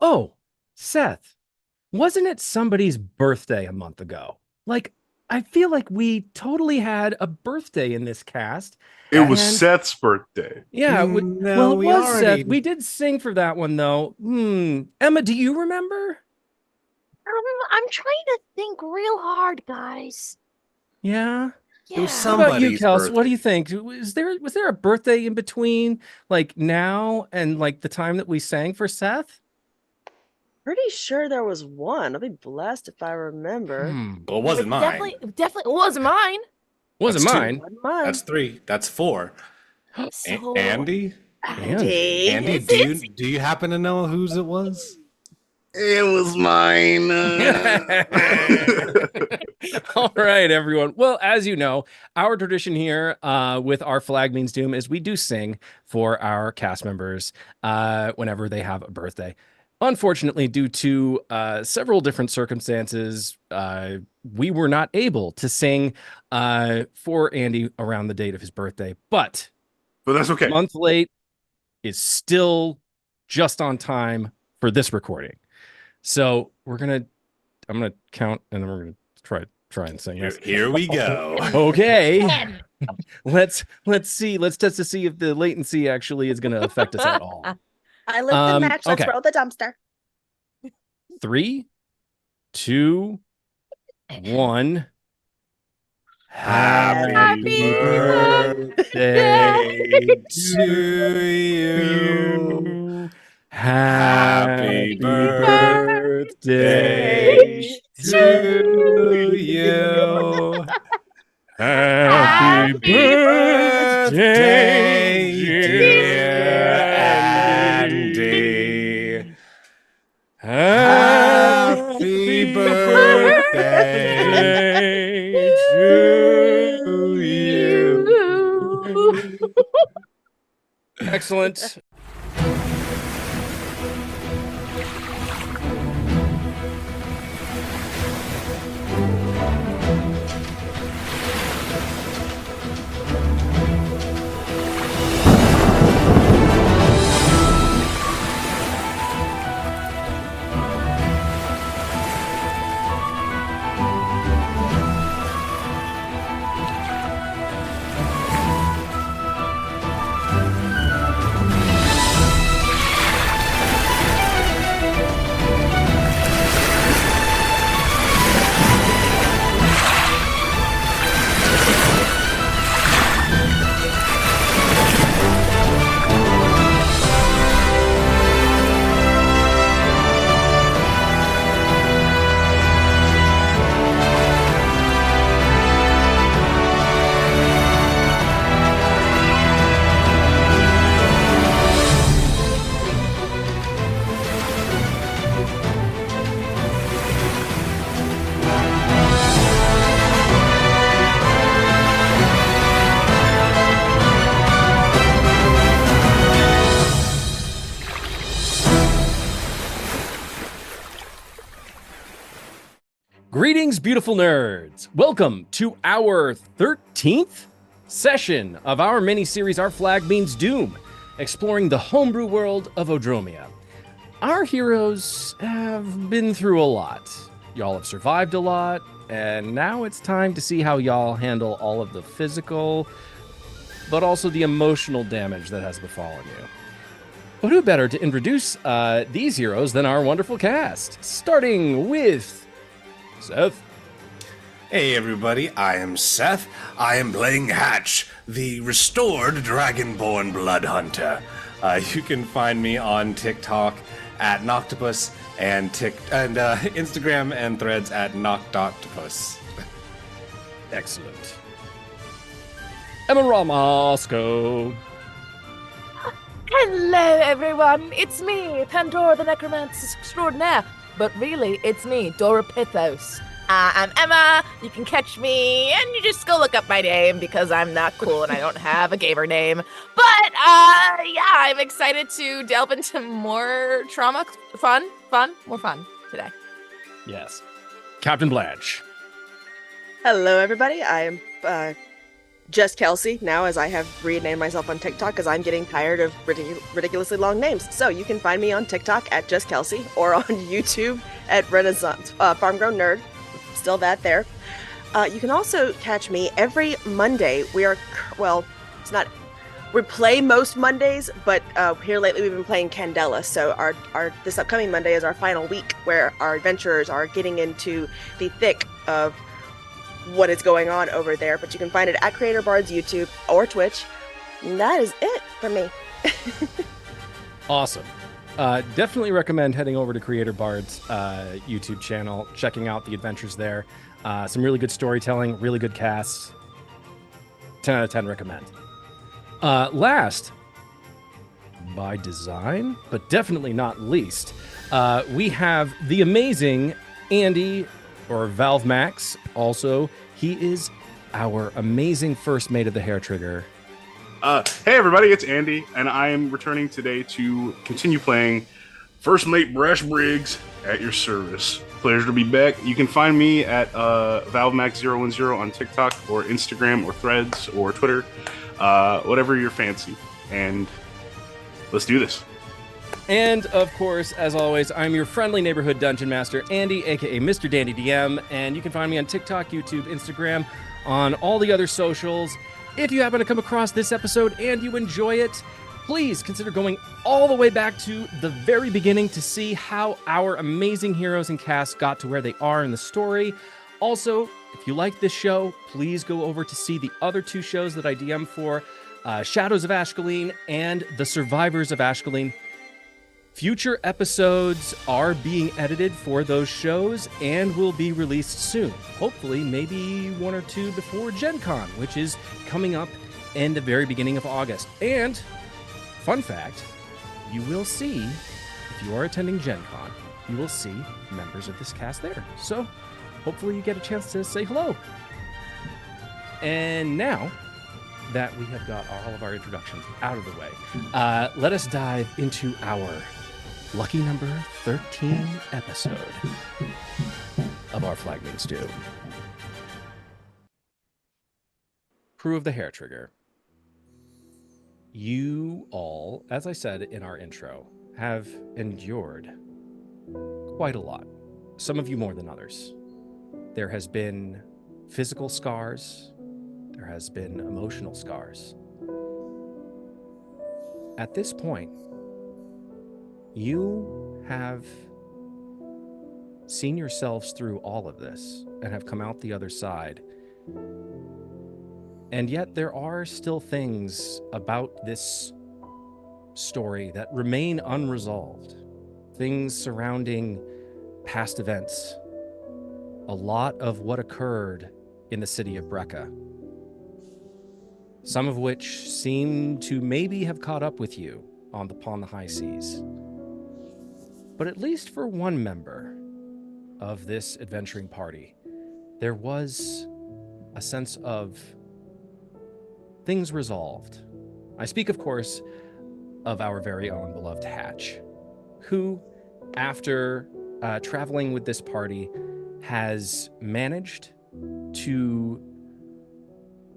Oh, Seth, wasn't it somebody's birthday a month ago? Like, I feel like we totally had a birthday in this cast. It was And Seth's birthday. yeah, well, No, it we was already. Seth. We did sing for that one, though. Emma, do you remember? I'm trying to think real hard, guys. Yeah. It was Yeah. What about you, somebody's Kels? What do you birthday. think? Was there a birthday in between, like now and like the time that we sang for Seth? Pretty sure there was one. I'll be blessed if I remember. Well, it wasn't mine. Definitely wasn't mine. Wasn't That's two. mine. Wasn't mine. That's 3. That's 4. So Andy? Andy, do you happen to know whose it was? It was mine. All right, everyone. Well, as you know, our tradition here with our Flag Means Doom is we do sing for our cast members whenever they have a birthday. Unfortunately, due to several different circumstances, we were not able to sing for Andy around the date of his birthday. But that's okay. a month late is still just on time for this recording. So I'm gonna count, and then we're gonna try and sing this. Here we go. Okay. Let's see. Let's test to see if the latency actually is gonna affect us at all. I live the match. Let's okay. roll the dumpster. 3, 2, 1. Happy birthday to you. Happy birthday to you. Happy birthday, dear Andy. Happy birthday to you. Excellent. Greetings, beautiful nerds. Welcome to our 13th session of our mini-series, Our Flag Means Doom, exploring the homebrew world of Odromia. Our heroes have been through a lot. Y'all have survived a lot, and now it's time to see how y'all handle all of the physical, but also the emotional damage that has befallen you. But who better to introduce these heroes than our wonderful cast, starting with Seth. Hey everybody, I am Seth. I am playing Hatch, the restored Dragonborn Blood Hunter. You can find me on TikTok at Noctopus and Instagram and Threads at Noctoctopus. Excellent. Emma Ramasco. Hello, everyone. It's me, Pandora the Necromancer Extraordinaire. But really, it's me, Dora Pithos. I'm Emma. You can catch me, and you just go look up my name because I'm not cool and I don't have a gamer name. But, yeah, I'm excited to delve into more trauma. More fun today. Yes. Captain Blanche. Hello, everybody. I am Just Kelsey now, as I have renamed myself on TikTok because I'm getting tired of ridiculously long names. So you can find me on TikTok at Just Kelsey or on YouTube at Renaissance Farm Grown Nerd. Still that there. You can also catch me every Monday. We play most Mondays, but here lately we've been playing Candela. So our this upcoming Monday is our final week where our adventurers are getting into the thick of what is going on over there. But you can find it at Creator Bard's YouTube or Twitch. And that is it for me. Awesome. Definitely recommend heading over to Creator Bard's YouTube channel, checking out the adventures there. Some really good storytelling, really good casts. 10 out of 10 recommend. Last, by design, but definitely not least, we have the amazing Andy, or Valve Max. Also, he is our amazing first mate of the Hair Trigger. Hey everybody, it's Andy, and I am returning today to continue playing First Mate Brash Briggs at your service. Pleasure to be back. You can find me at ValveMax010 on TikTok or Instagram or Threads or Twitter, whatever your fancy. And let's do this. And, of course, as always, I'm your friendly neighborhood dungeon master, Andy, a.k.a. Mr.DanDyDM, and you can find me on TikTok, YouTube, Instagram, on all the other socials. If you happen to come across this episode and you enjoy it, please consider going all the way back to the very beginning to see how our amazing heroes and cast got to where they are in the story. Also, if you like this show, please go over to see the other two shows that I DM for, Shadows of Ashkelon and The Survivors of Ashkelon. Future episodes are being edited for those shows and will be released soon. Hopefully, maybe one or two before Gen Con, which is coming up in the very beginning of August. And, fun fact, you will see, if you are attending Gen Con, you will see members of this cast there. So, hopefully you get a chance to say hello. And now that we have got all of our introductions out of the way, let us dive into our lucky number 13 episode of Our Flag Means Doom. Crew of the Hair Trigger. You all, as I said in our intro, have endured quite a lot. Some of you more than others. There has been physical scars. There has been emotional scars. At this point, you have seen yourselves through all of this and have come out the other side. And yet there are still things about this story that remain unresolved. Things surrounding past events. A lot of what occurred in the city of Brecca. Some of which seem to maybe have caught up with you upon the high seas. But at least for one member of this adventuring party, there was a sense of things resolved. I speak, of course, of our very own beloved Hatch, who, after traveling with this party, has managed to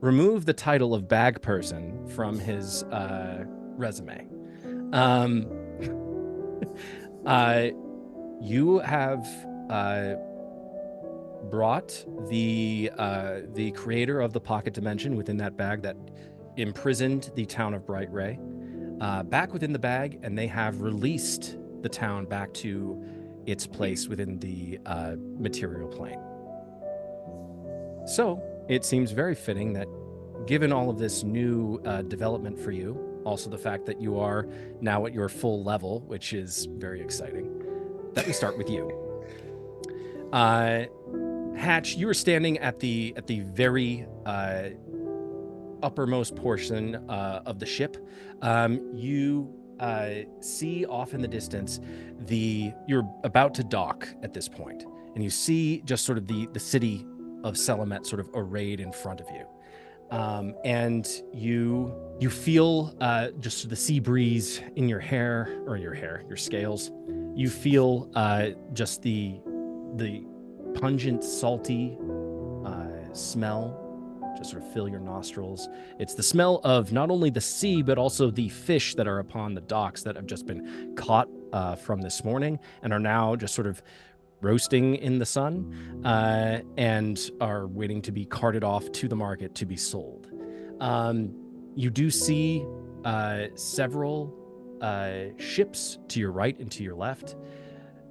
remove the title of bag person from his resume. You have brought the creator of the pocket dimension within that bag that imprisoned the town of Bright Ray back within the bag, and they have released the town back to its place within the material plane. So it seems very fitting that, given all of this new development for you, also the fact that you are now at your full level, which is very exciting, that we start with you. Hatch, you are standing at the very uppermost portion of the ship. You see off in the distance you're about to dock at this point, and you see just sort of the city of Selamet sort of arrayed in front of you. And you feel just the sea breeze in your hair, your scales. You feel just the pungent, salty smell just sort of fill your nostrils. It's the smell of not only the sea, but also the fish that are upon the docks that have just been caught from this morning and are now just sort of roasting in the sun and are waiting to be carted off to the market to be sold. You do see several ships to your right and to your left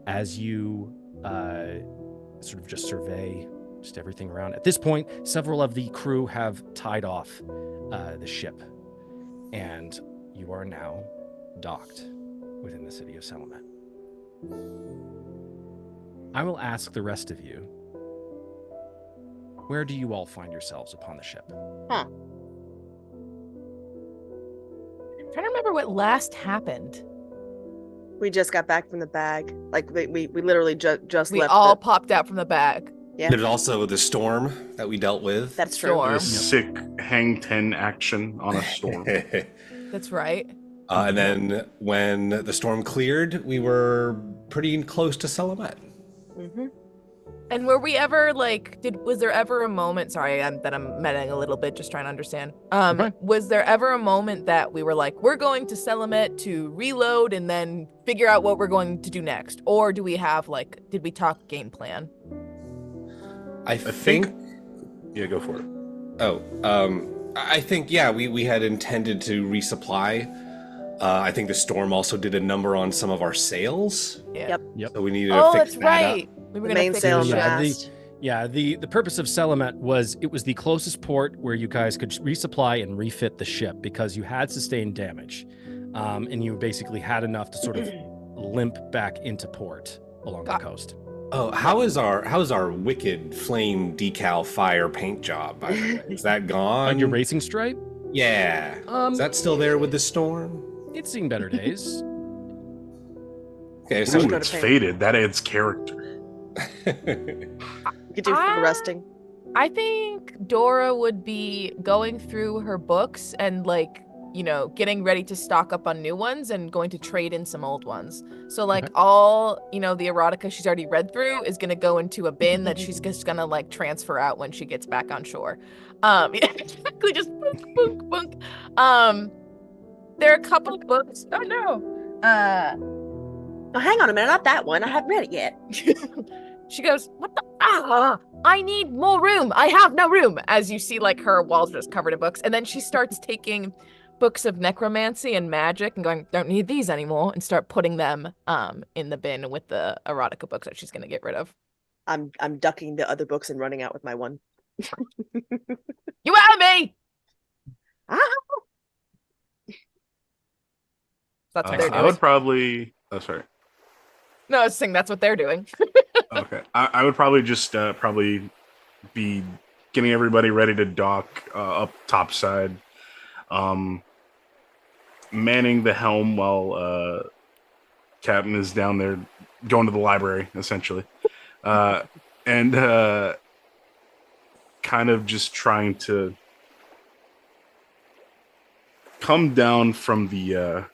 as you sort of just survey just everything around. At this point, several of the crew have tied off the ship, and you are now docked within the city of Selamet. I will ask the rest of you, where do you all find yourselves upon the ship? I'm trying to remember what last happened. We just got back from the bag. Like we literally just We left. all popped out from the bag. Yeah. There's also the storm that we dealt with. That's true. Storm. Sick hang 10 action on a storm. That's right. And then when the storm cleared, we were pretty close to Selamet. Mm-hmm. And were we ever was there ever a moment, sorry, I'm meddling a little bit, just trying to understand. Was there ever a moment that we were like, we're going to Selamet to reload and then figure out what we're going to do next? Or do we have did we talk game plan? I think Yeah, go for it. I think, yeah, we had intended to resupply. I think the storm also did a number on some of our sails. Yeah. Yep. So we needed to fix that's that right. up. We were The gonna main fix sail the and the ship. mast. The purpose of Selamet was it was the closest port where you guys could resupply and refit the ship because you had sustained damage, and you basically had enough to sort of limp back into port along the coast. Oh, how is our wicked flame decal fire paint job, by the way? Is that gone? On your racing stripe, Yeah. Is that still there with the storm? it's seen better days. Okay, so Ooh, it's faded. That adds character. You could do resting. I think Dora would be going through her books and getting ready to stock up on new ones and going to trade in some old ones. So all, the erotica she's already read through is going to go into a bin that she's just going to transfer out when she gets back on shore. Exactly, just bunk, bunk, bunk. There are a couple of books. Oh no. Oh, hang on a minute, not that one. I haven't read it yet. She goes, what the? I need more room. I have no room. As you see, her walls are just covered in books. And then she starts taking books of necromancy and magic and going, don't need these anymore, and start putting them in the bin with the erotica books that she's going to get rid of. I'm ducking the other books and running out with my one. You out me! That's what they're doing. I would probably... Oh, sorry. No, I was saying that's what they're doing. Okay. I would probably just probably be getting everybody ready to dock up topside. Manning the helm while Captain is down there going to the library, essentially. And kind of just trying to come down from the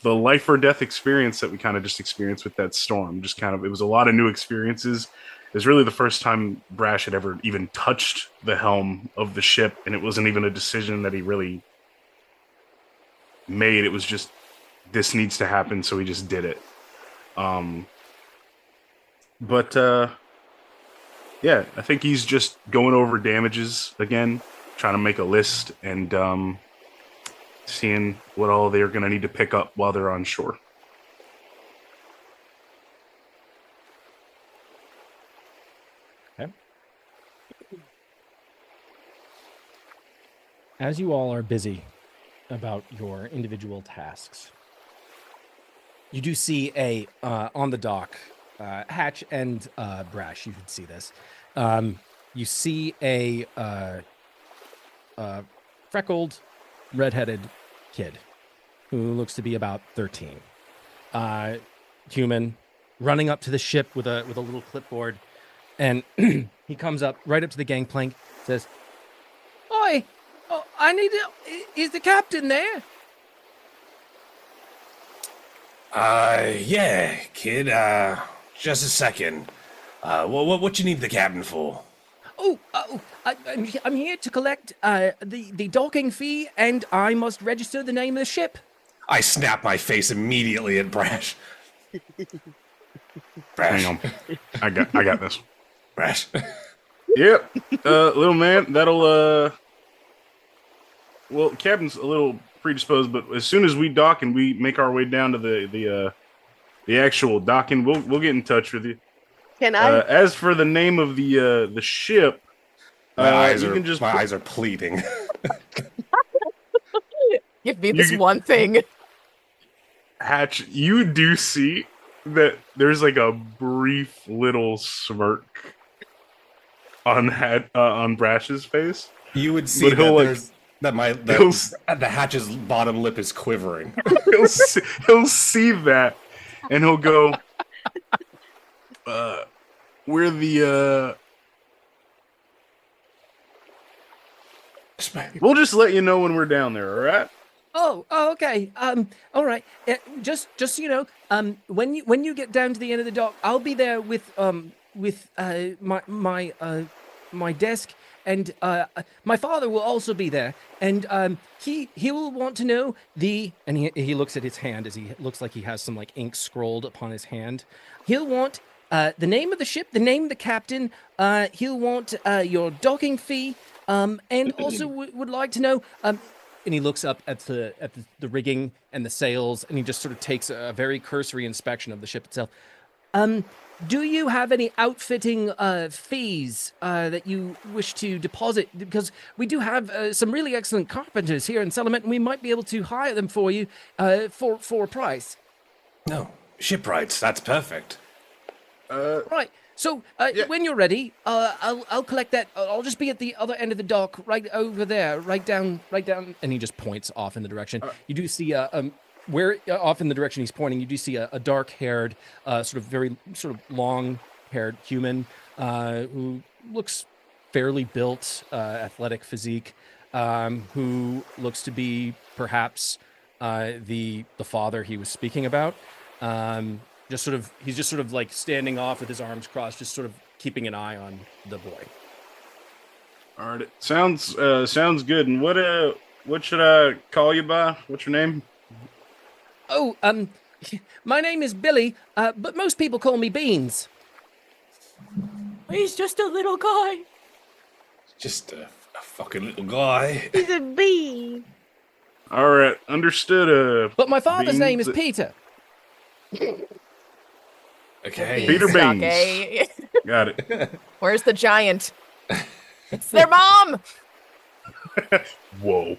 life or death experience that we kind of just experienced with that storm. Just kind of, it was a lot of new experiences. It was really the first time Brash had ever even touched the helm of the ship, and it wasn't even a decision that he really made. It was just, this needs to happen, so he just did it. Yeah, I think he's just going over damages again, trying to make a list, and seeing what all they're going to need to pick up while they're on shore. Okay. As you all are busy about your individual tasks, you do see on the dock, Hatch and Brash, you can see this. You see a freckled, redheaded kid who looks to be about 13. Human, running up to the ship with a little clipboard, and he comes up right up to the gangplank, says, "Oi, is the captain there?" Yeah, kid, just a second. What you need the captain for? I'm here to collect the docking fee, and I must register the name of the ship. I snap my face immediately at Brash. Brash. Hang on. I got this. Brash. Yep. Little man, that'll well, Captain's a little predisposed, but as soon as we dock and we make our way down to the actual docking, we'll get in touch with you. Can I? As for the name of the ship, My eyes are pleading. Give me this one thing. Hatch, you do see that there's like a brief little smirk on Brash's face. You would see the Hatch's bottom lip is quivering. he'll see that, and he'll go, we're the we'll just let you know when we're down there, all right? Oh, okay. All right. Just so you know, when you get down to the end of the dock, I'll be there with my desk, and my father will also be there, and he will want to know and he looks at his hand as he looks like he has some like ink scrolled upon his hand. He'll want the name of the ship, the name of the captain. He'll want your docking fee, and also would like to know. And he looks up at the rigging and the sails, and he just sort of takes a very cursory inspection of the ship itself. Do you have any outfitting fees that you wish to deposit? Because we do have some really excellent carpenters here in Selamet, and we might be able to hire them for you for a price. No, shipwrights. That's perfect. Right. So when you're ready, I'll collect that. I'll just be at the other end of the dock, right over there, right down. And he just points off in the direction. You do see where off in the direction he's pointing. You do see a dark-haired, very long-haired human who looks fairly built, athletic physique, who looks to be perhaps the father he was speaking about. He's just sort of like standing off with his arms crossed, just sort of keeping an eye on the boy. All right, sounds good. And what should I call you by? What's your name? Oh, my name is Billy, but most people call me Beans. He's just a little guy. Just a fucking little guy. He's a bee. All right, understood. But my father's Beans. name is Peter. Okay. Peter Beans. Okay. Got it. Where's the giant? It's their mom. Whoa.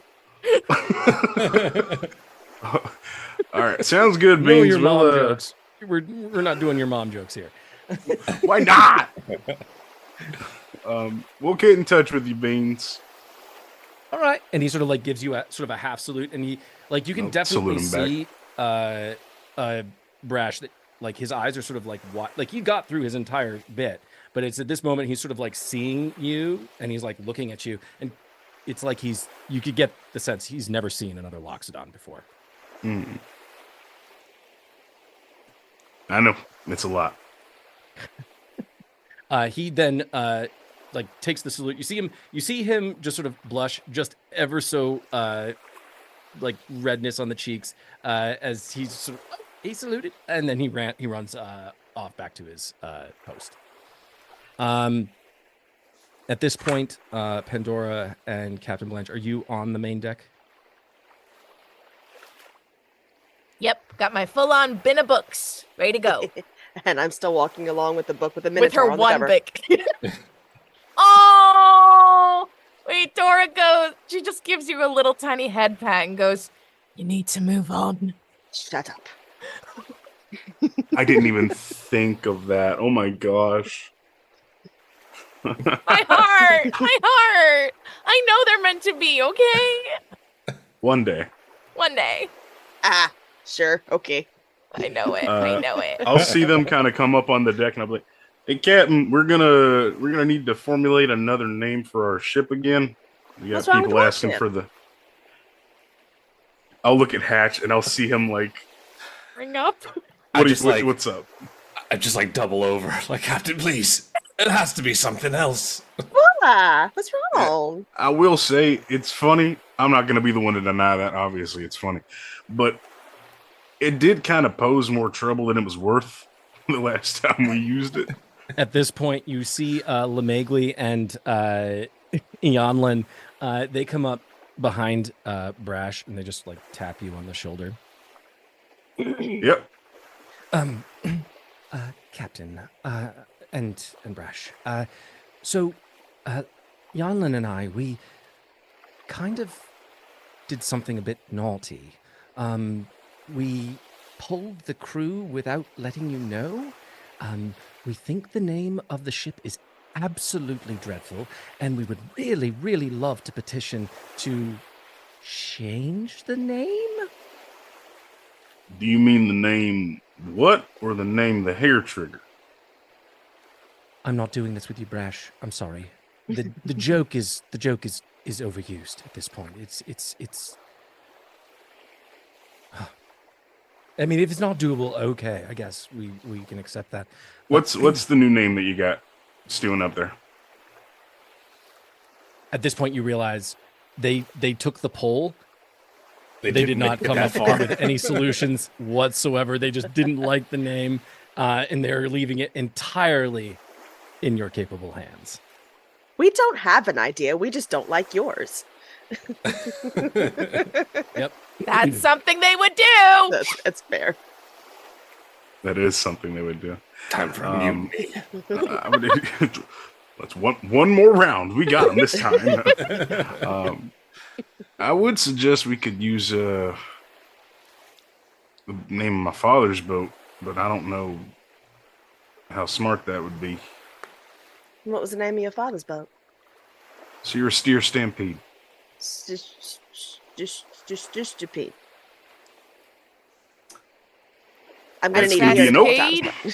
All right, sounds good, No, Beans. your mom We'll, jokes. We're not doing your mom jokes here. Why not? We'll get in touch with you, Beans. All right, and he sort of like gives you a half salute, and he like you can definitely see Brash that like his eyes are sort of like he got through his entire bit, but it's at this moment he's sort of like seeing you, and he's like looking at you, and it's like you could get the sense he's never seen another Loxodon before. Mm. I know it's a lot. He then like takes the salute. You see him just sort of blush, just ever so like redness on the cheeks as he's sort of he saluted, and then he runs off back to his post. At this point, Pandora and Captain Blanche, are you on the main deck? Yep, got my full-on bin of books ready to go. And I'm still walking along with the book with the Minotaur With her on the one cover. book. Oh! Wait, Dora goes, she just gives you a little tiny head pat and goes, you need to move on. Shut up. I didn't even think of that. Oh my gosh. My heart! My heart! I know they're meant to be, okay? One day. One day. Ah, sure, okay. I know it. I know it. I'll see them kind of come up on the deck, and I'll be like, "Hey, Captain, we're gonna need to formulate another name for our ship again. We got What's wrong people with asking ship? for the." I'll look at Hatch, and I'll see him like, Ring up. "What's up?" I just like double over, like Captain, please. It has to be something else. What? What's wrong? I will say it's funny. I'm not going to be the one to deny that. Obviously, it's funny, but it did kind of pose more trouble than it was worth the last time we used it. At this point, you see Lemegli and Ionlin. They come up behind Brash and they just like tap you on the shoulder. Yep. Captain, and Brash. So, Ionlin and I, we kind of did something a bit naughty. We pulled the crew without letting you know. We think the name of the ship is absolutely dreadful, and we would really, really love to petition to change the name. Do you mean the name what, or the name the hair trigger? I'm not doing this with you, Brash. I'm sorry. The joke is overused at this point. It's. I mean, if it's not doable, okay. I guess we can accept that. What's the new name that you got stewing up there? At this point, you realize they took the poll. They did didn't not make it come that up far. with any solutions whatsoever. They just didn't like the name, and they're leaving it entirely in your capable hands. We don't have an idea. We just don't like yours. Yep. That's something they would do. That's fair. That is something they would do. Time for a mutiny. Let's one more round. We got them this time. I would suggest we could use the name of my father's boat, but I don't know how smart that would be. What was the name of your father's boat? Sierra Steer Stampede. Just stupid. I'm gonna That's need gonna to be hear a it note. multiple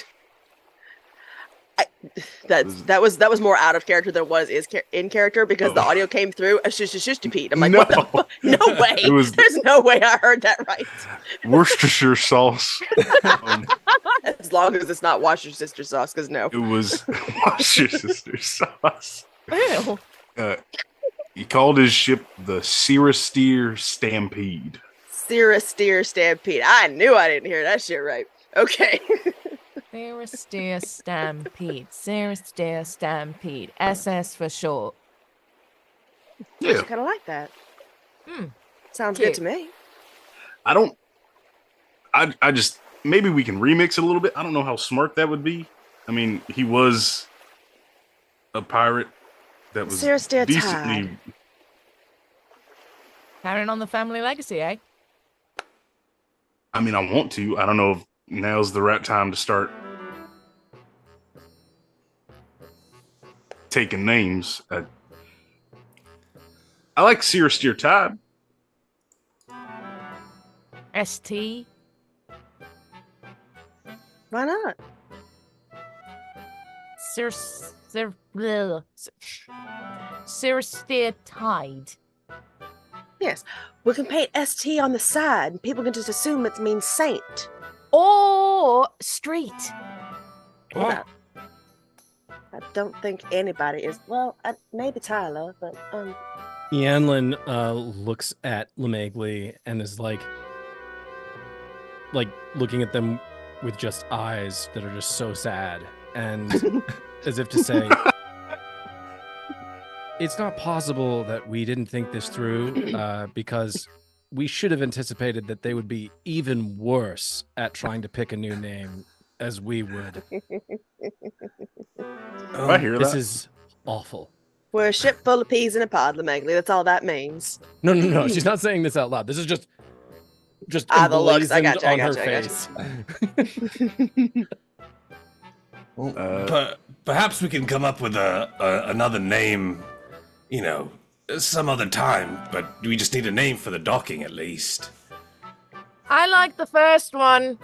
times. That was more out of character than was in character because the audio came through as stupid. I'm like, No. what the fuck? No way. There's no way I heard that right. Worcestershire sauce. As long as it's not wash your sister sauce, because no. It was wash your sister's sauce. Ew. He called his ship the Sierra Steer Stampede. Sierra Steer Stampede. I knew I didn't hear that shit right. Okay. Sarah Steer Stampede. Sarah Steer Stampede. SS for short. Yeah. Kind of like that. Sounds Cute. good to me. I just, maybe we can remix it a little bit. I don't know how smart that would be. I mean, he was a pirate that was Sarah Steer decently. Tide. Carrying on the family legacy, eh? I mean, I want to. I don't know if now's the right time to start taking names. I like Sierra Steer Tide. ST. Why not? Sarah Steer Tide. Yes. We can paint ST on the side and people can just assume it means saint. Or street. Well, I don't think anybody is. Well, maybe Tyler, but Yanlin looks at Lemegli and is like looking at them with just eyes that are just so sad and as if to say, it's not possible that we didn't think this through because we should have anticipated that they would be even worse at trying to pick a new name as we would. I hear This that. is awful. we're a ship full of peas in a pod, Lemegli. That's all that means. No. She's not saying this out loud. This is just The looks. I emblazoned gotcha, I on her gotcha, I face. Perhaps we can come up with another name, some other time, but we just need a name for the docking at least. I like the first one.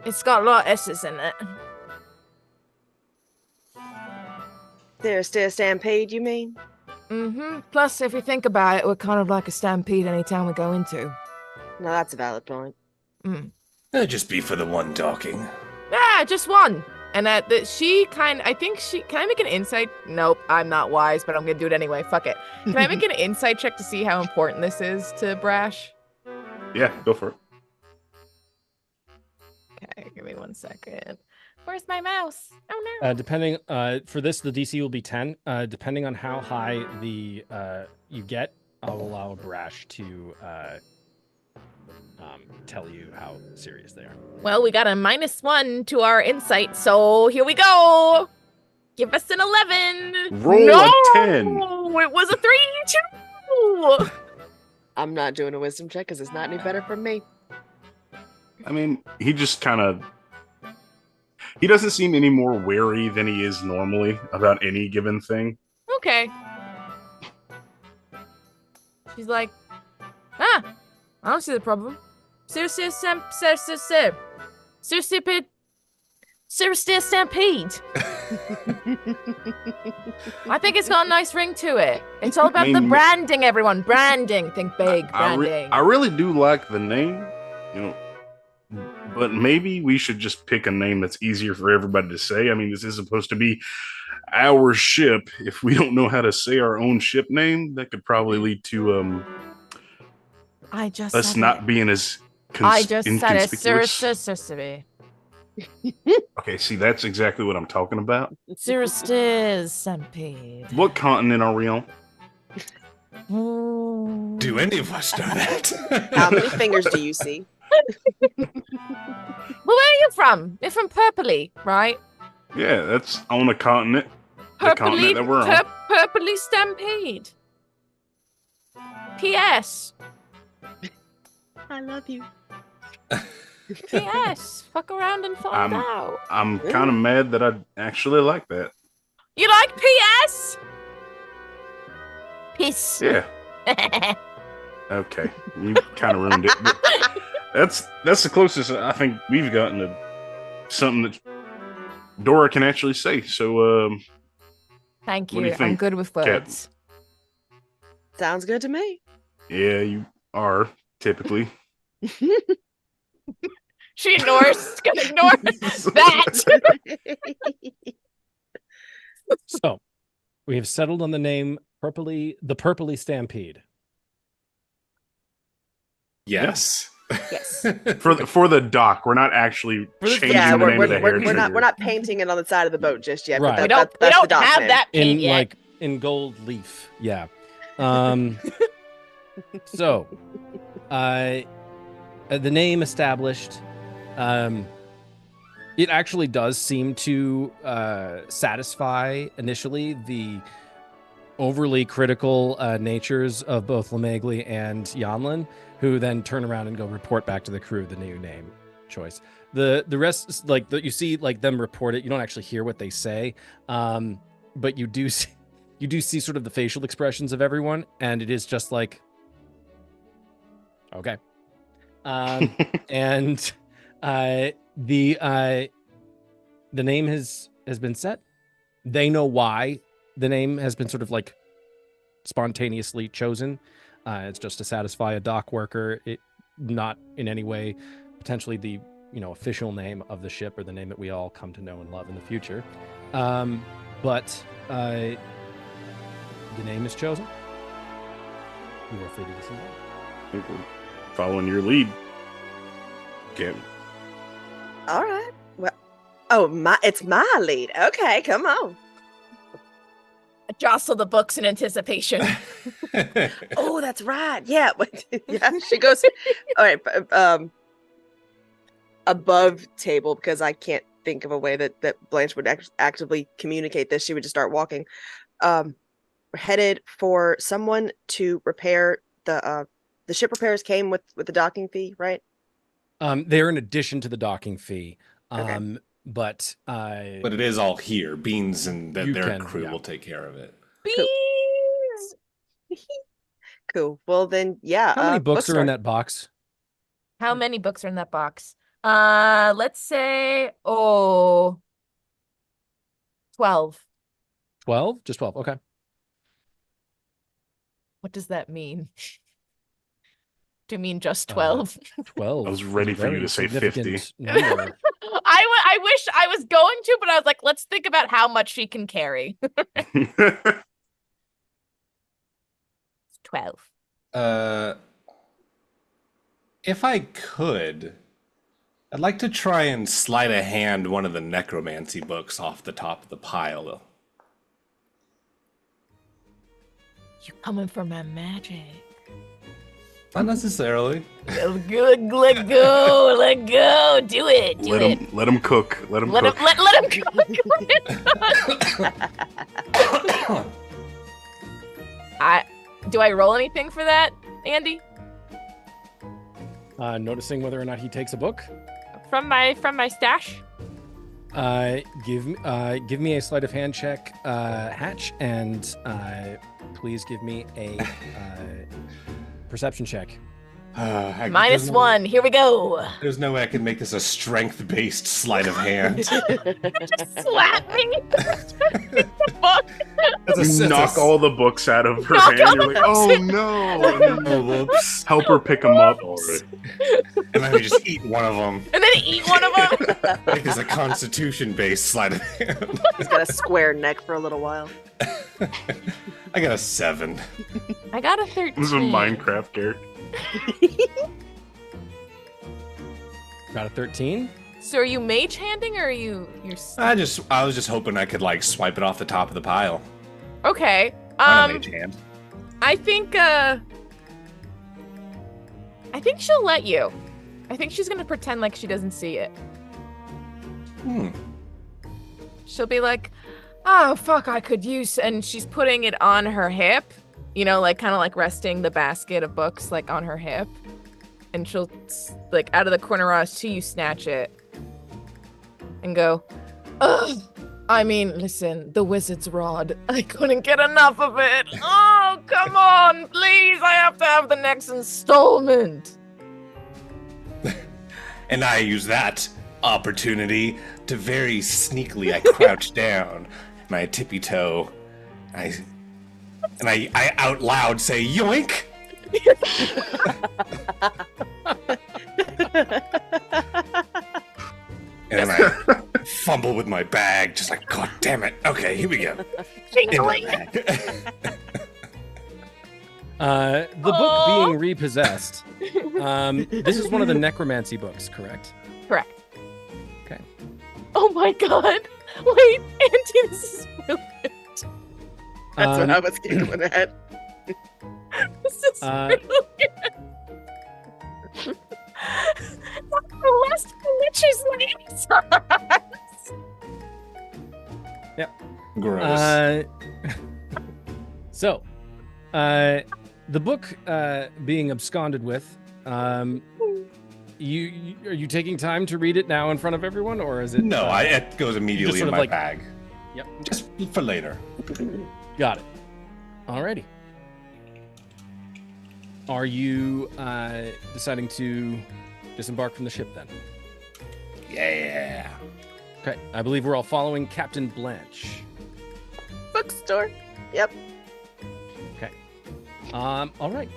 It's got a lot of S's in it. There's still stampede, you mean? Mm-hmm. Plus, if you think about it, we're kind of like a stampede anytime we go into. No, that's a valid point. It'd just be for the one docking. Yeah, just one. And I think can I make an insight? Nope, I'm not wise, but I'm gonna do it anyway. Fuck it. Can I make an insight check to see how important this is to Brash? Yeah, go for it. Okay, give me 1 second. Where's my mouse? Oh no. Depending for this, the DC will be 10. Depending on how high the you get, I'll allow Brash to tell you how serious they are. Well, we got a -1 to our insight, so here we go. Give us an 11. Roll no! a 10. It was a 3, 2. I'm not doing a wisdom check because it's not any better from me. I mean, he just kind of... He doesn't seem any more wary than he is normally about any given thing. Okay. She's like, I don't see the problem. Seriously, stampede. I think it's got a nice ring to it. It's all about the branding, everyone. Branding. Think big. Branding. I really do like the name, but maybe we should just pick a name that's easier for everybody to say. I mean, this is supposed to be our ship. If we don't know how to say our own ship name, that could probably lead to us not being as inconspicuous. Okay, see, that's exactly what I'm talking about. Stampede. What continent are we on? Do any of us know that? How many fingers do you see? Well, where are you from? You're from Purpley, right? Yeah, that's on a continent. The continent that we're on. Purpley Stampede. P.S. I love you. P.S. Fuck around and find out. I'm kind of mad that I actually like that. You like P.S.? Piss. Yeah. Okay, you kind of ruined it. But that's the closest I think we've gotten to something that Dora can actually say. So, thank what do you. you think, I'm good with words. Sounds good to me. Yeah, you are typically. She ignores. Gonna ignore that. So, we have settled on the name the Purpley Stampede. Yes. Yes. For the dock, we're not actually changing the name of the hair trigger. we're not painting it on the side of the boat just yet. Right. But We don't the dock have name. that paint yet. In gold leaf. Yeah. So, the name established, it actually does seem to satisfy initially the overly critical natures of both Lamegli and Yanlin, who then turn around and go report back to the crew the new name choice. The rest, you see them report it. You don't actually hear what they say, but you do see sort of the facial expressions of everyone, and it is just like, okay. And the name has been set. They know why the name has been sort of like spontaneously chosen. It's just to satisfy a dock worker. It not in any way potentially the official name of the ship or the name that we all come to know and love in the future. But the name is chosen. You are free to listen. I think we're following your lead, Captain. All right. Well, it's my lead. Okay, come on. I jostle the books in anticipation. Oh, that's right. Yeah. Yeah. She goes. All right. Above table, because I can't think of a way that Blanche would actively communicate this. She would just start walking. We're headed for someone to repair the ship repairs came with the docking fee, right? They're in addition to the docking fee. Okay. But it is all here. Beans and their crew will take care of it. Beans. Cool. Well then, yeah. How many books are in that box? How many books are in that box? Let's say 12. 12? Just 12. Okay. What does that mean? Do you mean just 12? 12. I was ready for you to say 50. I I wish I was going to, but I was like, let's think about how much she can carry. 12. If I could, I'd like to try and sleight of hand one of the necromancy books off the top of the pile. You coming for my magic? Not necessarily. Let go. Do it. Let him cook. Let him cook. Let him cook. Do I roll anything for that, Andy? Noticing whether or not he takes a book. From my stash? Give me a sleight of hand check, Hatch, and please give me a perception check. -1. Here we go. There's no way I can make this a strength-based sleight of hand. Just slap me. Book. You knock all the books out of her hand. You're like, oh no! Oh, whoops. Help her pick them up. And then we just eat one of them. And then eat one of them. Make this a constitution-based sleight of hand. He's got a square neck for a little while. I got a 7. I got a 13. This is a Minecraft character. Got a 13. So are you mage handing, or are you're? I was just hoping I could like swipe it off the top of the pile. Okay. I'm a mage hand. I think she'll let you. I think she's gonna pretend like she doesn't see it. She'll be like, "Oh fuck, I could use," and she's putting it on her hip. You know, like kind of like resting the basket of books like on her hip, and she'll like out of the corner of her see you snatch it and go, "Ugh, I mean, listen, the wizard's rod. I couldn't get enough of it. Oh, come on, please, I have to have the next installment." And I use that opportunity to very sneakily I crouch down, and I tippy toe, and I out loud say, "Yoink!" And then I fumble with my bag, just like, God damn it. Okay, here we go. In my bag. The book being repossessed. This is one of the necromancy books, correct? Correct. Okay. Oh my god. Wait, Auntie, this is brilliant. That's what I was giggling at. This is brilliant. That's the last witch's names. Yep. Gross. So, the book being absconded with, are you taking time to read it now in front of everyone, or is it? No, it goes immediately in my bag. Yep. Just for later. Got it. Alrighty. Are you deciding to disembark from the ship then? Yeah. Okay. I believe we're all following Captain Blanche. Bookstore. Yep. Okay. All right.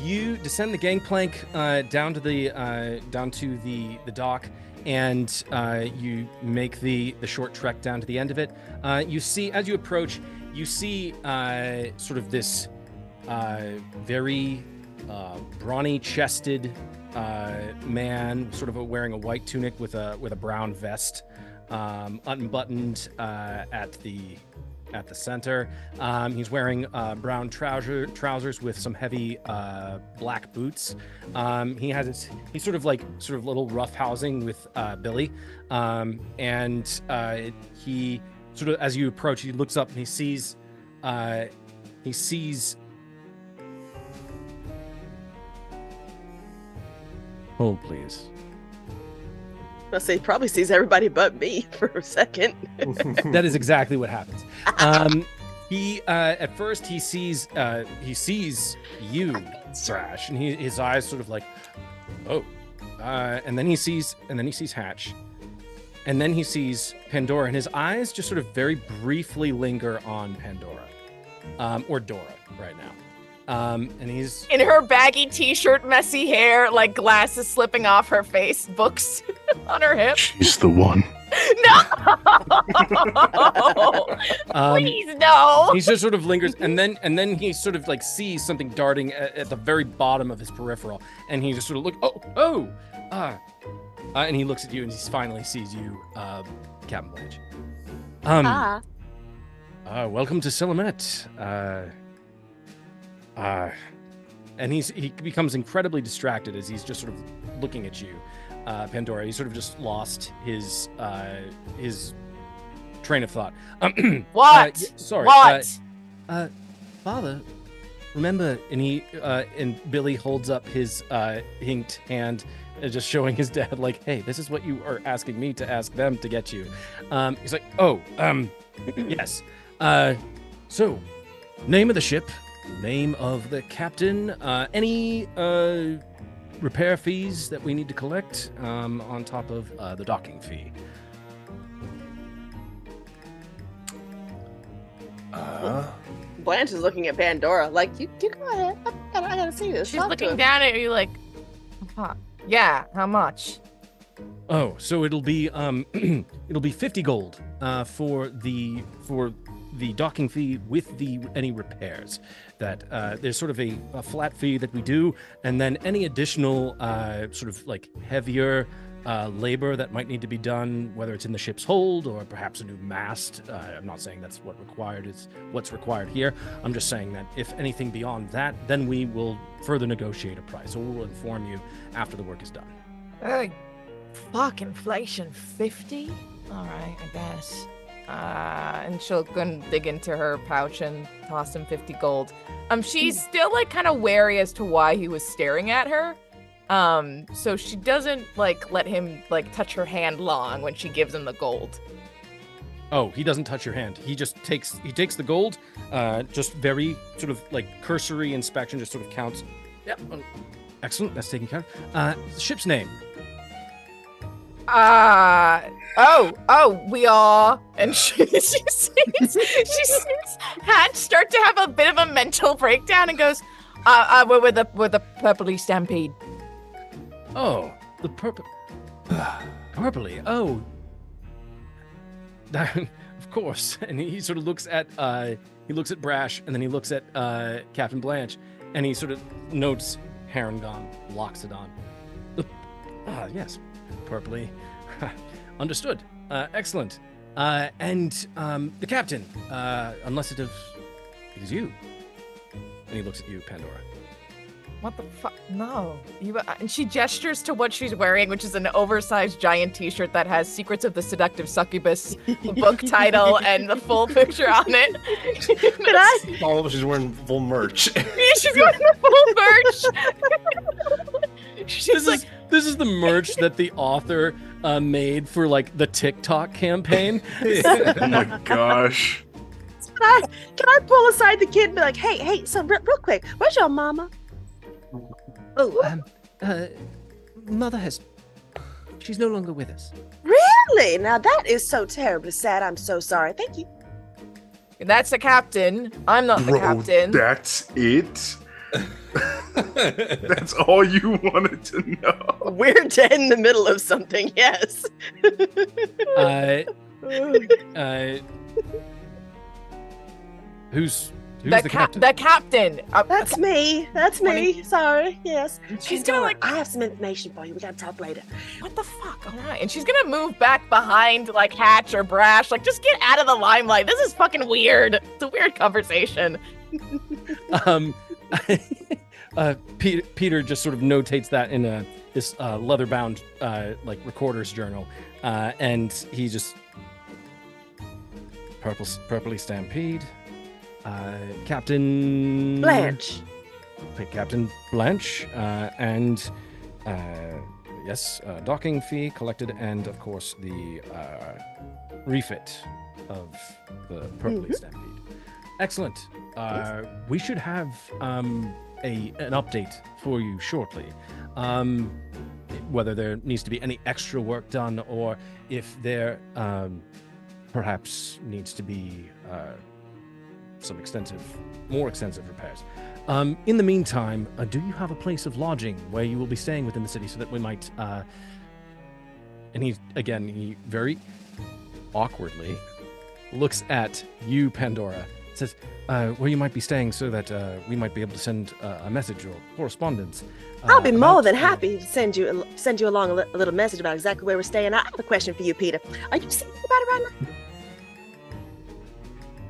You descend the gangplank down to the dock, and you make the short trek down to the end of it. You see, as you approach, you see sort of this very brawny-chested man, sort of wearing a white tunic with a brown vest, unbuttoned at the center. He's wearing brown trousers with some heavy black boots. He's sort of little roughhousing with Billy, and he sort of, as you approach, he looks up and he sees. Hold, please. I'll say he probably sees everybody but me for a second. That is exactly what happens. He at first he sees you, Brash, and his eyes sort of like, oh, and then he sees Hatch, and then he sees Pandora, and his eyes just sort of very briefly linger on Pandora, or Dora right now. And he's in her baggy t-shirt, messy hair, like glasses slipping off her face, books on her hip. She's the one. Please, no! He just sort of lingers, and then he sort of like sees something darting at the very bottom of his peripheral, and he just sort of and he looks at you, and he finally sees you, Captain Blanche. Welcome to Selamet. And he becomes incredibly distracted as he's just sort of looking at you, Pandora. He's sort of just lost his train of thought. What? Sorry. What? Father, remember? And Billy holds up his inked hand, just showing his dad, like, "Hey, this is what you are asking me to ask them to get you." He's like, "Oh, yes. So, name of the ship, name of the captain, any repair fees that we need to collect on top of the docking fee." Blanche is looking at Pandora like, you go ahead. I gotta see this. She's Talk to looking him. down at you like, huh. Yeah, how much? Oh, so it'll be 50 gold for the docking fee with any repairs. That there's sort of a flat fee that we do, and then any additional sort of like heavier labor that might need to be done, whether it's in the ship's hold or perhaps a new mast. I'm not saying that's what's required here. I'm just saying that if anything beyond that, then we will further negotiate a price. So we'll inform you after the work is done. Fuck inflation, 50? All right, I guess. And she'll go and dig into her pouch and toss him 50 gold. She's still like kind of wary as to why he was staring at her. So she doesn't like let him like touch her hand long when she gives him the gold. Oh, he doesn't touch your hand. He just takes the gold, just very sort of like cursory inspection, just sort of counts. Yep. Excellent. That's taken care of. Ship's name. We are, and she sees Hatch start to have a bit of a mental breakdown and goes, we're with the Purpley Stampede. Oh, the purpley. Oh, of course. And he sort of looks at Brash, and then he looks at Captain Blanche, and he sort of notes Harangon, locks it on. Yes, purpley. Understood. Excellent. And the captain, unless it is you. And he looks at you, Pandora. What the fuck? No. And she gestures to what she's wearing, which is an oversized giant t-shirt that has Secrets of the Seductive Succubus book title and the full picture on it. All of she's wearing full merch. Yeah, she's wearing the full merch. This is the merch that the author made for like the TikTok campaign. Oh my gosh. Can I pull aside the kid and be like, hey, so real quick, where's your mama? Oh, Mother she's no longer with us. really? Now that is so terribly sad. I'm so sorry. Thank you. That's the captain. I'm not the captain. That's it? That's all you wanted to know? We're dead in the middle of something, yes. Who's the captain? The captain. That's me. That's me. Sorry. Yes. She's gonna like. I have some information for you. We gotta talk later. What the fuck? All right. And she's gonna move back behind like Hatch or Brash. Like, just get out of the limelight. This is fucking weird. It's a weird conversation. Peter just sort of notates that in this leather-bound like recorder's journal, and he just purpley stampede. Captain Blanche. Captain Blanche, and yes, docking fee collected, and of course the refit of the purpley stampede. Excellent. We should have an update for you shortly. Whether there needs to be any extra work done, or if there perhaps needs to be some more extensive repairs. In the meantime, do you have a place of lodging where you will be staying within the city, so that we might? And he very awkwardly looks at you, Pandora, says, where you might be staying so that we might be able to send a message or correspondence. I'll be more about, than happy to send you along a little message about exactly where we're staying. I have a question for you, Peter. Are you serious about it right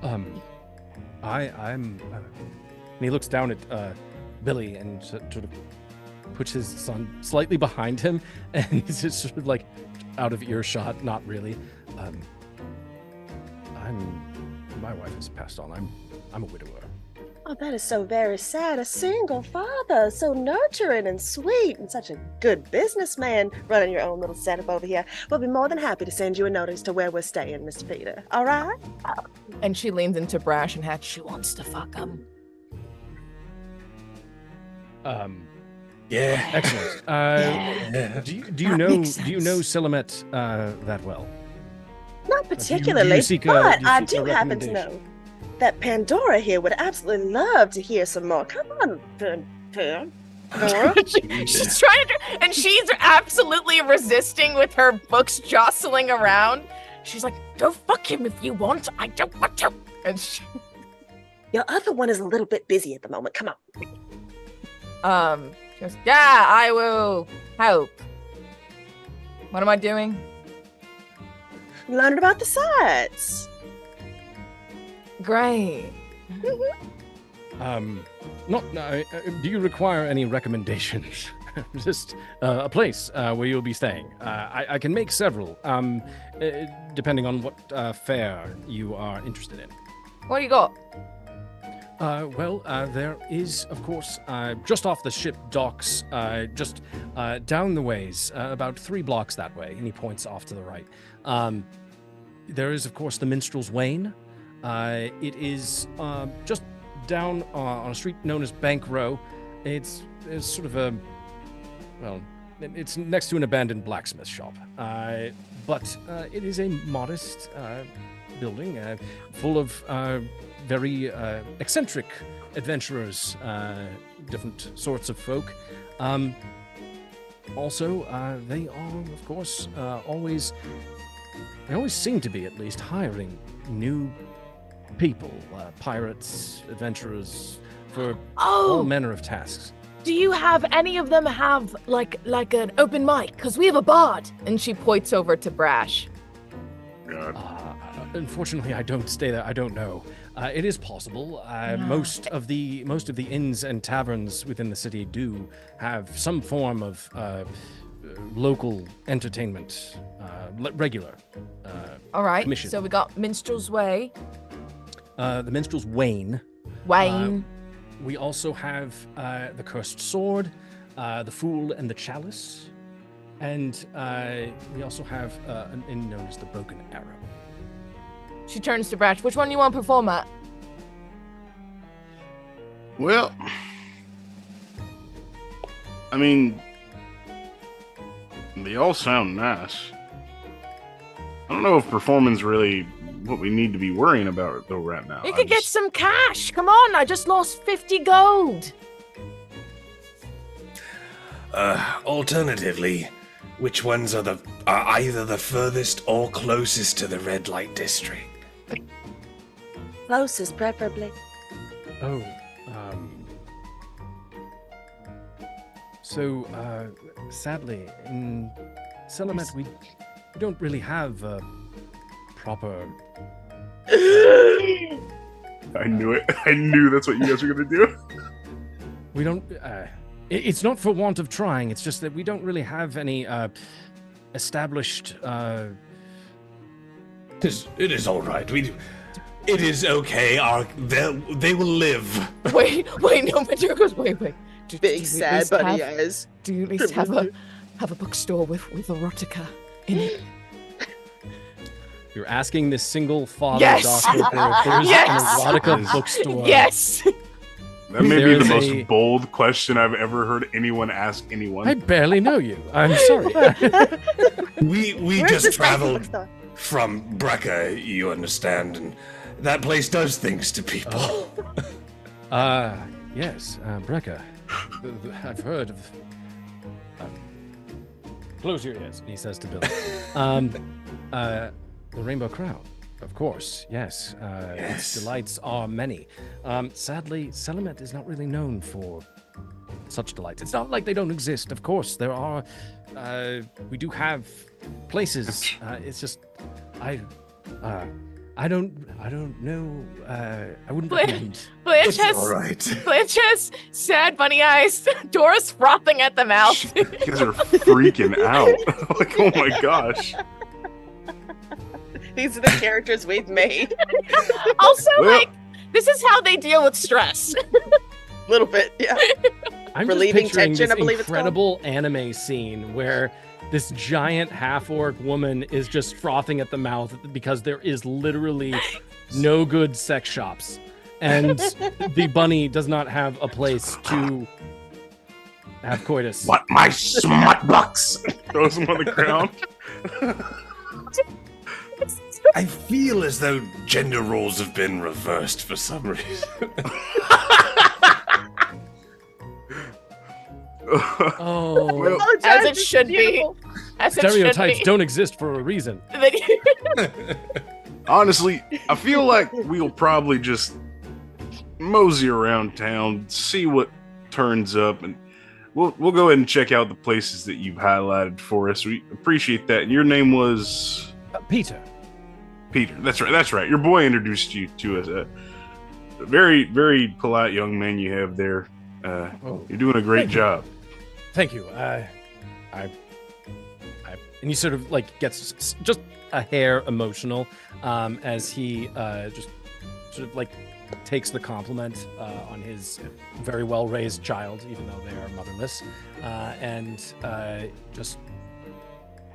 now? I'm and he looks down at Billy and sort of puts his son slightly behind him, and he's just sort of like out of earshot, not really. My wife has passed on. I'm a widower. Oh, that is so very sad. A single father, so nurturing and sweet, and such a good businessman running your own little setup over here. We'll be more than happy to send you a notice to where we're staying, Mr. Peter. All right? And she leans into Brash and Hatch. She wants to fuck him. Yeah. Excellent. Do you know Selamet that well? Not particularly, seek but I a do happen to recommendation? know that Pandora here would absolutely love to hear some more. Come on, Pandora. She's trying to, and she's absolutely resisting with her books jostling around. She's like, "Go fuck him if you want. I don't want to." And Your other one is a little bit busy at the moment. Come on. she goes, "Yeah, I will help." What am I doing? Learning about the sites. Great. Do you require any recommendations? Just a place where you'll be staying. I can make several, depending on what fare you are interested in. What do you got? There is, of course, just off the ship docks, just down the ways, about 3 blocks that way, and he points off to the right. There is, of course, the Minstrel's Wane. It is just down on a street known as Bank Row. It's sort of it's next to an abandoned blacksmith shop. But it is a modest building full of very eccentric adventurers, different sorts of folk. Also, they are, of course, always seem to be at least hiring new people, pirates, adventurers, for all manner of tasks. Do you have any of them have like an open mic? Because we have a bard. And she points over to Brash. God. Unfortunately, I don't stay there. I don't know. It is possible. Most of the inns and taverns within the city do have some form of local entertainment, regular. All right. Commission. So we got Minstrel's Way. The Minstrel's Wane. Wane. We also have the Cursed Sword, the Fool and the Chalice, and we also have an inn known as the Broken Arrow. She turns to Brash. Which one do you want to perform at? Well, I mean, they all sound nice. I don't know if performance really what we need to be worrying about though right now. You could get some cash. Come on, I just lost 50 gold. Alternatively, which ones are either the furthest or closest to the red light district? Closest, preferably. Oh, so, sadly, in Selamet, we don't really have a proper... I knew it. I knew that's what you guys were going to do. We don't... it's not for want of trying, it's just that we don't really have any established... It is all right. It is okay. They will live. Wait, no, Pandora goes, wait. Big sad bunny eyes. Do you at least have a bookstore with erotica in it? You're asking this single father Yes! doctor if there's Yes! an erotica bookstore. Yes! That may be There's the a- most bold question I've ever heard anyone ask anyone. I barely know you. I'm sorry. We Where's just this traveled bookstore? from Brecca, you understand, and that place does things to people. Yes, Brecca. I've heard of... close your ears, he says to Billy. The Rainbow Crown. Of course, yes. Its delights are many. Sadly, Selamet is not really known for such delights. It's not like they don't exist. Of course, there are. We do have places. It's just, I don't know. I wouldn't recommend. Blanche All right. Blanche has sad bunny eyes. Dora's frothing at the mouth. You guys are freaking out. Like, oh my gosh. These are the characters we've made. Also, Well- like, this is how they deal with stress. A little bit, yeah. I'm Relieving just picturing tension, this I believe it's called. incredible anime scene where this giant half-orc woman is just frothing at the mouth because there is literally no good sex shops, and the bunny does not have a place to have coitus. What my smut bucks? Throws him on the ground. I feel as though gender roles have been reversed for some reason. Oh, Well, As it should be. As it should stereotypes be. don't exist for a reason. honestly, I feel like we'll probably just mosey around town, see what turns up, and we'll go ahead and check out the places that you've highlighted for us. We appreciate that. And your name was Peter. Peter. That's right. That's right. Your boy introduced you to us. A very, very polite young man you have there. You're doing a great Thank you. job. Thank you. And he sort of like gets just a hair emotional as he just sort of like takes the compliment on his very well raised child, even though they are motherless, and just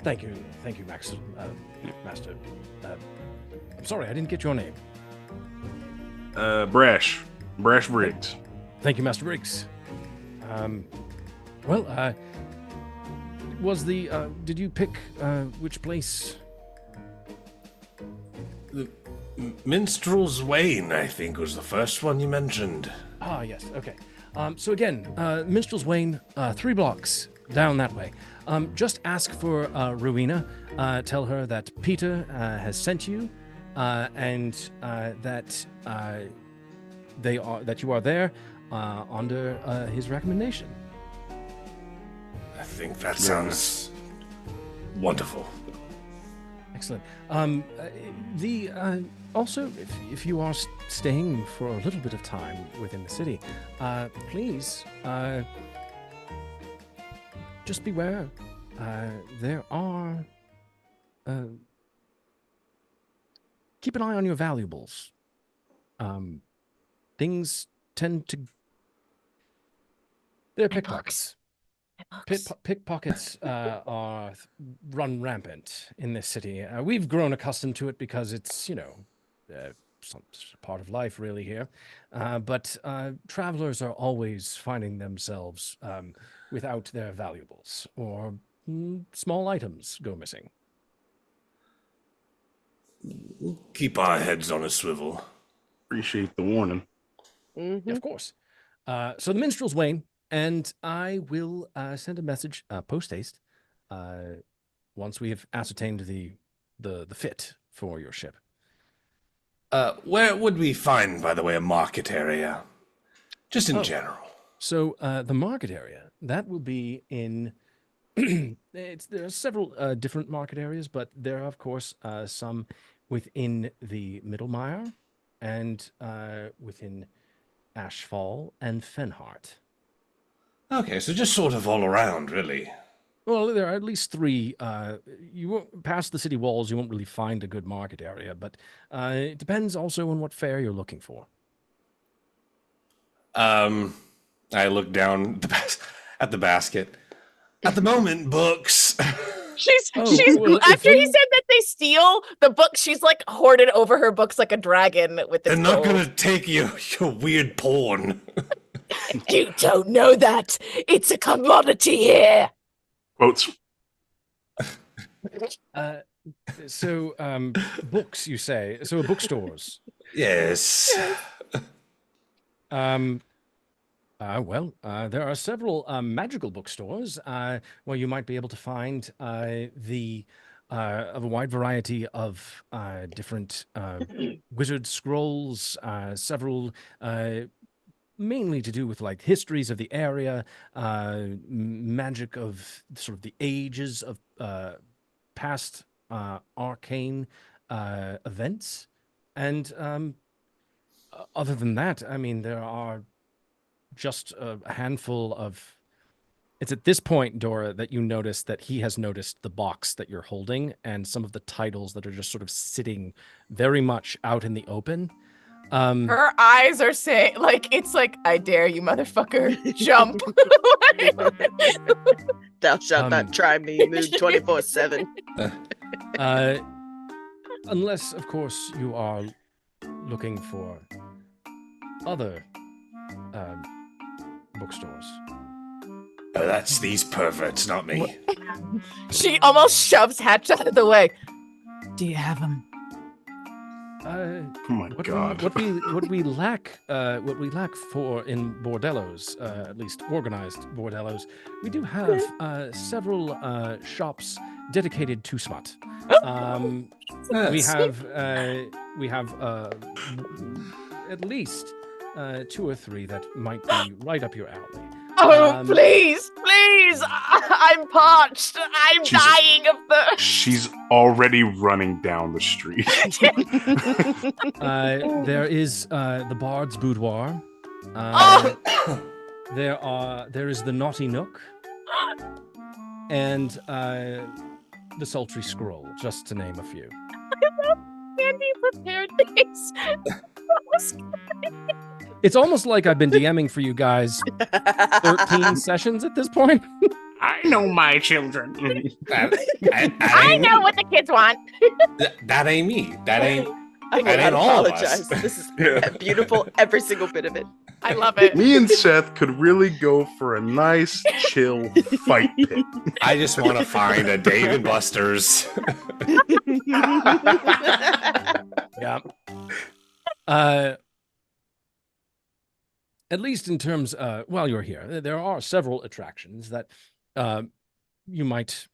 thank you, Max, Master. I'm sorry, I didn't get your name. Brash Briggs. Thank you, Master Briggs. Well, did you pick which place? Minstrel's Wane, I think, was the first one you mentioned. Ah, yes, okay. So again, Minstrel's Wane, 3 blocks down that way. Just ask for Rowena. Tell her that Peter has sent you, and that you are there under his recommendation. I think that sounds wonderful. Excellent. Also, if you are staying for a little bit of time within the city, please just beware. There are. Keep an eye on your valuables. Things tend to. They're pickpockets. Pickpockets are run rampant in this city. We've grown accustomed to it because it's, some part of life really here. But travelers are always finding themselves without their valuables, or small items go missing. Keep our heads on a swivel. Appreciate the warning. Mhm. Yeah, of course. So the Minstrel's Wane, and I will send a message post haste once we have ascertained the fit for your ship. Where would we find, by the way, a market area? Just in general. So the market area, that will be in. There are several different market areas, but there are, of course, some within the Middlemire and within Ashfall and Fenhart. Okay, so just sort of all around, really. Well, there are at least 3. You won't past the city walls. You won't really find a good market area, but it depends also on what fare you're looking for. I look down at the basket. At the moment, books. She's well, after if he you- said that they steal the book, she's like hoarded over her books like a dragon with this They're not gold. gonna take your weird porn. You don't know that. It's a commodity here. Quotes. So, books, you say? So, bookstores. Yes. There are several magical bookstores where you might be able to find the of a wide variety of different wizard scrolls, several mainly to do with like histories of the area, magic of sort of the ages of past arcane events, and other than that, I mean, there are just a handful of. It's at this point, Dora, that you notice that he has noticed the box that you're holding and some of the titles that are just sort of sitting very much out in the open. Her eyes are saying, like, it's like, I dare you, motherfucker, jump. Thou shalt not try me, move 24/7. Unless, of course, you are looking for other bookstores. Oh, that's these perverts, not me. She almost shoves Hatch out of the way. Do you have them? Oh my God! What we lack for in bordellos, at least organized bordellos, we do have several shops dedicated to SMUT. We have at least 2 or 3 that might be right up your alley. Oh, please! I'm parched. I'm dying of thirst. She's already running down the street. There is the Bard's Boudoir. There is the Naughty Nook, and the Sultry Scroll, just to name a few. Andy prepared these. It's almost like I've been DMing for you guys 13 sessions at this point. I know my children. I know what the kids want. That ain't me. That ain't. I ain't all of us. apologize. This is beautiful, every single bit of it. I love it. Me and Seth could really go for a nice, chill fight pit. I just want to find a Dave & Buster's. Yeah. At least in terms, while you're here, there are several attractions that you might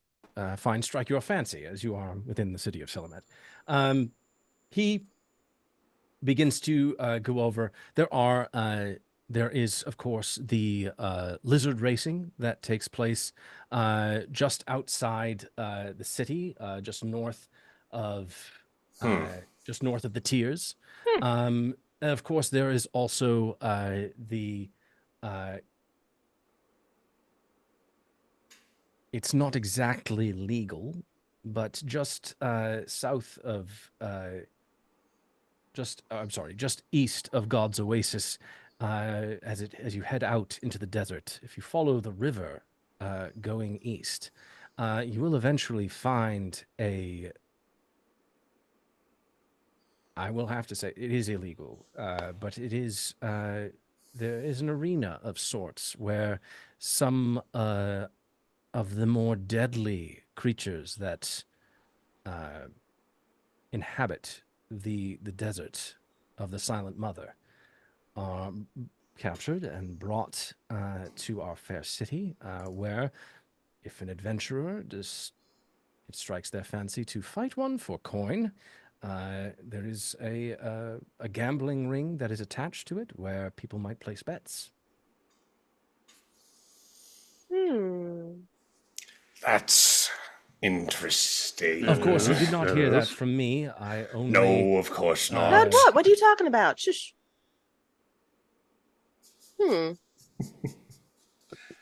find strike your fancy as you are within the city of Selamet. He begins to go over. There is, of course, the lizard racing that takes place just outside the city, just north of the Tiers. And of course, there is also it's not exactly legal, but just south of, just east of God's Oasis, as you head out into the desert. If you follow the river going east, you will eventually find I will have to say it is illegal, but it is there is an arena of sorts where some of the more deadly creatures that inhabit the desert of the Silent Mother are captured and brought to our fair city, where if an adventurer it strikes their fancy to fight one for coin, there is a gambling ring that is attached to it where people might place bets. That's interesting. Of course, you did not hear that from me. I only... No, of course not. Not what? What are you talking about? Shush.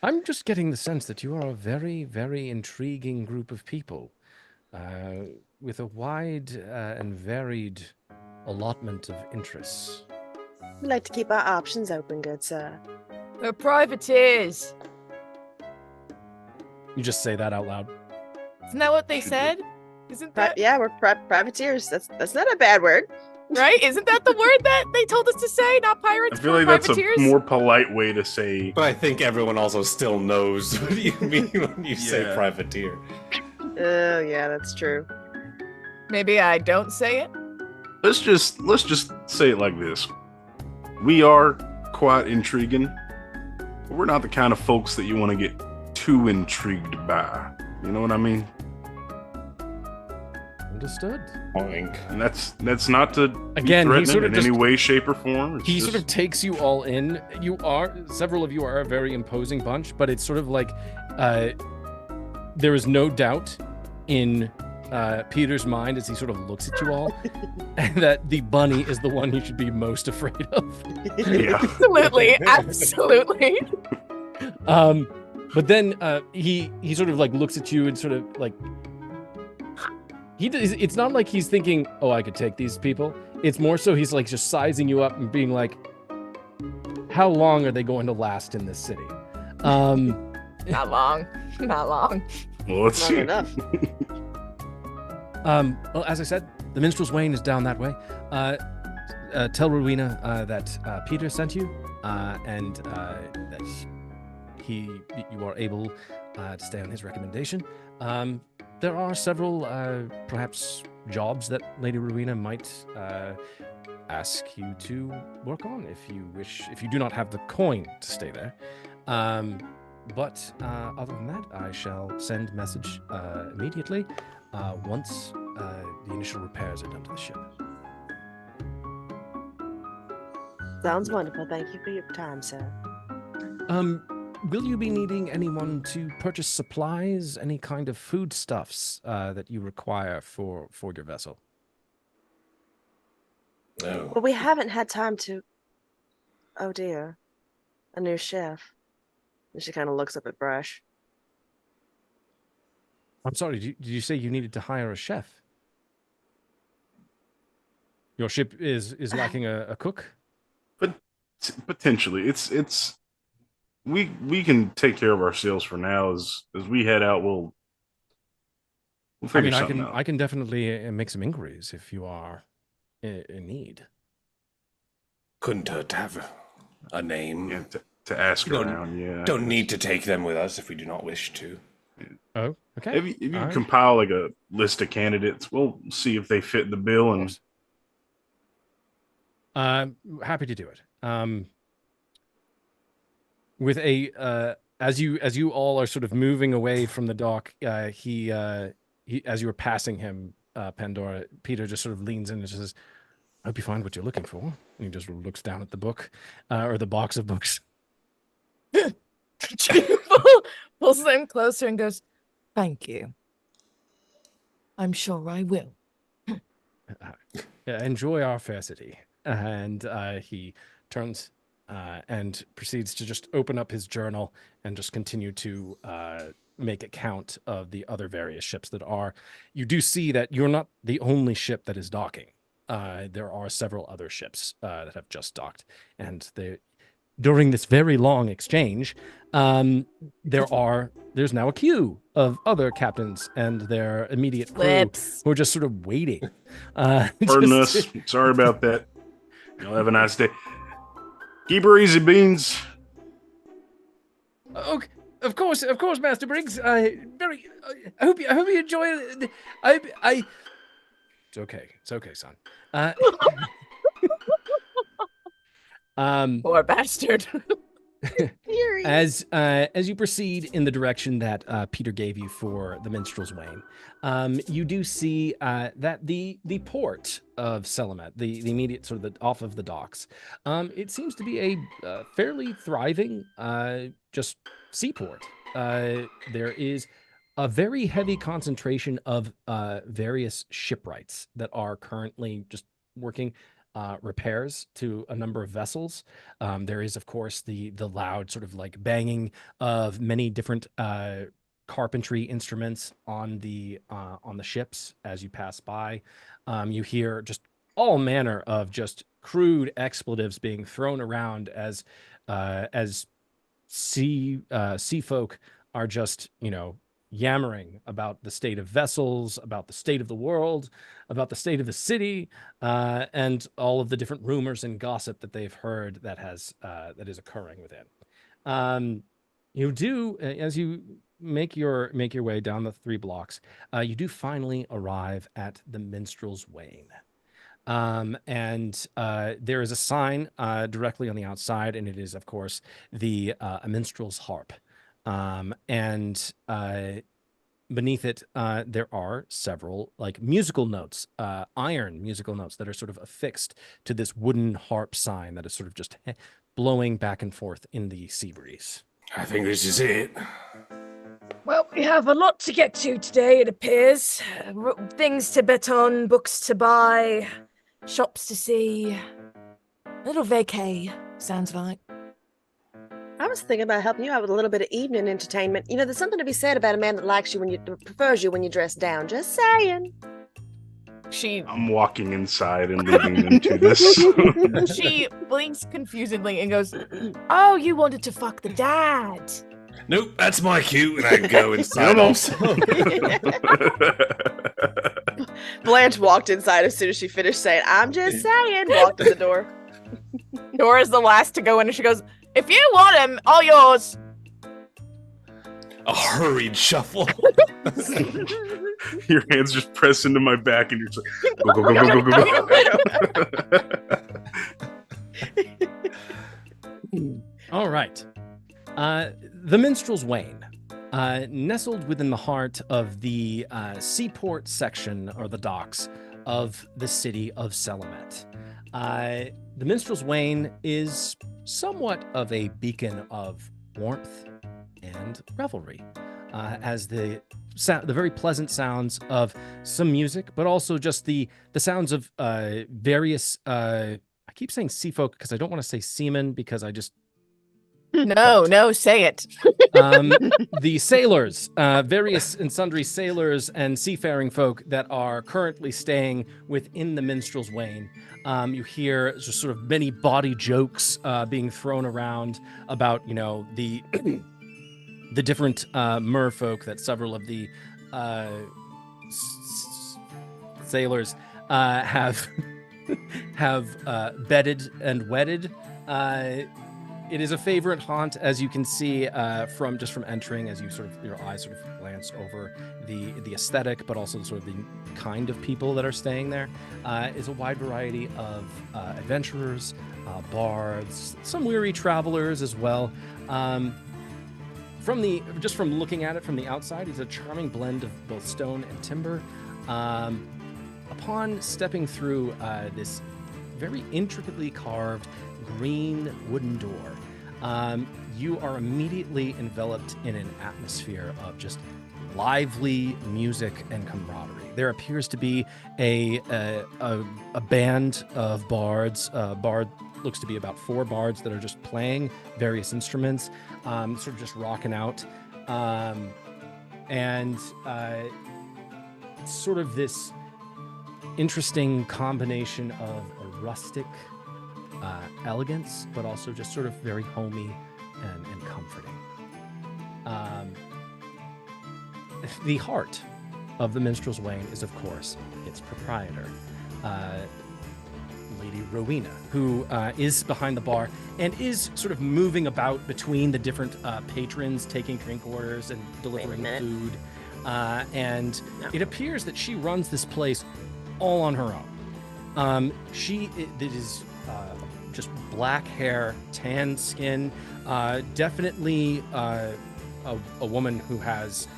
I'm just getting the sense that you are a very, very intriguing group of people, with a wide and varied allotment of interests. We like to keep our options open, good sir. We're privateers. You just say that out loud. Isn't that what they said? Isn't that Yeah, we're privateers. That's not a bad word. right? Isn't that the word that they told us to say? Not pirates, I feel like that's privateers? a more polite way to say. But I think everyone also still knows what you mean when you say privateer. Oh, yeah, that's true. Maybe I don't say it. Let's just say it like this. We are quite intriguing, but we're not the kind of folks that you want to get too intrigued by. You know what I mean? Understood. Oink. And that's not to be Again, he threatening sort of in just- any way, shape, or form. It's He just, sort of takes you all in. Several of you are a very imposing bunch, but it's sort of like there is no doubt in Peter's mind as he sort of looks at you all that the bunny is the one he should be most afraid of. yeah. Absolutely, absolutely. But then he sort of like looks at you and sort of like it's not like he's thinking, oh, I could take these people. It's more so he's like just sizing you up and being like, how long are they going to last in this city? Not long. Not long. Well, let's Not see. enough. Well, as I said, the Minstrel's Wane is down that way. Tell Rowena that Peter sent you, and that you are able to stay on his recommendation. There are several, perhaps, jobs that Lady Rowena might ask you to work on if you wish. If you do not have the coin to stay there. But other than that, I shall send message immediately once the initial repairs are done to the ship. Sounds wonderful. Thank you for your time, sir. Will you be needing anyone to purchase supplies, any kind of foodstuffs that you require for your vessel? No. Well, we haven't had time to. Oh dear, a new chef. And she kind of looks up at Brash. I'm sorry, did you say you needed to hire a chef? Your ship is lacking a cook? But potentially, it's we can take care of ourselves for now. As we head out, we'll I figure mean, something out. I can definitely make some inquiries if you are in need. Couldn't hurt to have a name. Yeah, to ask Don't- around. Yeah, Don't need to take them with us if we do not wish to. Oh, okay. If you All right. compile like a list of candidates, we'll see if they fit the bill. And Happy to do it. With a as you all are sort of moving away from the dock, he as you were passing him, Pandora, Peter just sort of leans in and just says, "I hope you find what you're looking for." And he just looks down at the book or the box of books. Pulls them closer and goes, "Thank you. I'm sure I will." Enjoy our fair city. And he turns and proceeds to just open up his journal and just continue to make a count of the other various ships that are. You do see that you're not the only ship that is docking. There are several other ships that have just docked. And during this very long exchange, there's now a queue of other captains and their immediate crew Lips. who are just sort of waiting. pardon us. Sorry about that. You'll have a nice day. Keep her easy, Beans. Okay, of course, Master Briggs. I hope you enjoy it. It's okay, son. Poor bastard. As you proceed in the direction that Peter gave you for the Minstrel's Wane, you do see that the port of Selamet, the immediate sort of off of the docks, it seems to be a fairly thriving just seaport. There is a very heavy concentration of various shipwrights that are currently just working repairs to a number of vessels. There is, of course, the loud sort of like banging of many different carpentry instruments on the ships as you pass by. You hear just all manner of just crude expletives being thrown around as sea folk are just, yammering about the state of vessels, about the state of the world, about the state of the city, and all of the different rumors and gossip that they've heard that is occurring within. You do, as you make your way down the 3 blocks, you do finally arrive at the Minstrel's Wane. And there is a sign directly on the outside, and it is, of course, a minstrel's harp. And beneath it, there are several like musical notes, iron musical notes that are sort of affixed to this wooden harp sign that is sort of just blowing back and forth in the sea breeze. I think this is it. Well, we have a lot to get to today, it appears. Things to bet on, books to buy, shops to see. A little vacay, sounds like. I was thinking about helping you out with a little bit of evening entertainment. You know, there's something to be said about a man that likes you when you prefers you when you dress down. Just saying. I'm walking inside and leading them to this. She blinks confusedly and goes, "Oh, you wanted to fuck the dad." Nope, that's my cue, and I go inside also. Blanche walked inside as soon as she finished saying, "I'm just saying," walked to the door. Nora's the last to go in, and she goes, "If you want him, all yours." A hurried shuffle. Your hands just press into my back, and you're just like, go. All right. The Minstrel's Wane, nestled within the heart of the seaport section or the docks of the city of Selamet. The Minstrel's Wane is somewhat of a beacon of warmth and revelry, as the very pleasant sounds of some music, but also just the sounds of various. I keep saying sea folk because I don't want to say seamen because I just. No, say it. The sailors, various and sundry sailors and seafaring folk that are currently staying within the Minstrel's Wane. You hear just sort of many bawdy jokes being thrown around about, you know, the the different merfolk that several of the sailors have bedded and wedded. It is a favorite haunt, as you can see from entering, as you your eyes sort of glance over the aesthetic, but also sort of the kind of people that are staying there. Is a wide variety of adventurers, bards, some weary travelers as well. From looking at it from the outside, it's a charming blend of both stone and timber. Upon stepping through this very intricately carved green wooden door, you are immediately enveloped in an atmosphere of just lively music and camaraderie. There appears to be a band of bards. Bard looks to be about 4 bards that are just playing various instruments, sort of just rocking out, and sort of this interesting combination of a rustic elegance, but also just sort of very homey and comforting. The heart of the Minstrel's Wane is, of course, its proprietor, Lady Rowena, who is behind the bar and is sort of moving about between the different patrons, taking drink orders and delivering food. And it appears that she runs this place all on her own. It is just black hair, tan skin, definitely a woman who has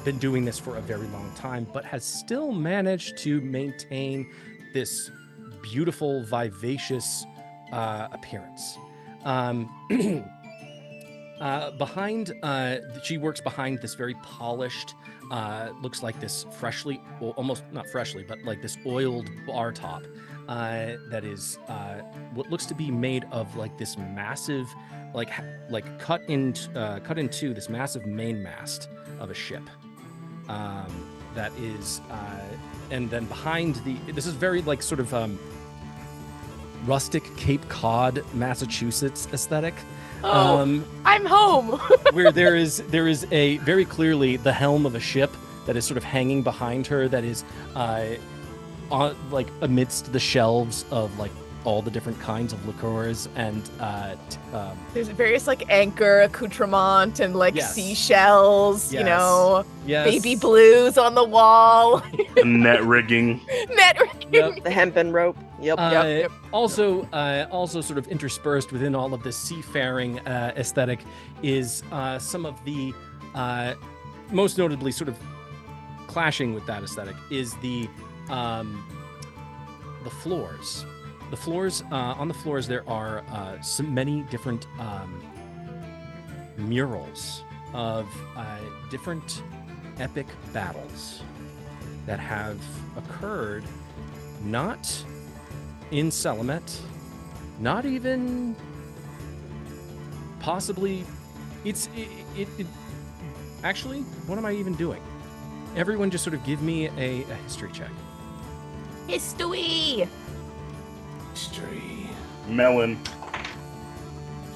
been doing this for a very long time, but has still managed to maintain this beautiful, vivacious appearance. She works behind this very polished, looks like this freshly, well, almost not freshly, but like this oiled bar top that is what looks to be made of like this massive, like cut into this massive mainmast of a ship. That is, and then behind this is very like sort of rustic Cape Cod, Massachusetts aesthetic. I'm home. Where there is a very clearly the helm of a ship that is sort of hanging behind her, that is on like amidst the shelves of like all the different kinds of liqueurs, and there's various like anchor accoutrement and like seashells, you know, baby blues on the wall, net rigging, the hempen rope. Yep. Also sort of interspersed within all of this seafaring aesthetic is some of the most notably sort of clashing with that aesthetic is the floors. The floors, on the floors, there are so many different murals of different epic battles that have occurred not in Selamet, not even possibly. Actually, what am I even doing? Everyone just sort of give me a history check. History. Melon.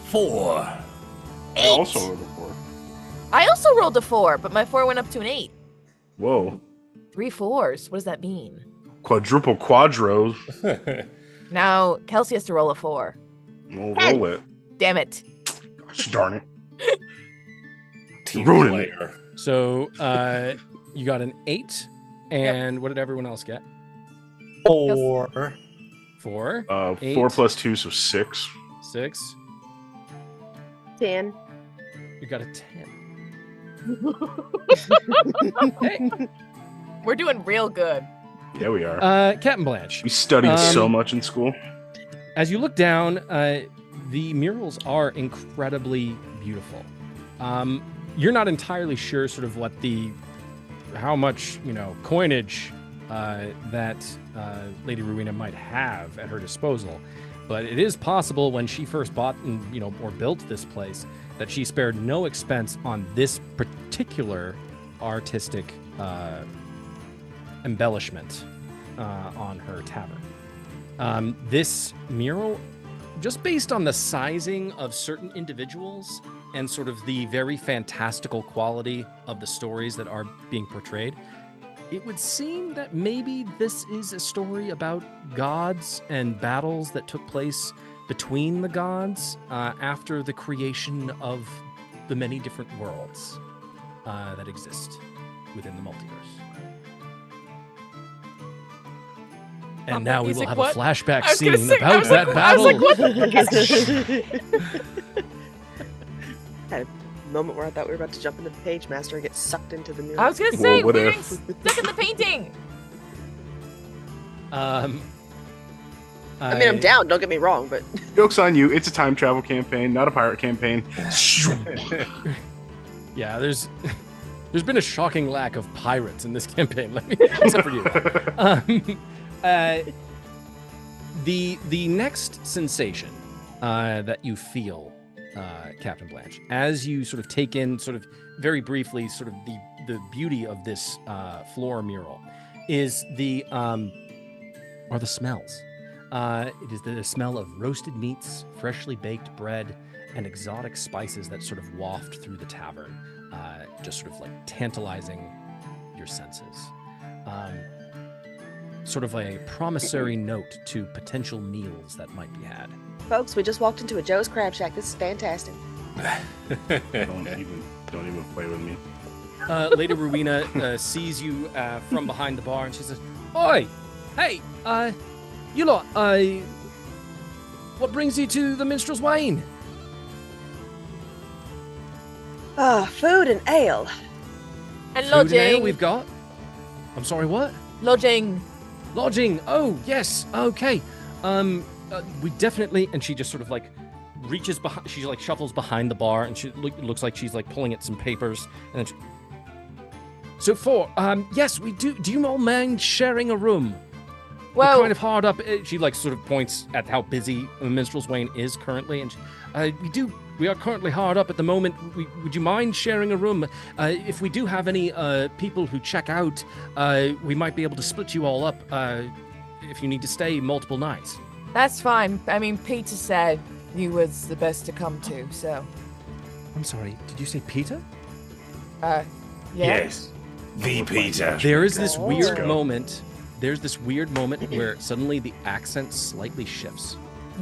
4. I also rolled a 4. I also rolled a 4, but my 4 went up to an 8. Whoa. 3 4s. What does that mean? Quadruple quadros. Now, Kelsey has to roll a 4. We'll roll it. Damn it. Gosh darn it. Team Ruining it. player. So you got an 8, and what did everyone else get? 4. 4. 8, 4 plus 2, so 6. 6. 10. You got a 10. Hey. We're doing real good. Yeah, we are. Captain Blanche. We studied so much in school. As you look down, the murals are incredibly beautiful. You're not entirely sure sort of how much, coinage that Lady Rowena might have at her disposal. But it is possible when she first bought and, or built this place that she spared no expense on this particular artistic embellishment on her tavern. This mural, just based on the sizing of certain individuals and sort of the very fantastical quality of the stories that are being portrayed, it would seem that maybe this is a story about gods and battles that took place between the gods after the creation of the many different worlds that exist within the multiverse. And now we will have a flashback scene about that battle. I was like, what? Had a moment where I thought we were about to jump into the page master and get sucked into the mural. I was gonna say, what we're if? getting stuck in the painting. I mean, I'm down, don't get me wrong, but... Joke's on you. It's a time travel campaign, not a pirate campaign. Yeah, there's been a shocking lack of pirates in this campaign, except for you. The next sensation that you feel, Captain Blanche, as you sort of take in, sort of very briefly, sort of the beauty of this floor mural, is the smells. It is the smell of roasted meats, freshly baked bread, and exotic spices that sort of waft through the tavern, just sort of like tantalizing your senses. Sort of a promissory note to potential meals that might be had. Folks, we just walked into a Joe's Crab Shack. This is fantastic. Don't even play with me. Lady Rowena sees you from behind the bar, and she says, "Oi, hey, you lot, what brings you to the Minstrel's Wane?" Food and ale. And Food and ale lodging. we've got. I'm sorry, what? Lodging. Lodging. Oh, yes. Okay. We definitely. And she just sort of like reaches behind. She like shuffles behind the bar, and she looks like she's like pulling at some papers. And then yes, we do. Do you all mind sharing a room? Well, We're kind of hard up. She like sort of points at how busy Minstrel's Wane is currently, and we are currently hard up at the moment. Would you mind sharing a room? If we do have any people who check out, we might be able to split you all up if you need to stay multiple nights. that's fine. I mean, Peter said he was the best to come to, so. I'm sorry, did you say Peter? Yeah. Yes. The Peter. There is this Oh. weird Let's go. moment. There's this weird moment where suddenly the accent slightly shifts.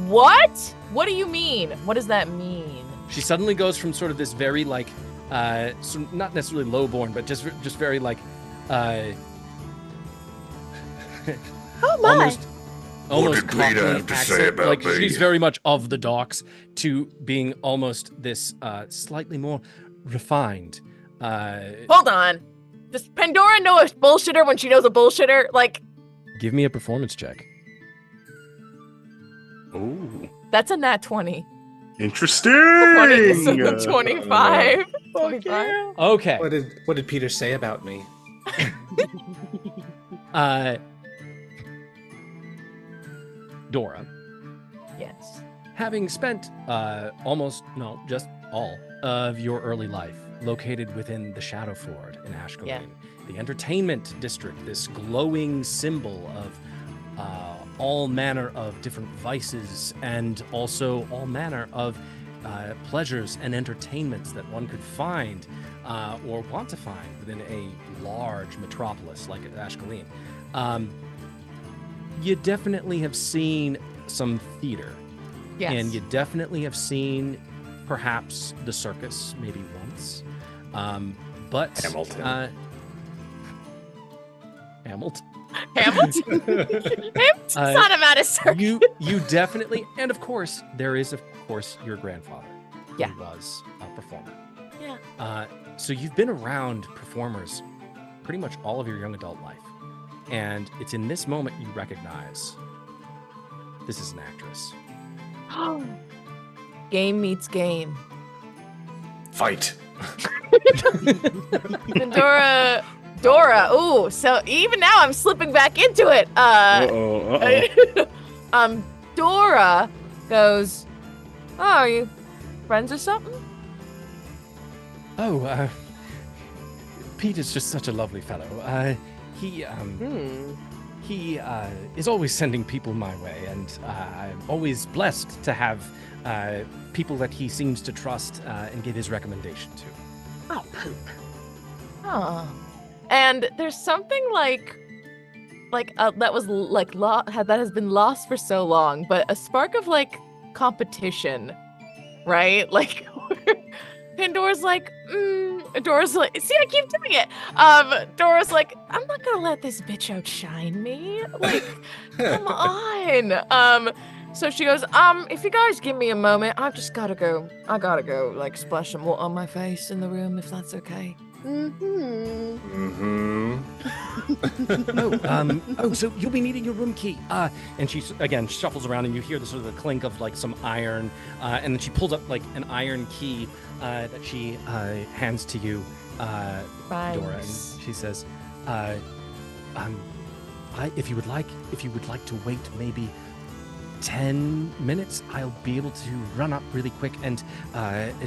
What? What do you mean? What does that mean? She suddenly goes from sort of this very like, not necessarily lowborn, but just very like, Oh my! almost did Peter Cockney have to say accent. about Like me? she's very much of the docks to being almost this slightly more refined. Hold on. Does Pandora know a bullshitter when she knows a bullshitter? Like, Give me a performance check. Oh, that's a nat 20. interesting. 25. 25. Okay. What did Peter say about me? Dora, Yes. having spent just all of your early life located within the Shadowford in Ashkelon, Yeah. the entertainment district, this glowing symbol of all manner of different vices and also all manner of pleasures and entertainments that one could find or want to find within a large metropolis like Ashkelon. You definitely have seen some theater. Yes. And you definitely have seen perhaps the circus maybe once. But Hamilton. Hamilton. Hamilton? Hamilton's not about a circus. You definitely, and of course, there is of course your grandfather. Yeah. Who was a performer. Yeah. So you've been around performers pretty much all of your young adult life. And it's in this moment you recognize this is an actress. Game meets game. Fight. And Dora. Ooh, so even now I'm slipping back into it. Dora goes, "Oh, are you friends or something?" Oh, Peter's just such a lovely fellow. He is always sending people my way, and I'm always blessed to have people that he seems to trust and give his recommendation to. Oh, poop. Oh. And there's something that was that has been lost for so long, but a spark of like competition, right? Like Pandora's like, Dora's like, see, I keep doing it. Dora's like, I'm not gonna let this bitch outshine me. Like, come on. So she goes, if you guys give me a moment, I gotta go, like, splash some water on my face in the room, if that's okay. So you'll be needing your room key. And she again shuffles around, and you hear the sort of the clink of like some iron, and then she pulls up like an iron key that she hands to you, Dora, and she says, if you would like to wait maybe 10 minutes, I'll be able to run up really quick and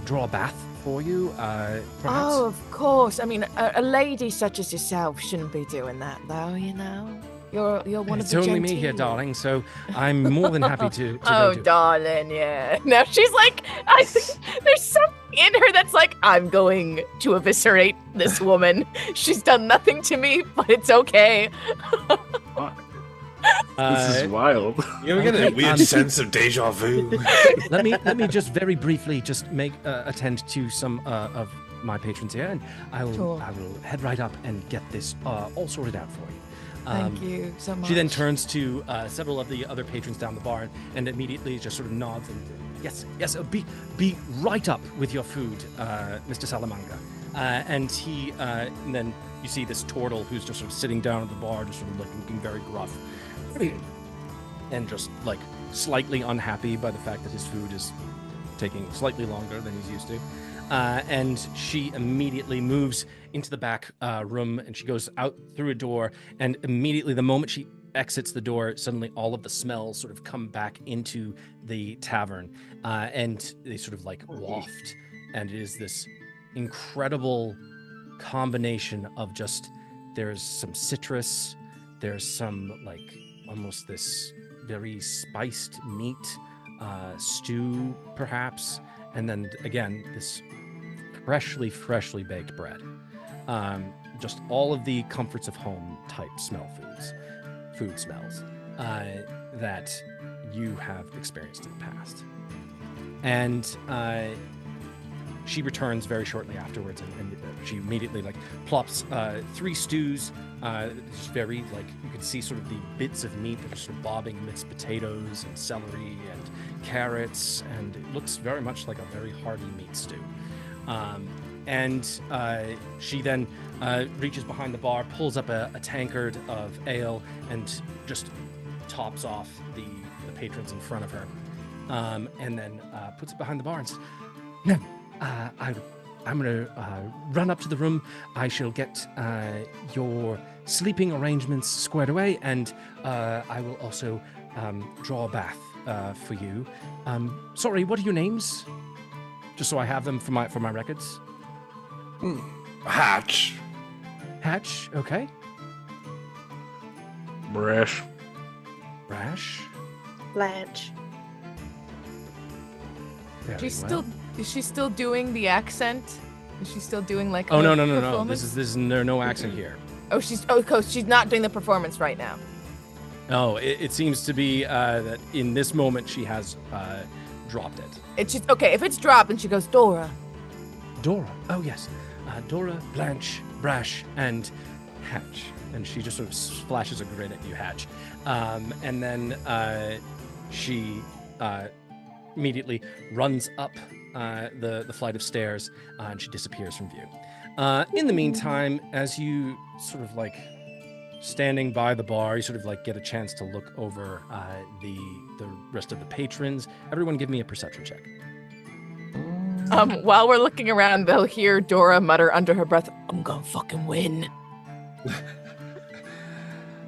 draw a bath for you, perhaps? Oh, of course. I mean, a lady such as yourself shouldn't be doing that, though, you know? You're one It's of the only me here, darling, so I'm more than happy to Oh, go do it. darling, yeah. Now she's like, there's something in her that's like, I'm going to eviscerate this woman. She's done nothing to me, but it's okay. This is wild. You ever get a weird sense of deja vu? Let me just very briefly just make attend to some of my patrons here, and I will head right up and get this all sorted out for you. Thank you so much. She then turns to several of the other patrons down the bar and immediately just sort of nods and yes, be right up with your food, Mr. Salamanca. And he and then you see this turtle who's just sort of sitting down at the bar, just sort of like looking very gruff. And just like slightly unhappy by the fact that his food is taking slightly longer than he's used to. And she immediately moves into the back room, and she goes out through a door, and immediately the moment she exits the door, suddenly all of the smells sort of come back into the tavern, and they sort of like waft, and it is this incredible combination of just, there's some citrus, there's some like almost this very spiced meat, stew perhaps, and then again this freshly baked bread. Just all of the comforts of home type food smells that you have experienced in the past. And she returns very shortly afterwards, and she immediately like plops 3 stews. Just very like, you can see sort of the bits of meat that are sort of bobbing amidst potatoes and celery and carrots, and it looks very much like a very hearty meat stew. And she then reaches behind the bar, pulls up a tankard of ale, and just tops off the patrons in front of her. And then puts it behind the bar and says, "No, I'm going to run up to the room. I shall get your sleeping arrangements squared away, and I will also draw a bath for you. Sorry, what are your names? Just so I have them for my records." Hatch. Hatch, okay. Brash. Brash. Blanche. Very She's well. still is she still doing the accent? Is she still doing like Oh her no. performance? This is no accent here. She's not doing the performance right now. Oh, it seems to be that in this moment she has dropped it. It's just okay, if it's dropped and she goes, Dora. Dora. Oh yes. Dora, Blanche, Brash, and Hatch. And she just sort of flashes a grin at you, Hatch. And then she immediately runs up the flight of stairs and she disappears from view. In the meantime, as you sort of like standing by the bar, you sort of like get a chance to look over the rest of the patrons. Everyone give me a perception check. While we're looking around, they'll hear Dora mutter under her breath, "I'm gonna fucking win."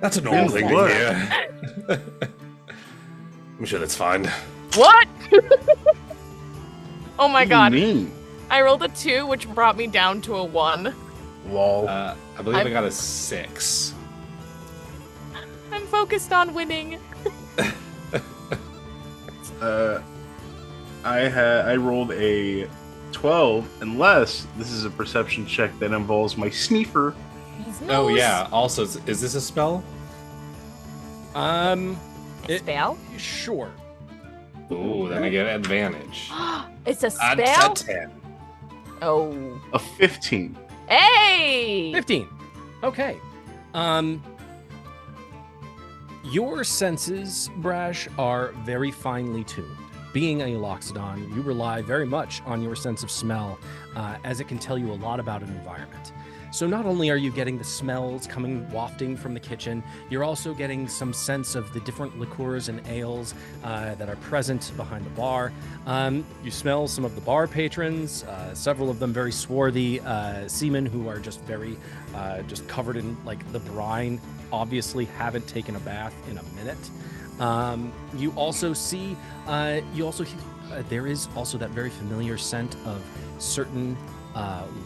That's a normal thing to What? hear. I'm sure that's fine. What? Oh my What god. do you mean? I rolled a 2, which brought me down to a 1. Lol. I believe I got a 6. I'm focused on winning. I rolled a 12, unless this is a perception check that involves my sneaker. His Oh nose. yeah. Also, is this a spell? Spell? Sure. Ooh, then I get advantage. It's a That's spell? a 10. Oh. A 15. Hey! 15. Okay. Your senses, Brash, are very finely tuned. Being a Loxodon, you rely very much on your sense of smell, as it can tell you a lot about an environment. So not only are you getting the smells coming wafting from the kitchen, you're also getting some sense of the different liqueurs and ales that are present behind the bar. You smell some of the bar patrons, several of them very swarthy seamen who are just very just covered in like the brine, obviously haven't taken a bath in a minute. You also see, there is also that very familiar scent of certain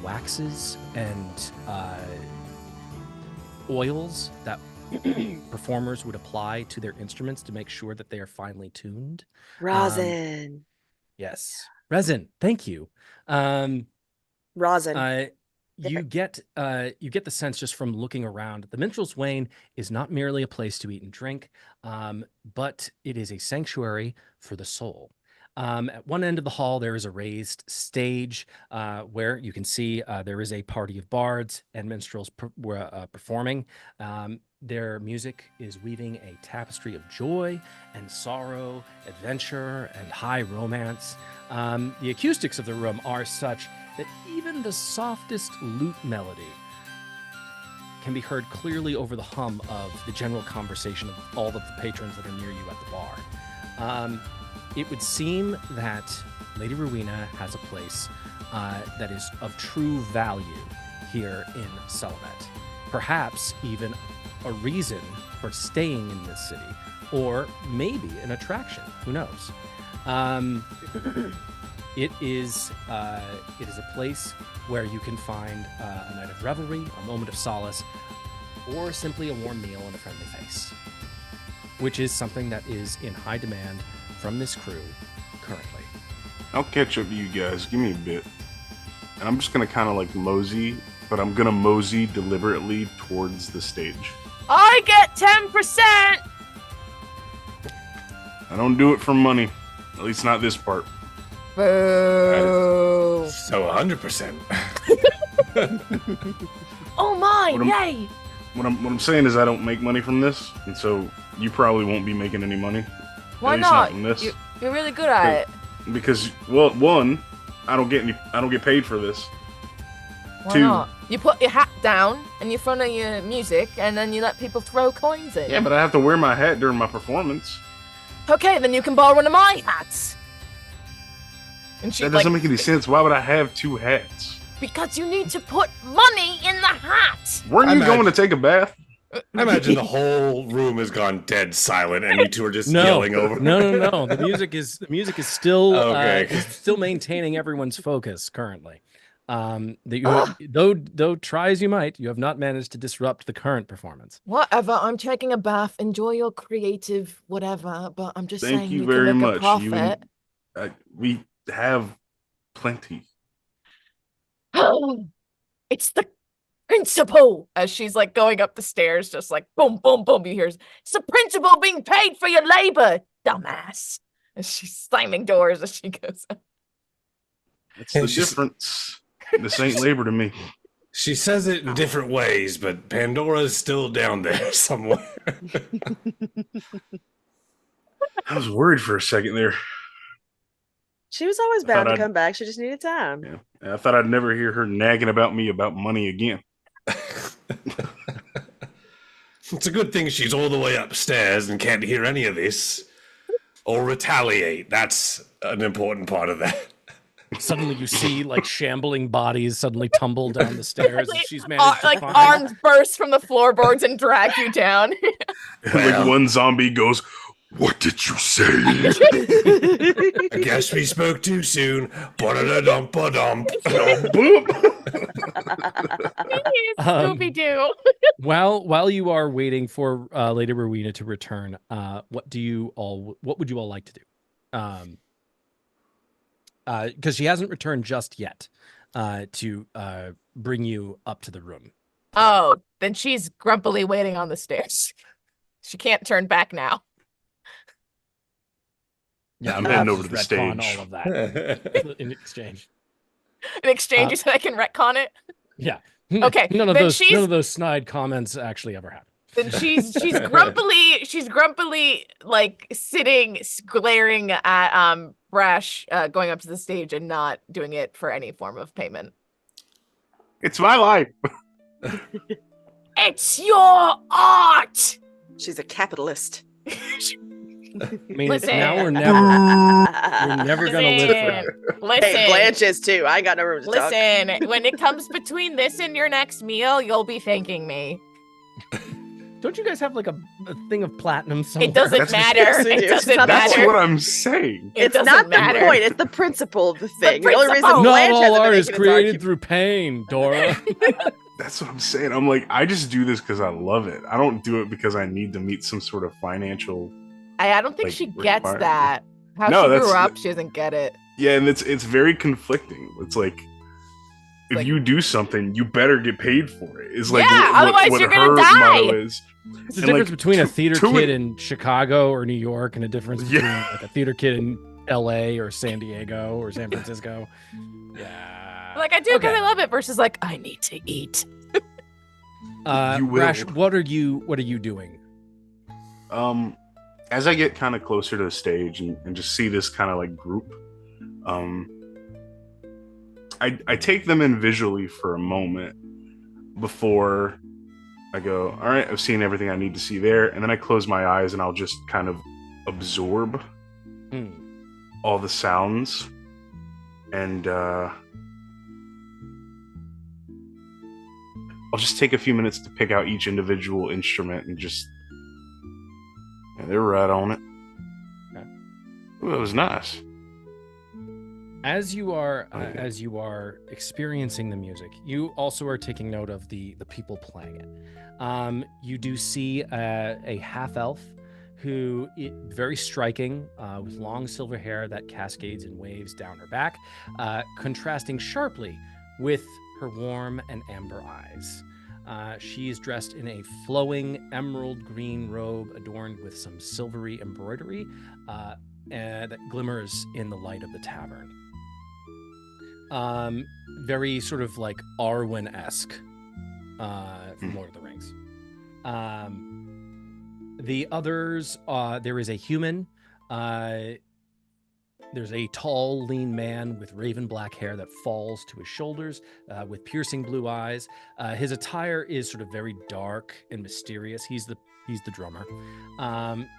waxes and oils that performers would apply to their instruments to make sure that they are finely tuned. Rosin. Yes, resin. Thank you. Rosin. You get the sense just from looking around. The Minstrel's Wane is not merely a place to eat and drink, but it is a sanctuary for the soul. At one end of the hall, there is a raised stage where you can see there is a party of bards and minstrels performing. Their music is weaving a tapestry of joy and sorrow, adventure and high romance. The acoustics of the room are such that even the softest lute melody can be heard clearly over the hum of the general conversation of all of the patrons that are near you at the bar. It would seem that Lady Rowena has a place that is of true value here in Selamet. Perhaps even a reason for staying in this city, or maybe an attraction. Who knows? It is a place where you can find a night of revelry, a moment of solace, or simply a warm meal and a friendly face, which is something that is in high demand from this crew currently. I'll catch up to you guys. Give me a bit. And I'm just gonna kind of like mosey, but I'm gonna mosey deliberately towards the stage. I get 10%! I don't do it for money. At least not this part. Boo! So 100%. Oh my, What am- yay! What I'm saying is I don't make money from this, and so you probably won't be making any money. Why At least not? from this. You're really good at it. Because, well, one, I don't get paid for this. Why 2. not? You put your hat down in front of your music, and then you let people throw coins in. Yeah, but I have to wear my hat during my performance. Okay, then you can borrow one of my hats. And she That doesn't make any sense. Why would I have 2 hats? Because you need to put money in the hat. Weren't you going to take a bath? I imagine the whole room has gone dead silent, and you two are just yelling over. No. The music is still Okay. still maintaining everyone's focus currently. Though try as you might, you have not managed to disrupt the current performance. Whatever. I'm taking a bath. Enjoy your creative whatever. But I'm just Thank saying you you very can make much. a profit. We have plenty. It's the principal. As she's like going up the stairs, just like boom, boom, boom. You hear, it's the principal being paid for your labor, dumbass. And she's slamming doors as she goes up. It's the difference. This ain't labor to me. She says it in different ways, but Pandora's still down there somewhere. I was worried for a second there. She was always bound to come back. She just needed time. Yeah, I thought I'd never hear her nagging about me about money again. It's a good thing she's all the way upstairs and can't hear any of this. Or retaliate. That's an important part of that. Suddenly you see like shambling bodies suddenly tumble down the stairs as she's managed to like find. arms burst from the floorboards and drag you down. Like one zombie goes, "What did you say?" I guess we spoke too soon. Ba-da-da-dum-ba-dum. Scooby-Doo. While you are waiting for Lady Rowena to return, what would you all like to do? Because she hasn't returned just yet to bring you up to the room. Oh, then she's grumpily waiting on the stairs. She can't turn back now. Yeah, I'm heading over to the retcon stage. all of that in exchange. In exchange, you said I can retcon it? Yeah. Okay. None of those snide comments actually ever happen. Then she's grumpily like sitting glaring at Brash going up to the stage and not doing it for any form of payment. It's my life. It's your art. She's a capitalist. I mean, it's Listen. now or never. You're never gonna live forever. Listen. Hey, Blanche is too. I ain't got no room to talk. Listen, when it comes between this and your next meal, you'll be thanking me. Don't you guys have like a thing of platinum somewhere? It doesn't matter. Yes, we It do. doesn't That's matter. what I'm saying. It's doesn't not matter. the point. It's the principle of the thing. The, only principle. reason Not Blanche all hasn't art been is making this created argument- through pain, Dora. That's what I'm saying. I'm like, I just do this because I love it. I don't do it because I need to meet some sort of financial. I don't think like, she gets requirement. that. How No, she that's- grew up, she doesn't get it. Yeah, and it's very conflicting. It's like, if Like- you do something, you better get paid for it. It's like Yeah, otherwise what you're her gonna die. motto is. It's the And, difference like, between a theater to kid it- in Chicago or New York and a difference between Yeah. like a theater kid in LA or San Diego or San Francisco. Yeah. Like, I do because Okay. I love it versus like, I need to eat. You will. Brash, what are you doing? As I get kind of closer to the stage and just see this kind of like group, I take them in visually for a moment before I go, all right, I've seen everything I need to see there. And then I close my eyes and I'll just kind of absorb all the sounds. And I'll just take a few minutes to pick out each individual instrument and just, yeah, they're right on it. Okay. Ooh, that was nice. As you are experiencing the music, you also are taking note of the people playing it. You do see a half elf who very striking, with long silver hair that cascades in waves down her back, contrasting sharply with her warm and amber eyes. She is dressed in a flowing emerald green robe adorned with some silvery embroidery that glimmers in the light of the tavern. Very sort of like Arwen-esque from Lord of the Rings. The others, there is a human There's a tall, lean man with raven black hair that falls to his shoulders, with piercing blue eyes. His attire is sort of very dark and mysterious. He's the drummer,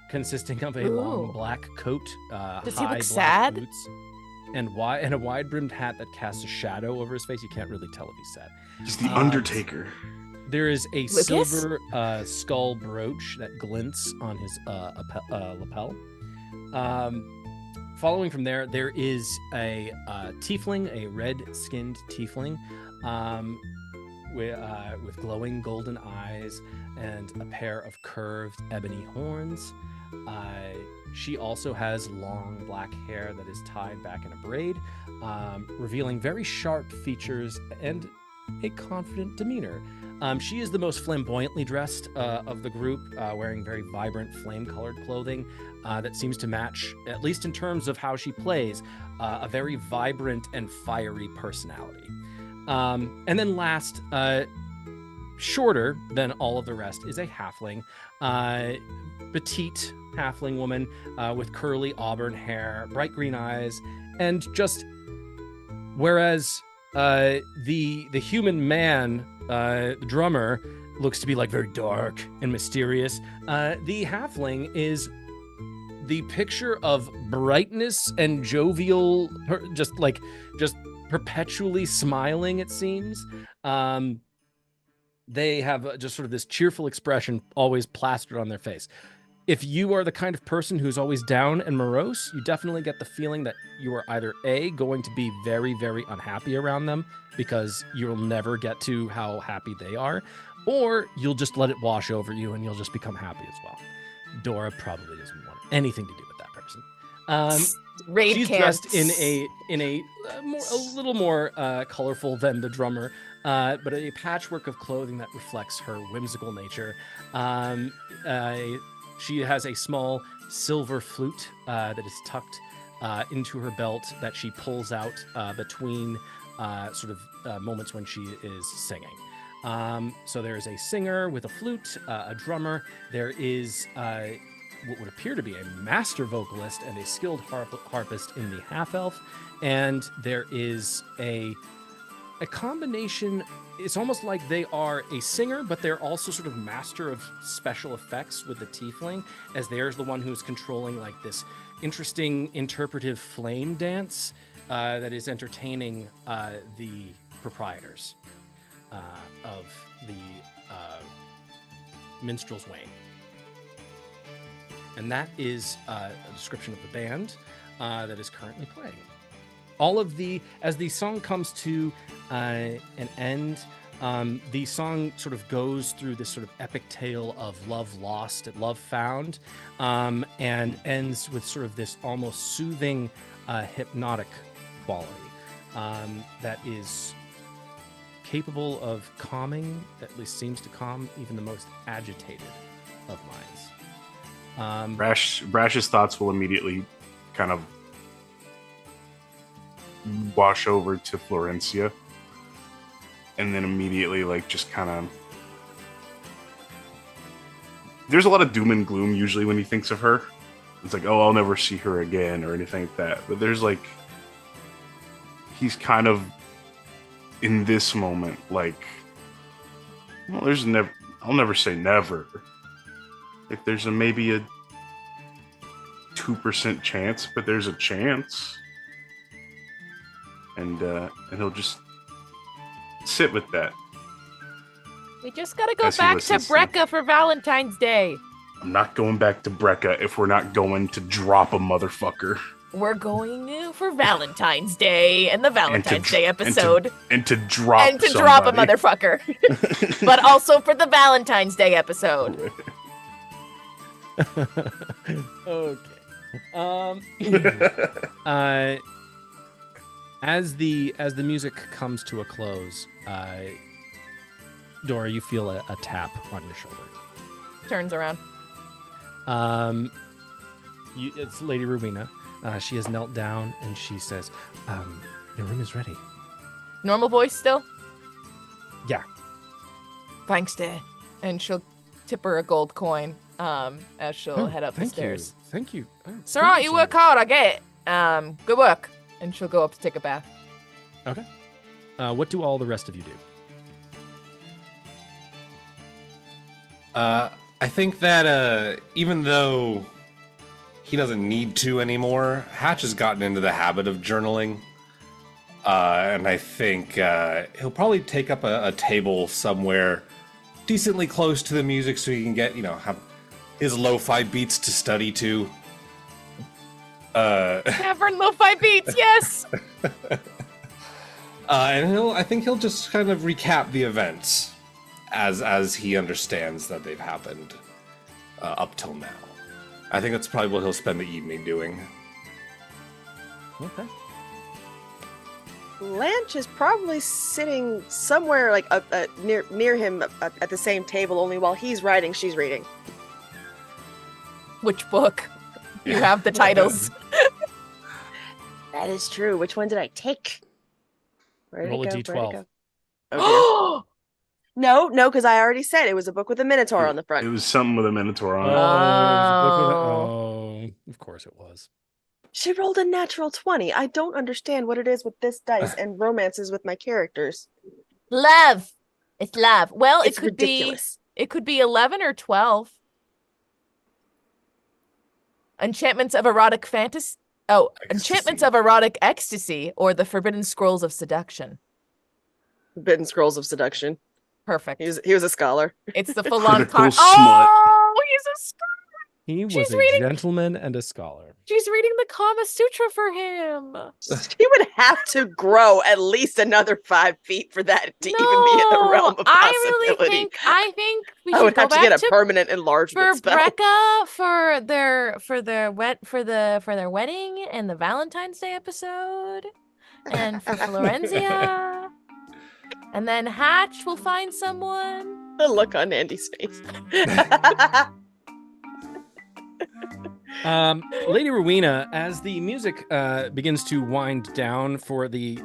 consisting of a long Ooh. black coat, Does he high look black sad? boots, and a wide-brimmed hat that casts a shadow over his face. You can't really tell if he's sad. He's the Undertaker. There is a Lucas? silver skull brooch that glints on his lapel. Following from there, there is a tiefling, a red-skinned tiefling, with glowing golden eyes and a pair of curved ebony horns. She also has long black hair that is tied back in a braid, revealing very sharp features and a confident demeanor. She is the most flamboyantly dressed of the group, wearing very vibrant flame-colored clothing that seems to match, at least in terms of how she plays, a very vibrant and fiery personality. And then last, shorter than all of the rest, is a halfling, petite halfling woman with curly auburn hair, bright green eyes, and just whereas the human man, the drummer, looks to be like very dark and mysterious, the halfling is the picture of brightness and jovial, just perpetually smiling, it seems. They have just sort of this cheerful expression always plastered on their face. If you are the kind of person who's always down and morose, you definitely get the feeling that you are either A, going to be very, very unhappy around them because you'll never get to how happy they are, or you'll just let it wash over you and you'll just become happy as well. Dora probably doesn't want anything to do with that person. Raid She's camps. dressed in a little more colorful than the drummer, but a patchwork of clothing that reflects her whimsical nature. She has a small silver flute that is tucked into her belt that she pulls out between moments when she is singing. So there is a singer with a flute, a drummer. There is what would appear to be a master vocalist and a skilled harpist in the half-elf. And there is a combination. It's almost like they are a singer, but they're also sort of master of special effects with the tiefling, as there's the one who's controlling like this interesting interpretive flame dance that is entertaining the proprietors of the Minstrel's Wane. And that is a description of the band that is currently playing. All of as the song comes to an end, the song sort of goes through this sort of epic tale of love lost and love found, and ends with sort of this almost soothing, hypnotic quality that is capable of calming, at least seems to calm even the most agitated of minds. Brash's thoughts will immediately kind of wash over to Florencia, and then immediately just kind of, there's a lot of doom and gloom usually when he thinks of her. It's like, oh, I'll never see her again or anything like that, but there's he's kind of in this moment well, I'll never say never. There's maybe a 2% chance, but there's a chance. And he'll just sit with that. We just gotta go As he back to listens to Brecca for Valentine's Day. I'm not going back to Brecca if we're not going to drop a motherfucker. We're going for Valentine's Day and the Valentine's Day episode. And to drop And to drop a somebody. motherfucker. But also for the Valentine's Day episode. Okay. As the music comes to a close, Dora, you feel a tap on your shoulder. Turns around. It's Lady Rowena. She has knelt down and she says, "Your room is ready." Normal voice still? Yeah. Thanks, Dad. And she'll tip her a gold coin as she'll head up the stairs. Thank you. Sir, you work hard, I get it. Good work. And she'll go up to take a bath. Okay. What do all the rest of you do? I think that even though he doesn't need to anymore, Hatch has gotten into the habit of journaling. And I think he'll probably take up a table somewhere decently close to the music so he can get, have his lo-fi beats to study to. Cavern lo-fi beats, yes! And I think he'll just kind of recap the events as he understands that they've happened up till now. I think that's probably what he'll spend the evening doing. Okay. Blanche is probably sitting somewhere like near him at the same table. Only while he's writing, she's reading. Which book? You have the titles. That is true. Which one did I take? Where did Roll it a go? d12. Where'd it go? Oh, dear. No, because I already said it was a book with a minotaur on the It front. was something with a minotaur on it. Oh, of course it was. She rolled a natural 20. I don't understand what it is with this dice and romances with my characters. Love. It's love. Well, It's it could ridiculous. be 11 or 12. Enchantments of erotic fantasy. Oh, enchantments of erotic ecstasy or the forbidden scrolls of seduction. Forbidden Scrolls of Seduction. Perfect. He was a scholar. It's the full-on Critical smut. Oh, he's a scholar. He was She's a reading- gentleman and a scholar. She's reading the Kama Sutra for him. He would have to grow at least another 5 feet for that to even be in the realm of possibility. I think we I should would go have to back get a permanent enlargement for spell. Brecca for their wedding and the Valentine's Day episode, and for Florenzia, and then Hatch will find someone. The look on Andy's face. Lady Rowena, as the music begins to wind down for the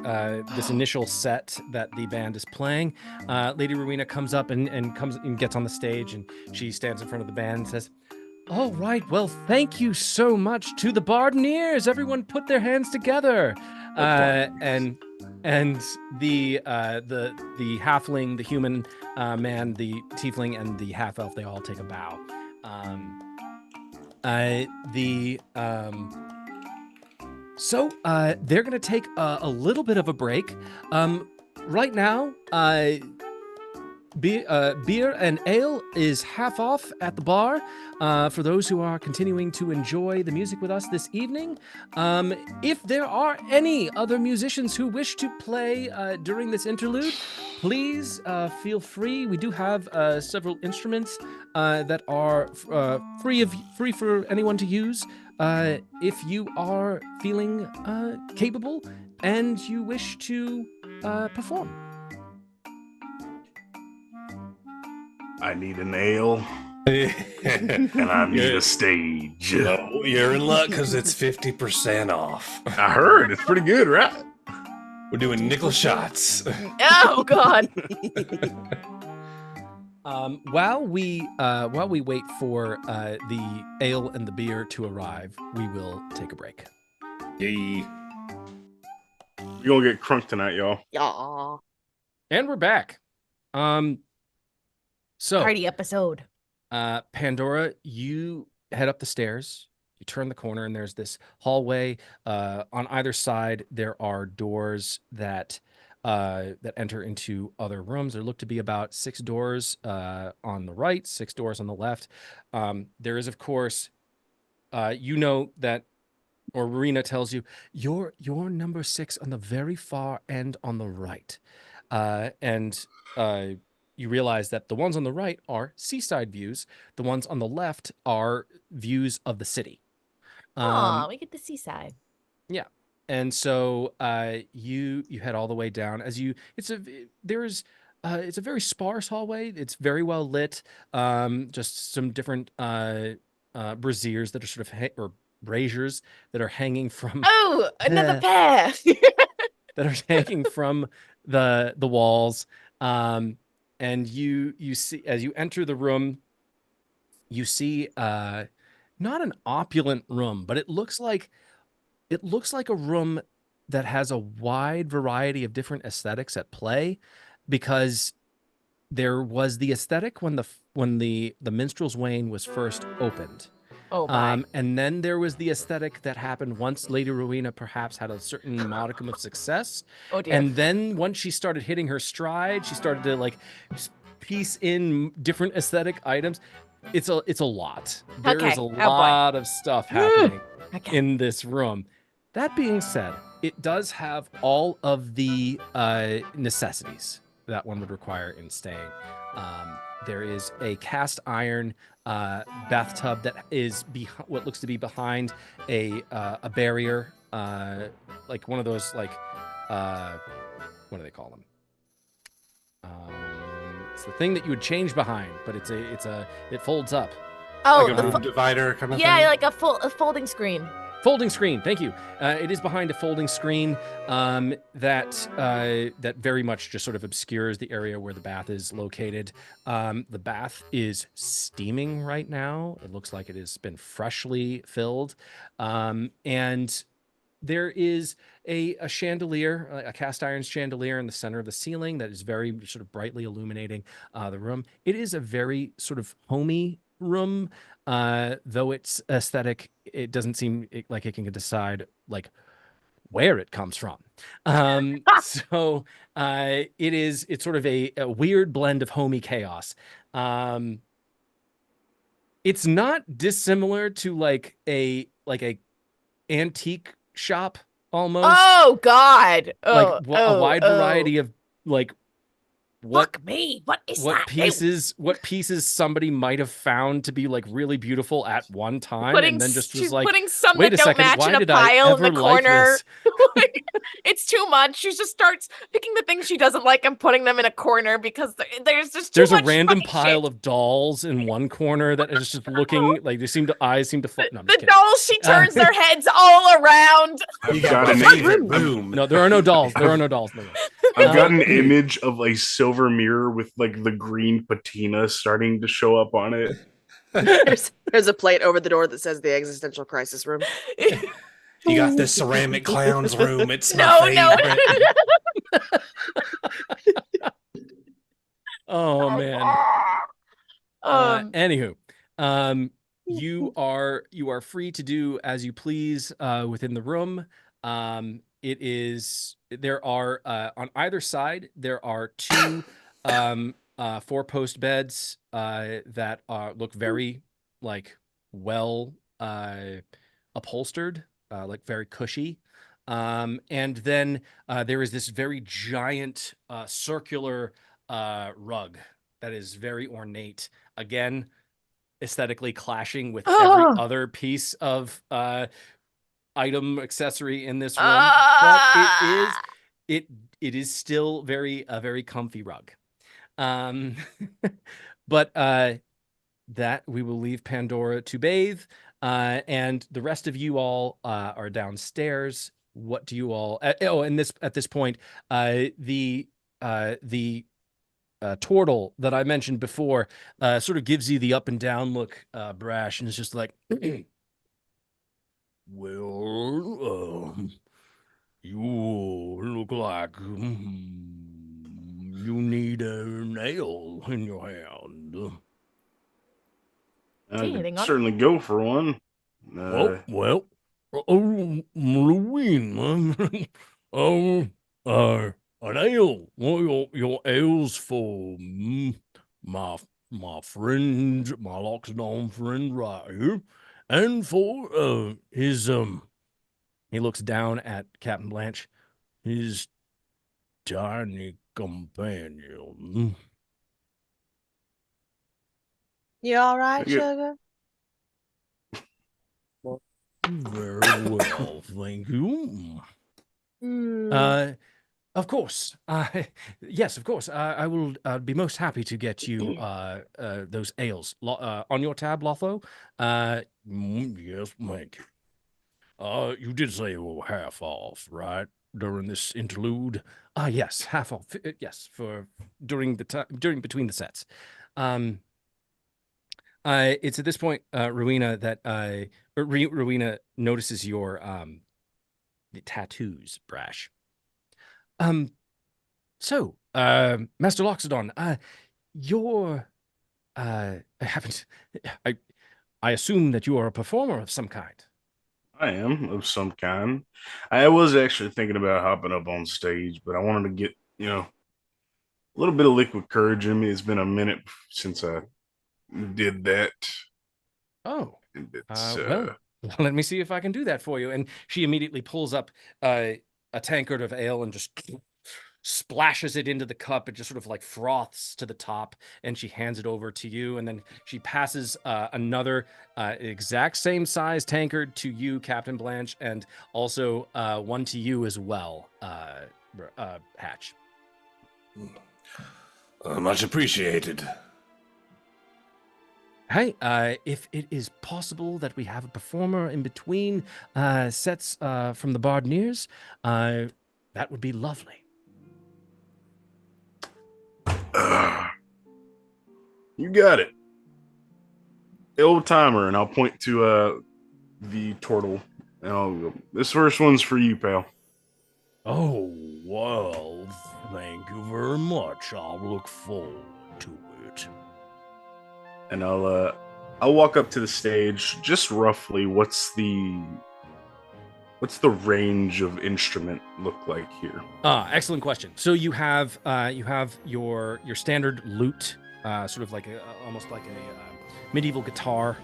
this initial set that the band is playing, Lady Rowena comes up and comes and gets on the stage, and she stands in front of the band and says, "All right, well, thank you so much to the Bardineers. Everyone, put their hands together." And the halfling, the human man, the tiefling, and the half elf, they all take a bow. So they're gonna take a little bit of a break. Right now, beer and ale is half off at the bar for those who are continuing to enjoy the music with us this evening. If there are any other musicians who wish to play during this interlude, please feel free. We do have several instruments that are free for anyone to use. If you are feeling capable and you wish to perform. I need an ale, and I need a stage. Oh, you're in luck because it's 50% off. I heard it's pretty good, right? We're doing nickel shots. Oh God! While we wait for the ale and the beer to arrive, we will take a break. Yay. We're gonna get crunk tonight, y'all. Yeah. And we're back. So Party episode. Pandora, you head up the stairs. You turn the corner, and there's this hallway. On either side, there are doors that enter into other rooms. There look to be about 6 doors on the right, 6 doors on the left. There is, of course, you know that, or Marina tells you, you're number 6 on the very far end on the right, and you realize that the ones on the right are seaside views. The ones on the left are views of the city. We get the seaside. Yeah. And so you head all the way down it's a very sparse hallway. It's very well lit. Just some different braziers that are sort of or braziers that are hanging from Oh, another pair. that are hanging from the walls. And you see, as you enter the room, you see not an opulent room, but it looks like it looks like a room that has a wide variety of different aesthetics at play, because there was the aesthetic when the Minstrel's Wane was first opened. Oh my. And then there was the aesthetic that happened once Lady Rowena perhaps had a certain modicum of success. Oh dear. And then once she started hitting her stride, she started to like piece in different aesthetic items. It's a lot. There is a lot of stuff happening in this room. That being said, it does have all of the necessities that one would require in staying. There is a cast iron bathtub that is what looks to be behind a barrier, like one of those, like what do they call them? It's the thing that you would change behind, but it folds up. Oh, Like a room divider kind of yeah, thing? like a folding screen. Folding screen, thank you. It is behind a folding screen that very much just sort of obscures the area where the bath is located. The bath is steaming right now. It looks like it has been freshly filled. And there is a chandelier, a cast iron chandelier in the center of the ceiling that is very sort of brightly illuminating the room. It is a very sort of homey room. Though it's aesthetic, it doesn't seem like it can decide like where it comes from. So it's sort of a weird blend of homey chaos. It's not dissimilar to like a antique shop almost. Oh God! A wide variety of like Fuck me! What is that? What pieces somebody might have found to be like really beautiful at one time, Putting, and then just was she's like, putting some wait that a don't second, match why in a did I pile in ever the like corner. this? It's too much. She just starts picking the things she doesn't like and putting them in a corner because there's just too There's much a random fucking pile shit. of dolls in one corner that is just looking like eyes seem to fall. No, I'm just The kidding. dolls, she turns their heads all around. You got got an my favorite boom. No, there are no dolls. There are no dolls. No. I've got an image of a silver mirror with like the green patina starting to show up on it. There's a plate over the door that says the existential crisis room. You got this ceramic clown's room. It's No, my favorite. Oh man. Anywho, you are free to do as you please within the room. There are on either side there are two 4-post beds that look very like well upholstered, like very cushy. And then there is this very giant circular rug that is very ornate. Again, aesthetically clashing with every other piece of item accessory in this room, but it is still a very comfy rug. But that we will leave Pandora to bathe, and the rest of you all are downstairs. What do you all? At this point, the turtle that I mentioned before sort of gives you the up and down look, Brash, and it's just like, well, you look like you need a nail in your hand. I could certainly go for one. Well, Louine, an ale. Well, your ale's for my friend, my locked-on friend right here, and for his He looks down at Captain Blanche, his tiny companion. You all right, sugar? Very well, thank you. Of course. Yes, of course. I will be most happy to get you those ales. On your tab, Lotho? Yes, thank you. You did say you were half off, right? During this interlude? Yes, half off. Yes, for during between the sets. It's at this point, Rowena, that Rowena notices your the tattoos, Brash. So, Master Loxodon, I haven't, I assume that you are a performer of some kind. I am of some kind. I was actually thinking about hopping up on stage, but I wanted to get, a little bit of liquid courage in me. It's been a minute since I did that. Oh, And it's, well, let me see if I can do that for you. And she immediately pulls up a tankard of ale and just splashes it into the cup. It just sort of like froths to the top, and she hands it over to you. And then she passes another exact same size tankard to you, Captain Blanche, and also one to you as well, Hatch. Much appreciated. Hey, if it is possible that we have a performer in between sets from the Bardineers, that would be lovely. You got it. The old timer, and I'll point to the turtle. And I'll go, this first one's for you, pal. Oh, well, thank you very much. I'll look forward to it. And I'll walk up to the stage. Just roughly, what's the range of instrument look like here? Excellent question. So you have your standard lute, sort of like almost like a medieval guitar.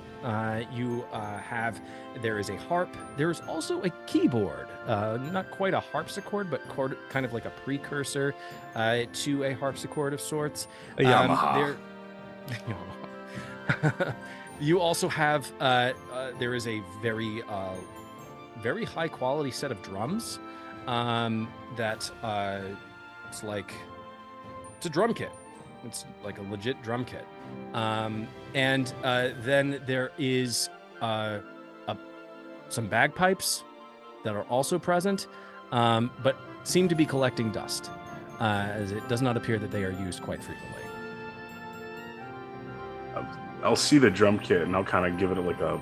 There is a harp. There is also a keyboard, not quite a harpsichord, but kind of like a precursor to a harpsichord of sorts. A Yamaha. You also have there is a very high quality set of drums that it's a drum kit. It's like a legit drum kit. And then there is some bagpipes that are also present, but seem to be collecting dust, as it does not appear that they are used quite frequently. I'll see the drum kit and I'll kind of give it like a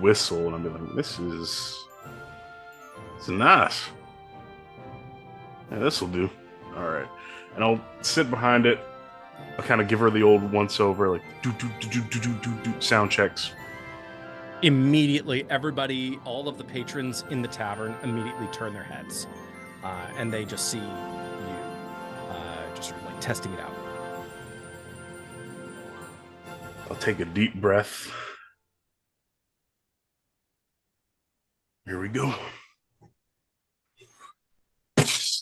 whistle, and I'll be like, "This is nice. Yeah, this will do." All right, and I'll sit behind it. I'll kind of give her the old once over, like do sound checks. Immediately, all of the patrons in the tavern immediately turn their heads, and they just see you, just sort of like testing it out. I'll take a deep breath. Here we go.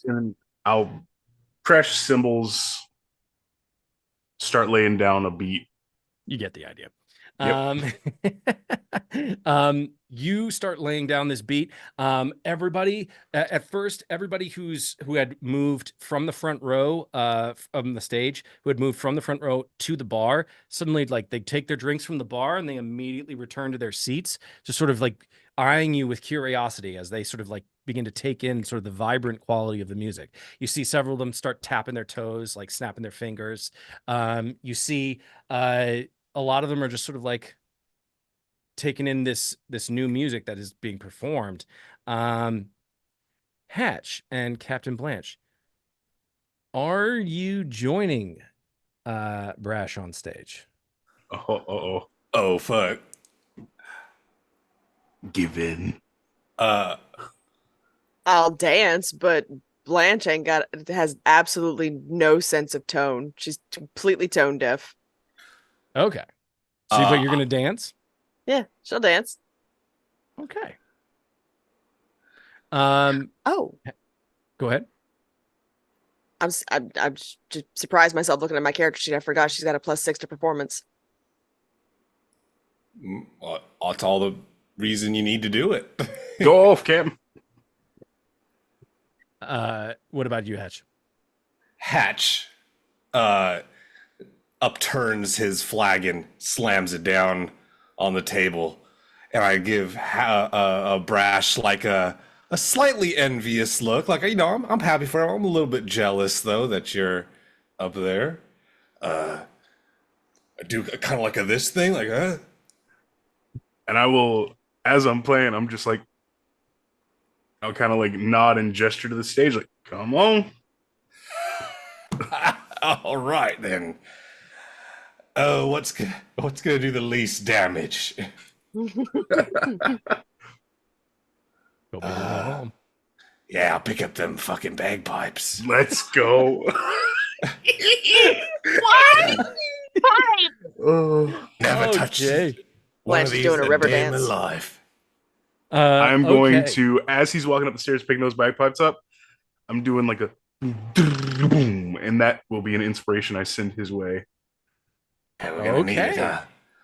And I'll crash cymbals, start laying down a beat. You get the idea. Yep. You start laying down this beat. Everybody, at first, everybody who had moved from the front row from the stage, who had moved from the front row to the bar, suddenly like they take their drinks from the bar and they immediately return to their seats, just sort of like eyeing you with curiosity as they sort of like begin to take in sort of the vibrant quality of the music. You see several of them start tapping their toes, like snapping their fingers. You see a lot of them are just sort of like taking in this new music that is being performed. Hatch and Captain Blanche, are you joining Brash on stage? Oh, fuck. Give in. I'll dance, but Blanche has absolutely no sense of tone. She's completely tone deaf. Okay. So but you're gonna dance? Yeah, she'll dance. Okay. Oh, go ahead. I'm just surprised myself looking at my character sheet. I forgot she's got a +6 to performance. That's all the reason you need to do it. Go off, Captain. What about you, Hatch? Hatch upturns his flagon, slams it down on the table, and I give a Brash like a slightly envious look. Like, I'm happy for him. I'm a little bit jealous though that you're up there. I do kind of like this thing, like And I will, as I'm playing, I'm just like, I'll kind of like nod and gesture to the stage, like, come on. All right then. Oh, what's gonna do the least damage? Go big or go home. Yeah, I'll pick up them fucking bagpipes. Let's go. What? Fine. Oh. Never touched Okay. one Blanche of is these doing a in river day in my dance. life. I'm going Okay. to, as he's walking up the stairs picking those bagpipes up, I'm doing like a boom, and that will be an inspiration I send his way. Yeah, we're gonna need it, Okay. huh?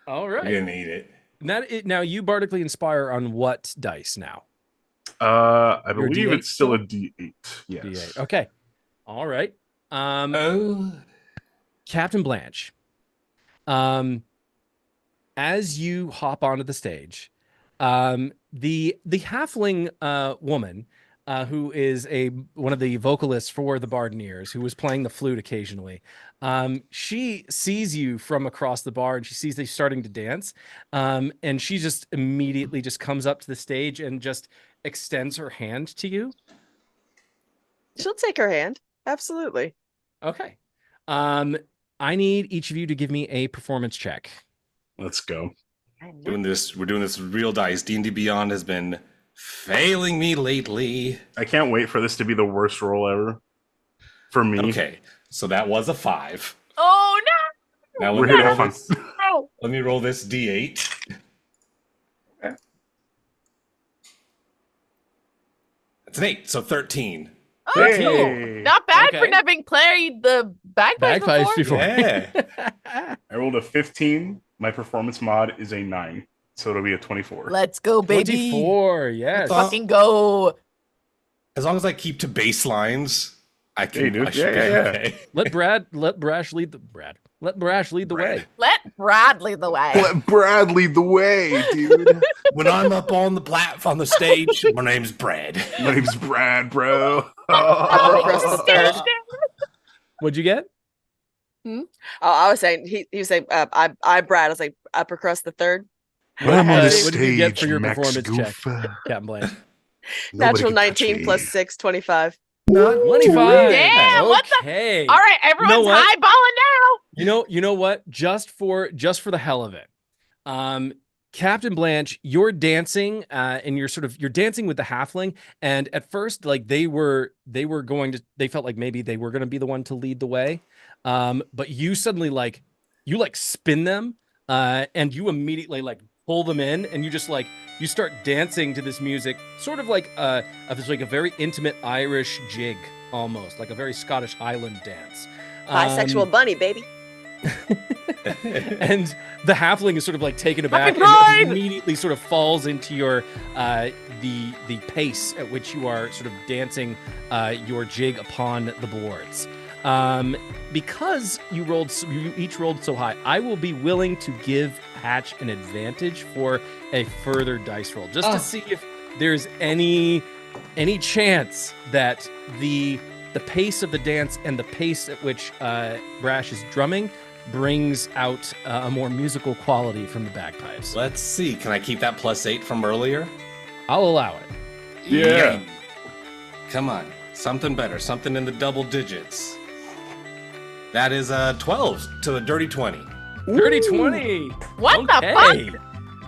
All We're right. gonna need it. Now you bardically inspire on what dice now? I Your believe D8 it's still a still? D8. Yes. D8. Okay. All right. Oh. Captain Blanche. As you hop onto the stage, the halfling woman who is one of the vocalists for the Bardineers, who was playing the flute occasionally, she sees you from across the bar and she sees that you're starting to dance, and she just immediately just comes up to the stage and just extends her hand to you. She'll take her hand. Absolutely. Okay. I need each of you to give me a performance check. Let's go. We're doing this with real dice. D&D Beyond has been failing me lately. I can't wait for this to be the worst roll ever for me. Okay, so that was a 5. Oh no! Now We're here to have fun. No! let me roll this D8. It's an 8, so 13. Oh, Hey. not bad for Okay. not having played the bagpipes Bagpipes before. before. Yeah. I rolled a 15. My performance mod is a 9, so it'll be a 24. Let's go, baby. 24, yes. Fucking go. As long as I keep to baselines, I can. Yeah, dude. I should Yeah, be yeah, okay. Let Brash lead the way. Let Brad lead the way. Let Brad lead the way, dude. When I'm up on the platform, on the stage, my name's Brad. My name's Brad, bro. Across the third. What'd you get? Oh, I was saying he was saying I Brad. I was like up across the third. When I'm on the What did you get for stage, your Max performance check? Goof, Captain Blanche. nobody Natural can touch 19 me. plus 6, 25. 25. Damn, what the- Okay. All right, everyone's what? highballing now. You know what? Just for the hell of it. Captain Blanche, you're dancing, and you're dancing with the halfling. And at first, like they felt like maybe they were going to be the one to lead the way. But you suddenly you spin them, and you immediately pull them in, and you start dancing to this music, sort of like a very intimate Irish jig, almost like a very Scottish Highland dance. Bisexual bunny, baby. And the halfling is sort of taken aback Happy and Pride! immediately sort of falls into your the pace at which you are sort of dancing your jig upon the boards. Because you each rolled so high, I will be willing to give Hatch an advantage for a further dice roll, just to see if there's any chance that the pace of the dance and the pace at which Brash is drumming brings out a more musical quality from the bagpipes. Let's see. Can I keep that +8 from earlier? I'll allow it. Yeah. Come on. Something better. Something in the double digits. That is 12 to a dirty 20. Dirty 20. What the fuck?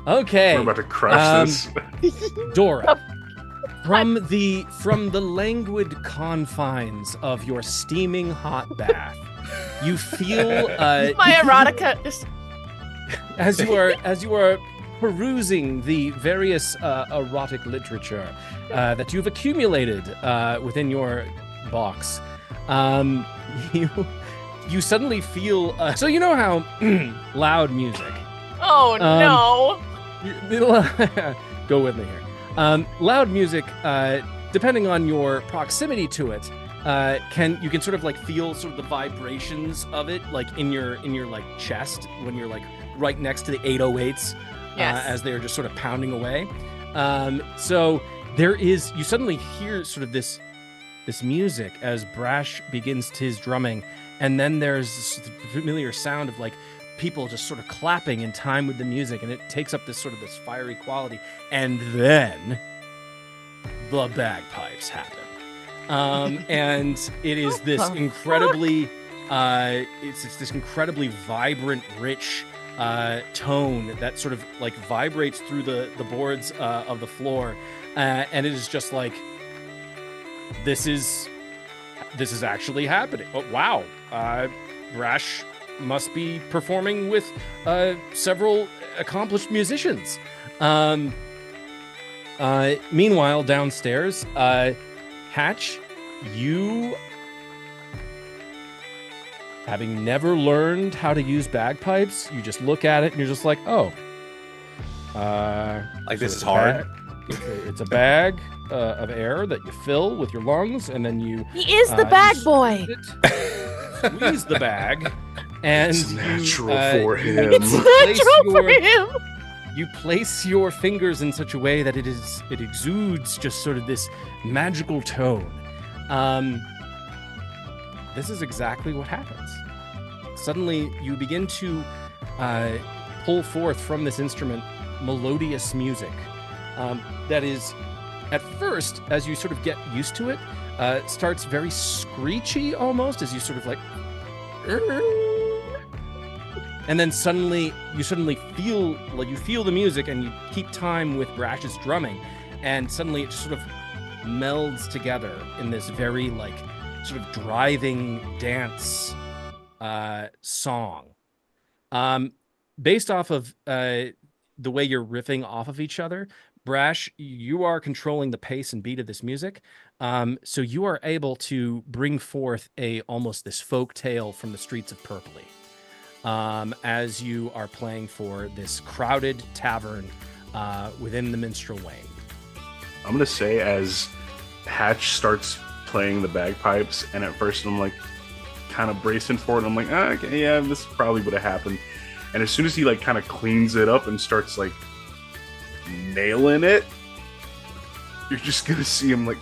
Okay. We're about to crush this. Dora, from the languid confines of your steaming hot bath, you feel My erotica just as you are perusing the various erotic literature that you've accumulated within your box. You suddenly feel so you know how loud music. Oh no. Go with me here. Loud music, depending on your proximity to it, you can sort of feel sort of the vibrations of it, in your chest when you're right next to the 808s, Yes. as they're just sort of pounding away. So you suddenly hear sort of this music as Brash begins his drumming, and then there's this familiar sound of people just sort of clapping in time with the music, and it takes up this fiery quality, and then the bagpipes happen. And it is this incredibly, it's this incredibly vibrant, rich tone that sort of like vibrates through the boards of the floor, and it is just like, this is actually happening. Oh, wow. Brash must be performing with several accomplished musicians. Meanwhile, downstairs, Hatch, you, having never learned how to use bagpipes, you just look at it and you're just like, oh. Like, this is Bag. hard. It's a bag of air that you fill with your lungs, and then you... He is the bag boy. Squeeze the bag, and It's natural for you him. It's natural for him. You place your fingers in such a way that it exudes just sort of this magical tone. This is exactly what happens. Suddenly, you begin to pull forth from this instrument melodious music that is, at first, as you sort of get used to it, starts very screechy almost, as you sort of like... And then suddenly, you feel the music, and you keep time with Brash's drumming, and suddenly it just sort of melds together in this very like sort of driving dance song. Based off of the way you're riffing off of each other, Brash, you are controlling the pace and beat of this music, so you are able to bring forth almost this folk tale from the streets of Purpley. As you are playing for this crowded tavern within the Minstrel Wane. I'm gonna say, as Hatch starts playing the bagpipes, and at first I'm like kind of bracing for it. I'm like, okay, yeah, this probably would have happened. And as soon as he like kind of cleans it up and starts like nailing it, you're just gonna see him like,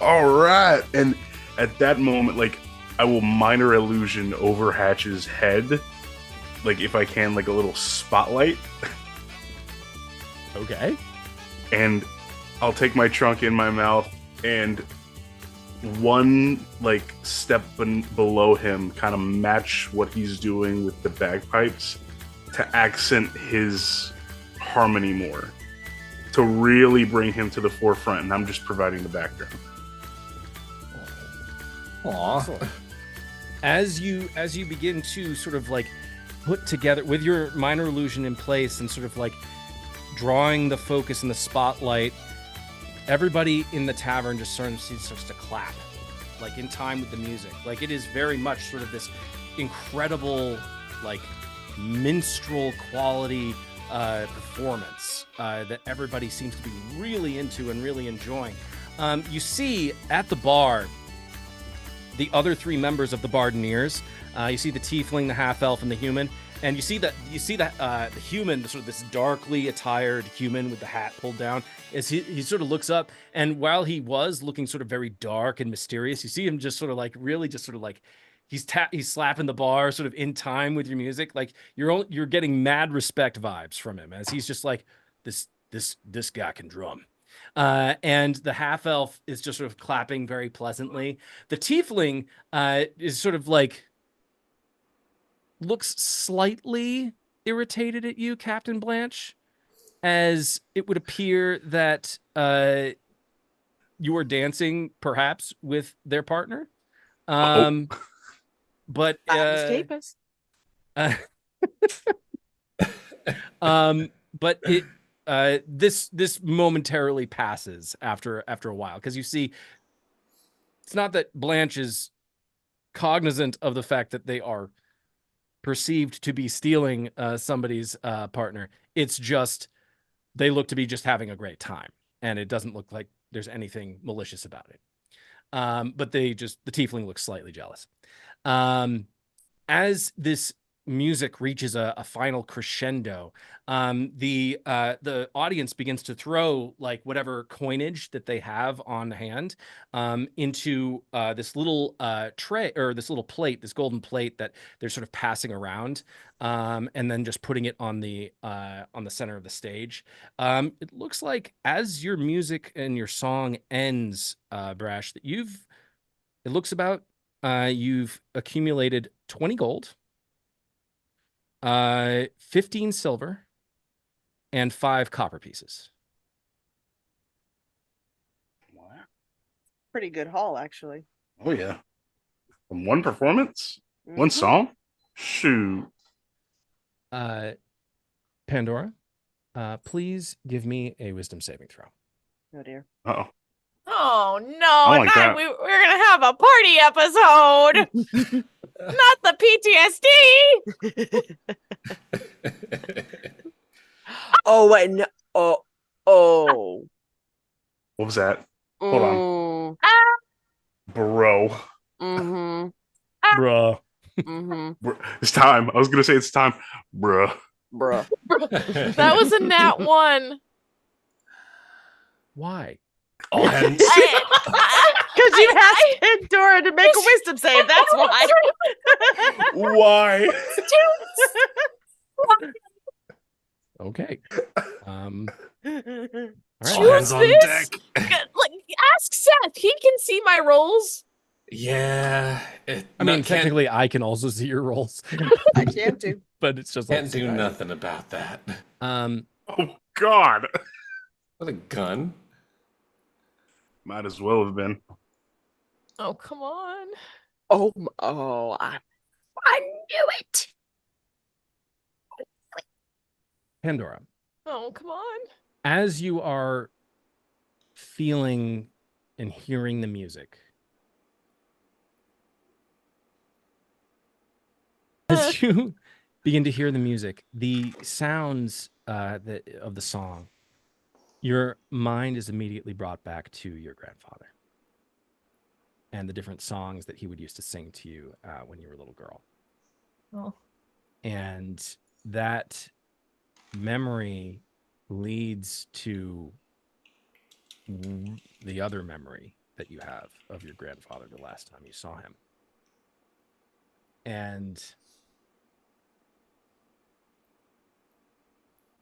all right. And at that moment, like, I will minor illusion over Hatch's head, like if I can, like a little spotlight. Okay. And I'll take my trunk in my mouth, and one like step below him kind of match what he's doing with the bagpipes to accent his harmony more, to really bring him to the forefront, and I'm just providing the background. Aw. As you begin to sort of like put together with your minor illusion in place and sort of like drawing the focus and the spotlight, everybody in the tavern just starts to clap, like in time with the music. Like, it is very much sort of this incredible, like, minstrel quality performance that everybody seems to be really into and really enjoying. You see at the bar the other three members of the Bardineers. You see the tiefling, the half-elf, and the human. And you see that the human, sort of this darkly attired human with the hat pulled down, as he sort of looks up, and while he was looking sort of very dark and mysterious, you see him just sort of like really just sort of like he's slapping the bar sort of in time with your music. Like, you're getting mad respect vibes from him, as he's just like, this guy can drum. And the half elf is just sort of clapping very pleasantly. The tiefling is sort of like looks slightly irritated at you, Captain Blanche, as it would appear that you are dancing perhaps with their partner. But escape us. But it this momentarily passes after a while, because you see it's not that Blanche is cognizant of the fact that they are perceived to be stealing somebody's partner. It's just they look to be just having a great time, and it doesn't look like there's anything malicious about it. But the tiefling looks slightly jealous. As this music reaches a final crescendo, the audience begins to throw like whatever coinage that they have on hand into this little tray, or this little plate, this golden plate that they're sort of passing around, and then just putting it on the center of the stage. It looks like as your music and your song ends, Brash, that you've accumulated 20 gold, 15 silver, and 5 copper pieces. Wow. Pretty good haul, actually. Oh yeah. From one performance, one Mhm. song. Shoot. Pandora, please give me a wisdom saving throw. Oh dear. Uh-oh. Oh no! I like that. We're gonna have a party episode. Not the PTSD. Oh wait, no. Oh. What was that? Hold on. Bro. Mm-hmm. Bruh. Mm-hmm. It's time. I was gonna say it's time. Bruh. Bruh. That was a nat 1. Why? All hands. Because you asked Pandora to make a wisdom save. That's why. Why? Okay. All right. All hands on this? deck. Like, ask Seth. He can see my rolls. Yeah. I mean, technically, I can also see your rolls, I can too. but it's just can't like do nothing about that. Oh God. With a gun? Might as well have been. Oh, come on. I knew it. Pandora. Oh, come on. As you are feeling and hearing the music, as you begin to hear the music, the sounds of the song, your mind is immediately brought back to your grandfather and the different songs that he would used to sing to you when you were a little girl. Oh. And that memory leads to the other memory that you have of your grandfather the last time you saw him. And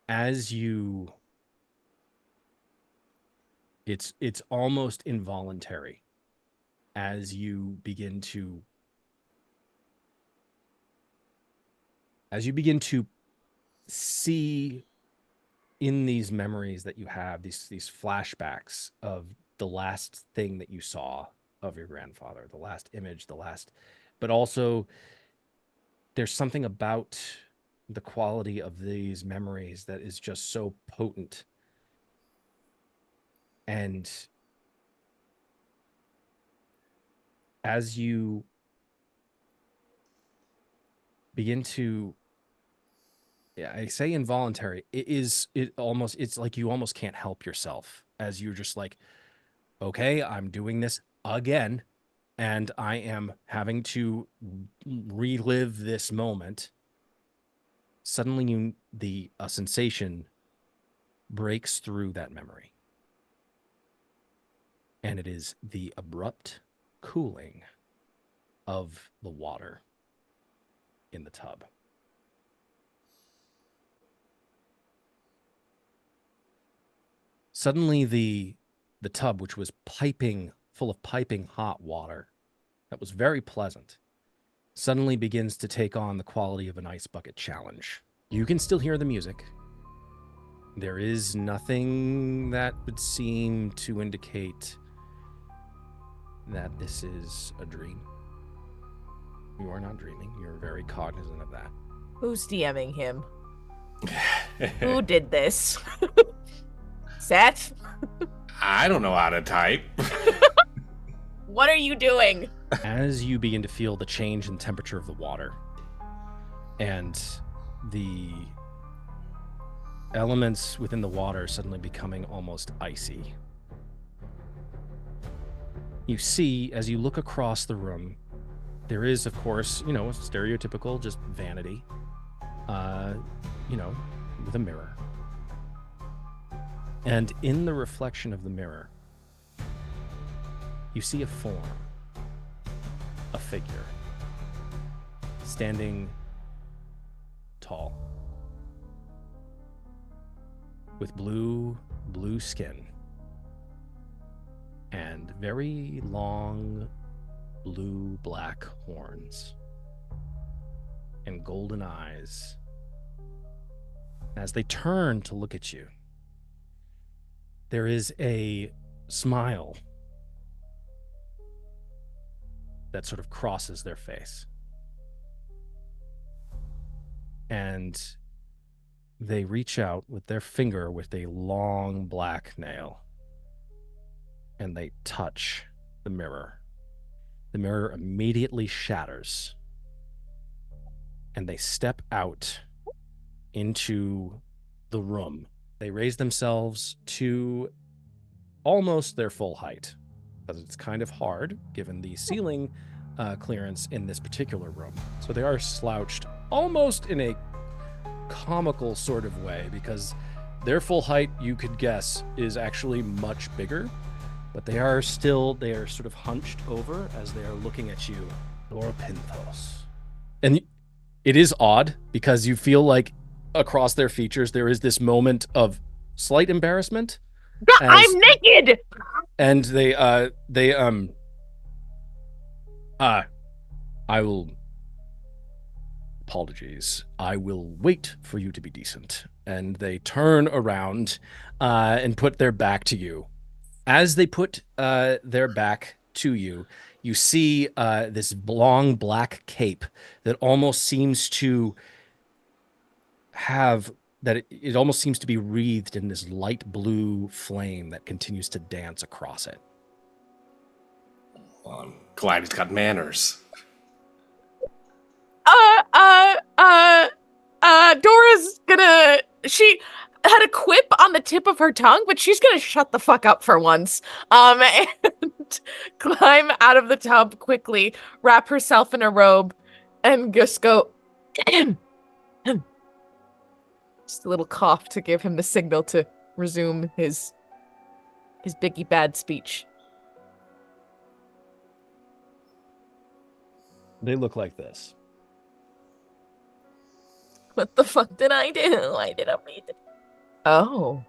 as you, it's almost involuntary as you begin to see in these memories that you have, these flashbacks of the last thing that you saw of your grandfather, the last image, but also there's something about the quality of these memories that is just so potent. And as you begin to, I say involuntary, it's like you almost can't help yourself as you're just like, okay, I'm doing this again, and I am having to relive this moment. Suddenly a sensation breaks through that memory. And it is the abrupt cooling of the water in the tub. Suddenly the tub, which was full of piping hot water that was very pleasant, suddenly begins to take on the quality of an ice bucket challenge. You can still hear the music. There is nothing that would seem to indicate that this is a dream. You are not dreaming. You're very cognizant of that. Who's DMing him? Who did this? Seth? I don't know how to type. What are you doing? As you begin to feel the change in temperature of the water and the elements within the water suddenly becoming almost icy, you see, as you look across the room, there is, of course, a stereotypical just vanity, with a mirror. And in the reflection of the mirror, you see a form, a figure, standing tall, with blue skin, and very long blue-black horns, and golden eyes. As they turn to look at you, there is a smile that sort of crosses their face. And they reach out with their finger with a long black nail, and they touch the mirror. The mirror immediately shatters, and they step out into the room. They raise themselves to almost their full height, because it's kind of hard given the ceiling clearance in this particular room. So they are slouched almost in a comical sort of way, because their full height, you could guess, is actually much bigger, but they are sort of hunched over as they are looking at you, Doropinthos. And it is odd, because you feel like across their features there is this moment of slight embarrassment. I'm naked! And I will... Apologies. I will wait for you to be decent. And they turn around and put their back to you. As they put their back to you, you see this long black cape that almost seems to have... that it almost seems to be wreathed in this light blue flame that continues to dance across it. Well, I'm glad he's got manners. Dora's gonna... She had a quip on the tip of her tongue, but she's gonna shut the fuck up for once. And climb out of the tub quickly, wrap herself in a robe, and just go... Just a little cough to give him the signal to resume his biggie bad speech. They look like this. What the fuck did I do? I didn't mean to. Oh.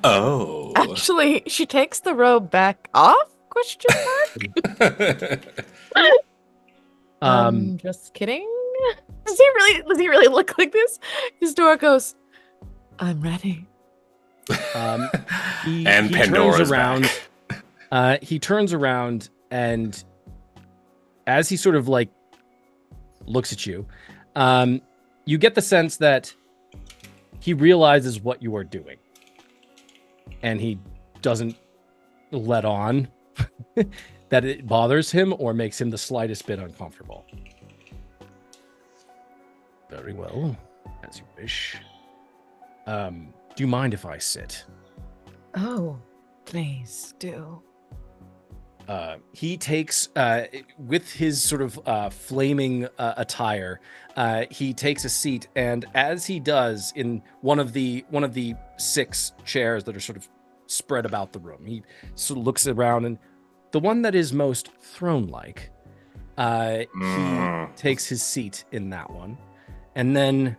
Oh. Actually, she takes the robe back off? Question mark? Just kidding. Does he really look like this? His door goes, I'm ready. He Pandora's turns around. He turns around, and as he sort of like looks at you, you get the sense that he realizes what you are doing, and he doesn't let on that it bothers him or makes him the slightest bit uncomfortable. Very well, as you wish. Do you mind if I sit? Oh, please do. He takes, with his sort of flaming attire, he takes a seat, and as he does, in one of the 6 chairs that are sort of spread about the room, he sort of looks around, and the one that is most throne-like, he takes his seat in that one. And then,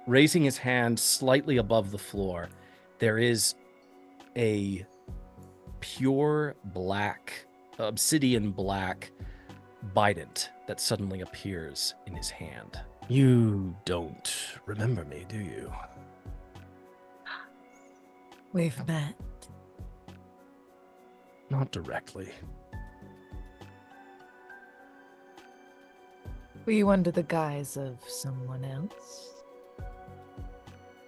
raising his hand slightly above the floor, there is a pure black, obsidian black bident that suddenly appears in his hand. You don't remember me, do you? We've met. Not directly. Were you under the guise of someone else?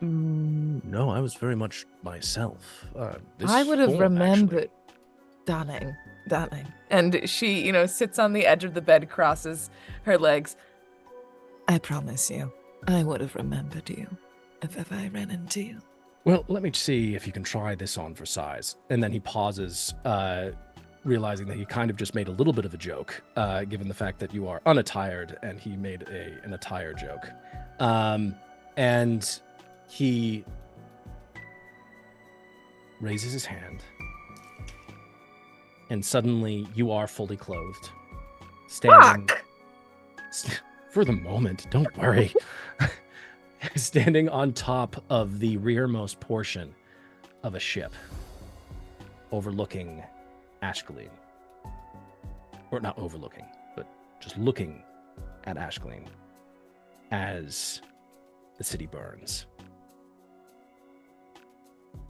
No, I was very much myself. I would have remembered. Darling. And she, sits on the edge of the bed, crosses her legs. I promise you, I would have remembered you if ever I ran into you. Well, let me see if you can try this on for size. And then he pauses, realizing that he kind of just made a little bit of a joke, given the fact that you are unattired, and he made an attire joke. And he raises his hand, and suddenly you are fully clothed. Standing for the moment, don't worry. Standing on top of the rearmost portion of a ship overlooking Ashkelon. Or not overlooking, but just looking at Ashkelon as the city burns.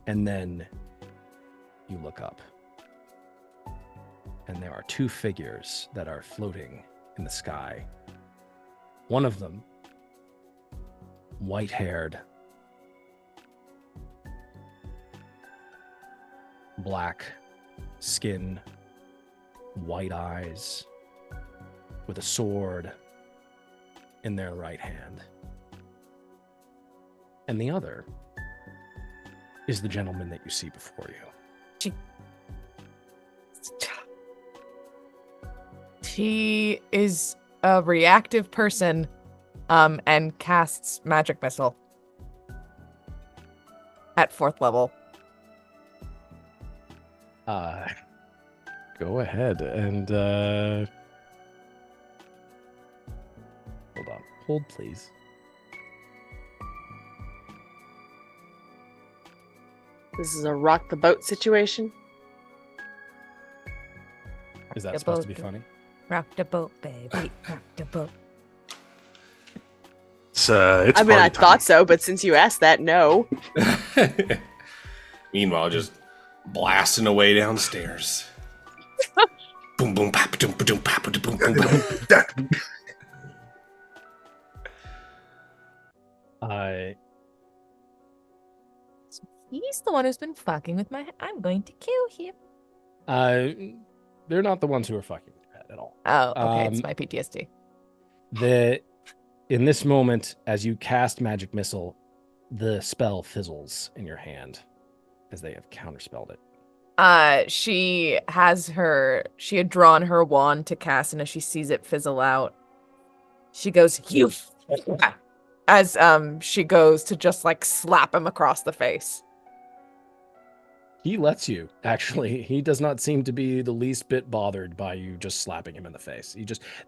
And then you look up, and there are two figures that are floating in the sky. One of them, white-haired, black skin, white eyes, with a sword in their right hand. And the other is the gentleman that you see before you. He is a reactive person and casts Magic Missile at 4th level. Go ahead and hold on. Hold, please. This is a rock the boat situation. Is that supposed to be funny? Rock the boat, baby. Rock the boat. It's I mean, party I time. thought so, but since you asked that, no. Meanwhile, just blasting away downstairs. Boom, boom, pop, boom, boom, pop, boom, boom, boom. He's the one who's been fucking with my... I'm going to kill him. They're not the ones who are fucking with your head at all. Oh, okay. It's my PTSD. In this moment, as you cast Magic Missile, the spell fizzles in your hand, as they have counterspelled it. She had drawn her wand to cast, and as she sees it fizzle out, she goes, "You!" As she goes to just like slap him across the face. He lets you, actually. He does not seem to be the least bit bothered by you just slapping him in the face.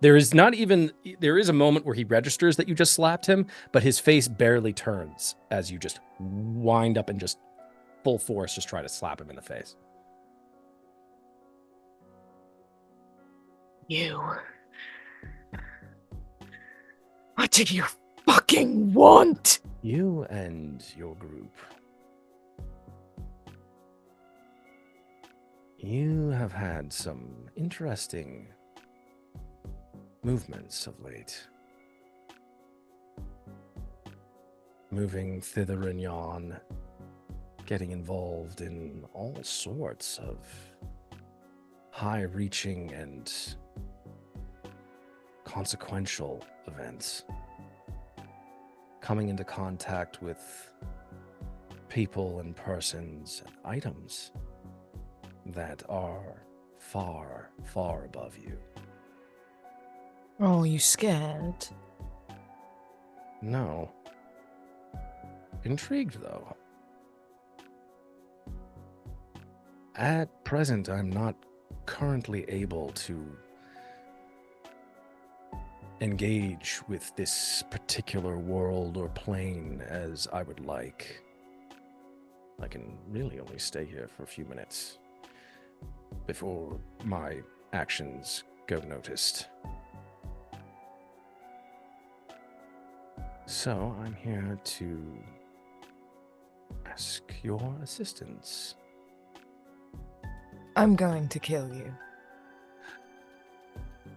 There is a moment where he registers that you just slapped him, but his face barely turns as you just wind up and just full force just try to slap him in the face. You. What do you fucking want? You and your group. You have had some interesting movements of late. Moving thither and yon, getting involved in all sorts of high-reaching and consequential events. Coming into contact with people and persons and items that are far, far above you. Oh, you scared? No. Intrigued, though. At present, I'm not currently able to engage with this particular world or plane as I would like. I can really only stay here for a few minutes before my actions go noticed. So I'm here to ask your assistance. I'm going to kill you.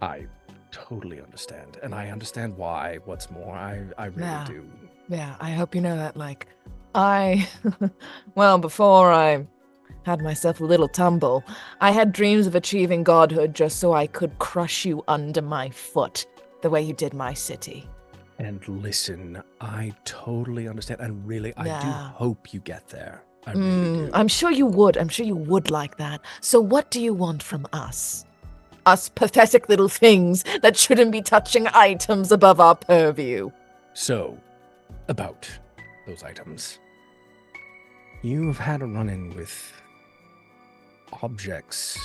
I totally understand, and I understand why. What's more, I really do. Yeah, I hope you know that, like, well, before I had myself a little tumble, I had dreams of achieving godhood just so I could crush you under my foot, the way you did my city. And listen, I totally understand, and really, I do hope you get there. I really do. I'm sure you would. I'm sure you would like that. So what do you want from us? Us pathetic little things that shouldn't be touching items above our purview. So, about those items. You've had a run-in with objects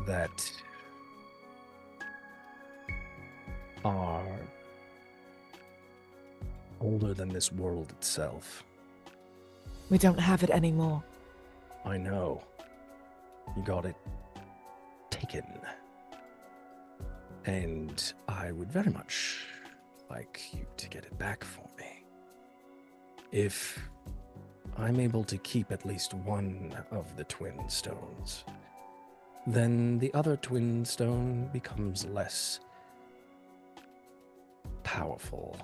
that are older than this world itself. We don't have it anymore. I know. You got it taken. And I would very much like you to get it back for me. If I'm able to keep at least one of the twin stones, then the other twin stone becomes less powerful.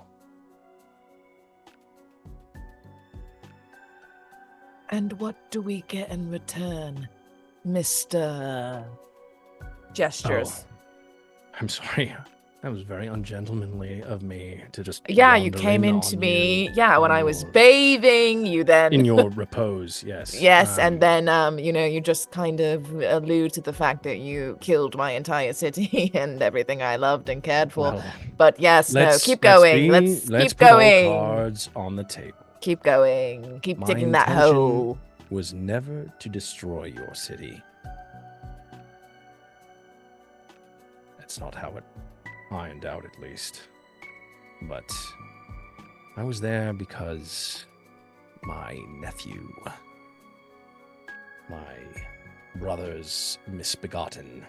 And what do we get in return, Mr. Gestures? Oh, I'm sorry. That was very ungentlemanly of me to just. Yeah, you wander came in into on me. you Yeah, when on I was your- bathing, you then. in your repose, yes. Yes, and then you just kind of allude to the fact that you killed my entire city and everything I loved and cared for. well, But yes, no, let's keep going. let's Let's keep put all going. cards on the table. Keep going. Keep My digging that intention hole. was never to destroy your city. That's not how it ironed out, at least. But I was there because my nephew, my brother's misbegotten,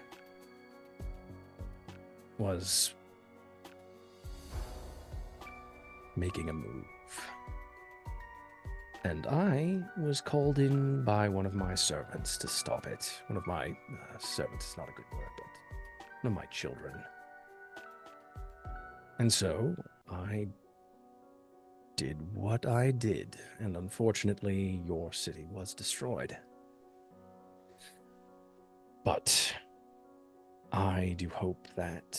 was making a move. And I was called in by one of my servants to stop it. One of my servants is not a good word, but one of my children. And so I did what I did, and unfortunately your city was destroyed. But I do hope that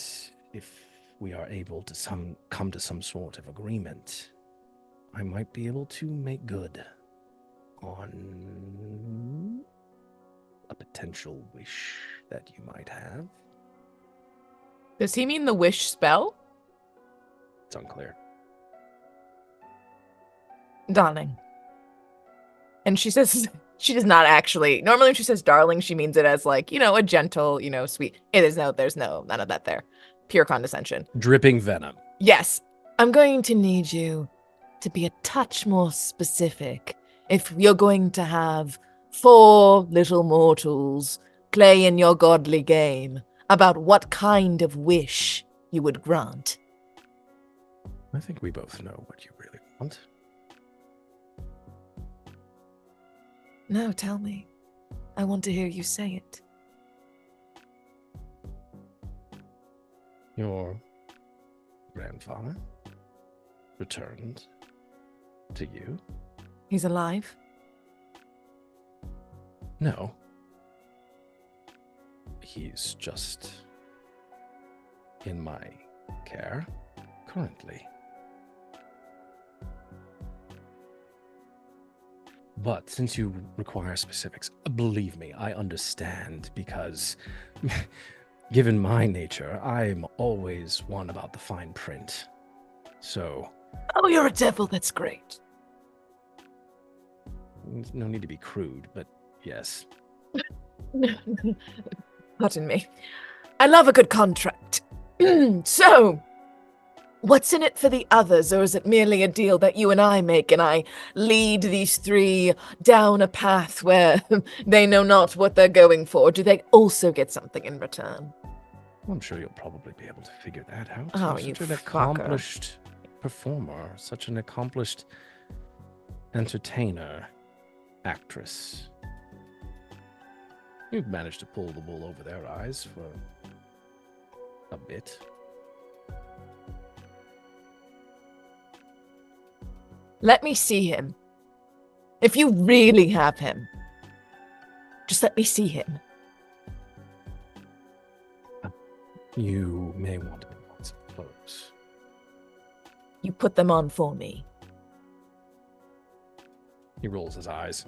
if we are able to come to some sort of agreement, I might be able to make good on a potential wish that you might have. Does he mean the wish spell? It's unclear. Darling. And she says, she does not actually, normally when she says darling, she means it as like, a gentle, sweet. There's no, none of that there. Pure condescension. Dripping venom. Yes. I'm going to need you to be a touch more specific if you're going to have 4 little mortals play in your godly game about what kind of wish you would grant. I think we both know what you really want. No, tell me. I want to hear you say it. Your grandfather returned to you? He's alive? No. He's just in my care currently. But since you require specifics, believe me, I understand, because given my nature, I'm always one about the fine print. So... Oh, you're a devil, that's great. No need to be crude, but yes. Pardon me. I love a good contract. So, what's in it for the others, or is it merely a deal that you and I make, and I lead these 3 down a path where they know not what they're going for? Do they also get something in return? I'm sure you'll probably be able to figure that out. Oh, You're you such an fucker. accomplished performer, such an accomplished entertainer, actress. You've managed to pull the wool over their eyes for a bit. Let me see him. If you really have him, just let me see him. You may want to put on some clothes. You put them on for me. He rolls his eyes.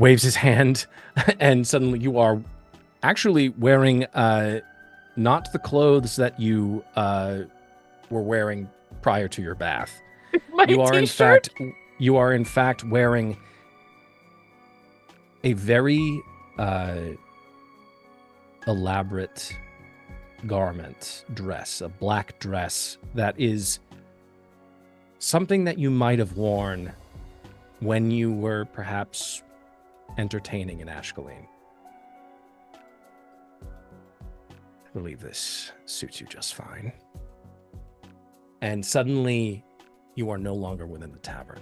waves his hand, and suddenly you are actually wearing not the clothes that you were wearing prior to your bath. My You are t-shirt? in fact wearing a very elaborate dress, a black dress that is something that you might have worn when you were perhaps entertaining in Ashkelon. I believe this suits you just fine. And suddenly, you are no longer within the tavern.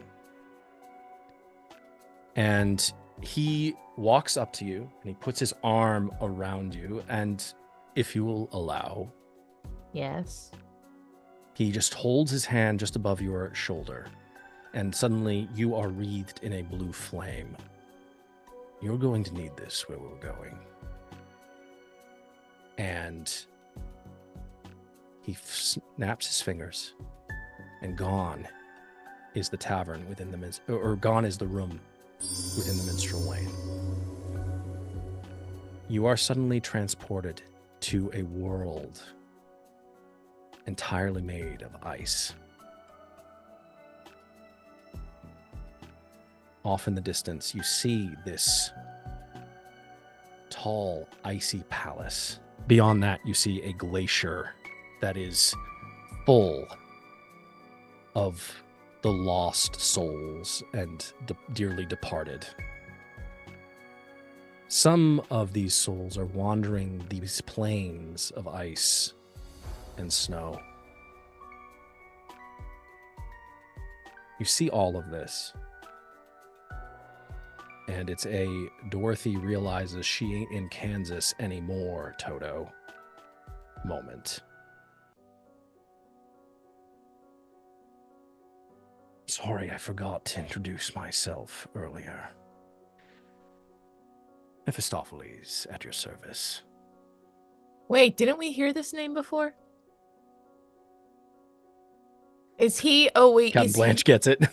And he walks up to you, and he puts his arm around you, and if you will allow, Yes. he just holds his hand just above your shoulder, and suddenly you are wreathed in a blue flame. You're going to need this where we're going. And he snaps his fingers, and gone is the tavern within the or gone is the room within the Minstrel Wane. You are suddenly transported to a world entirely made of ice. Off in the distance, you see this tall, icy palace. Beyond that, you see a glacier that is full of the lost souls and the dearly departed. Some of these souls are wandering these plains of ice and snow. You see all of this. And it's a Dorothy realizes she ain't in Kansas anymore, Toto moment. Sorry, I forgot to introduce myself earlier. Mephistopheles at your service. Wait, didn't we hear this name before? Is he? Oh wait, Captain is Blanche gets it.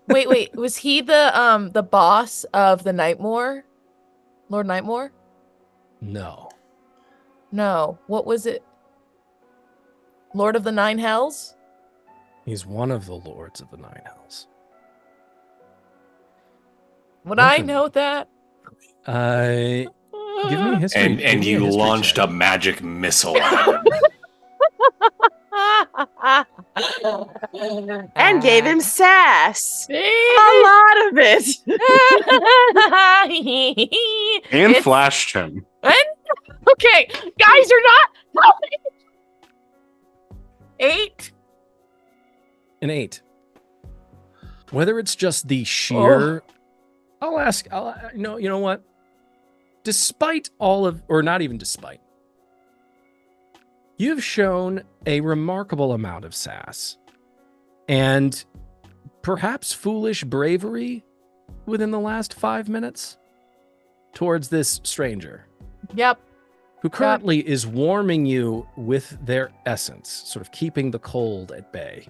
wait. Was he the boss of the Nightmore, Lord Nightmore? No. No. What was it? Lord of the Nine Hells? He's one of the lords of the Nine Hells. Would I Welcome. know that? Give me a history. give And me a you history launched check. a magic missile at him. And gave him sass. A See? lot of it. And It's- flashed him. Okay, guys are not helping. 8. An 8. Whether it's just the sheer, you know what? Despite all of, or not even despite, you've shown a remarkable amount of sass and perhaps foolish bravery within the last 5 minutes towards this stranger Yep. who currently is warming you with their essence, sort of keeping the cold at bay,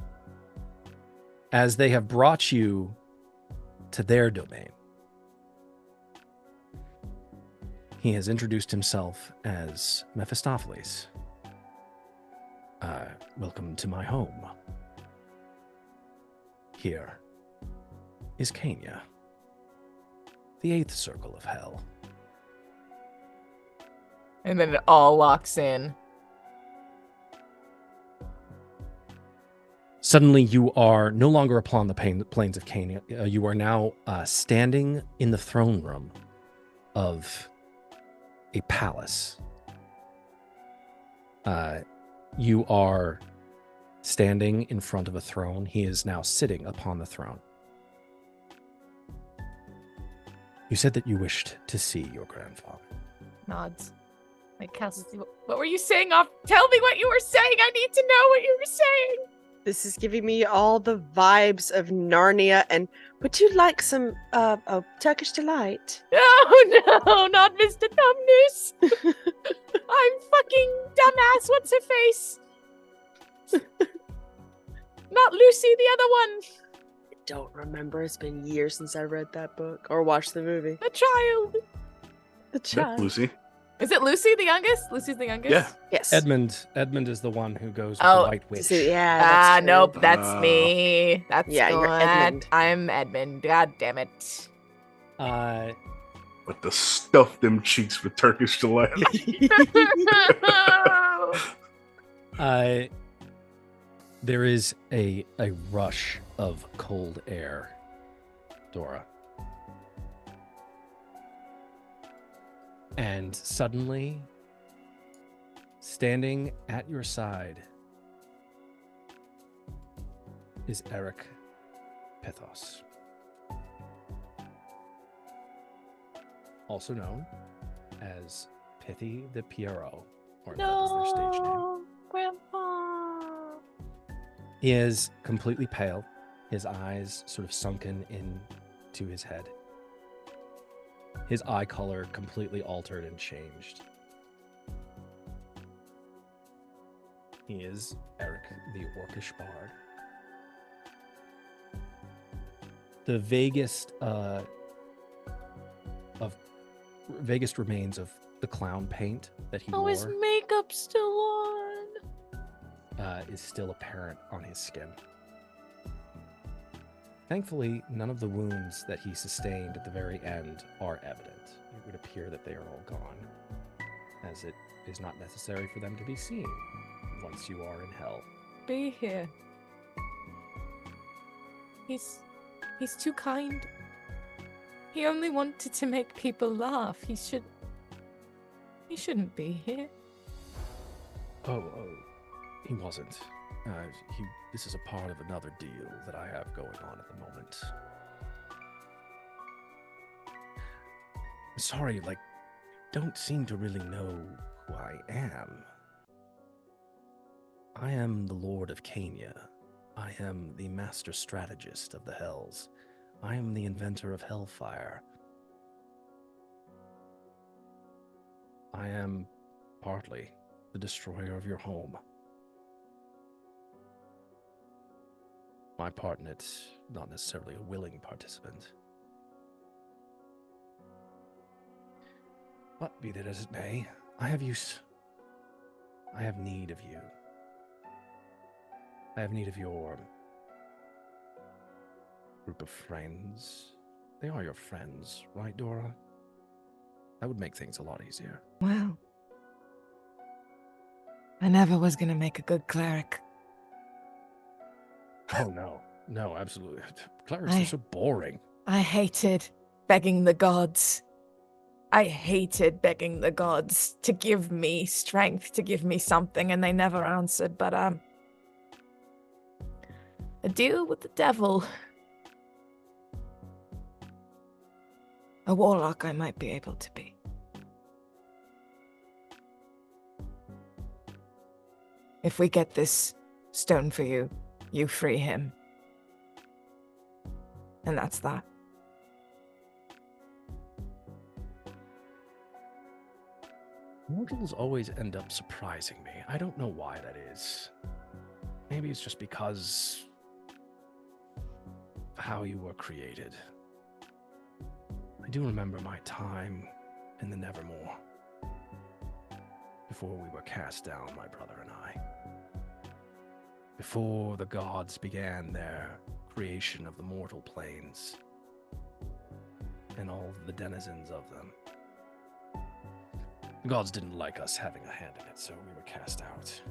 as they have brought you to their domain. He has introduced himself as Mephistopheles. Welcome to my home. Here is Cania, the 8th circle of hell. And then it all locks in. Suddenly, you are no longer upon the plains of Cania. You are now standing in the throne room of a palace. You are standing in front of a throne. He is now sitting upon the throne. You said that you wished to see your grandfather. Nods. Like, Cass, what were you saying off? Tell me what you were saying. I need to know what you were saying. This is giving me all the vibes of Narnia. And would you like some Turkish delight? No, not Mr. Dumbness. I'm fucking dumbass. What's her face? Not Lucy, the other one. don't remember. It's been years since I read that book or watched the movie. A child. The child. Lucy. Is it Lucy the youngest? Lucy's the youngest? Yeah. Yes. Edmund is the one who goes with the Oh, White Witch. Yeah. That's true. Nope, that's me. That's Yeah, you're Edmund. I'm Edmund. God damn it. But to stuff them cheeks with Turkish delight. There is a rush of cold air, Dora. And suddenly, standing at your side is Eric Pithos, also known as Pithy the Pierrot, or that is their stage name. No, Grandpa. He is completely pale, his eyes sort of sunken into his head. His eye color completely altered and changed. He is Eric, the Orcish Bard. The vaguest remains of the clown paint that he Oh, his wore makeup's still on. is still apparent on his skin. Thankfully, none of the wounds that he sustained at the very end are evident. It would appear that they are all gone, as it is not necessary for them to be seen once you are in hell. Be here. He's too kind. He only wanted to make people laugh. He shouldn't be here. Oh, he wasn't. This is a part of another deal that I have going on at the moment. I'm sorry, don't seem to really know who I am. I am the Lord of Cania. I am the master strategist of the Hells. I am the inventor of Hellfire. I am partly the destroyer of your home. My part in it, not necessarily a willing participant. But be that as it may, I have need of you. I have need of your group of friends. They are your friends, right, Dora? That would make things a lot easier. Well, I never was gonna make a good cleric. Oh, no, absolutely. Clerics are so boring. I hated begging the gods. I hated begging the gods to give me strength, to give me something, and they never answered. But a deal with the devil. A warlock I might be able to be. If we get this stone for you, you free him. And that's that. Mortals always end up surprising me. I don't know why that is. Maybe it's just because of how you were created. I do remember my time in the Nevermore. Before we were cast down, my brother and I. Before the gods began their creation of the mortal planes and all the denizens of them. The gods didn't like us having a hand in it, so we were cast out.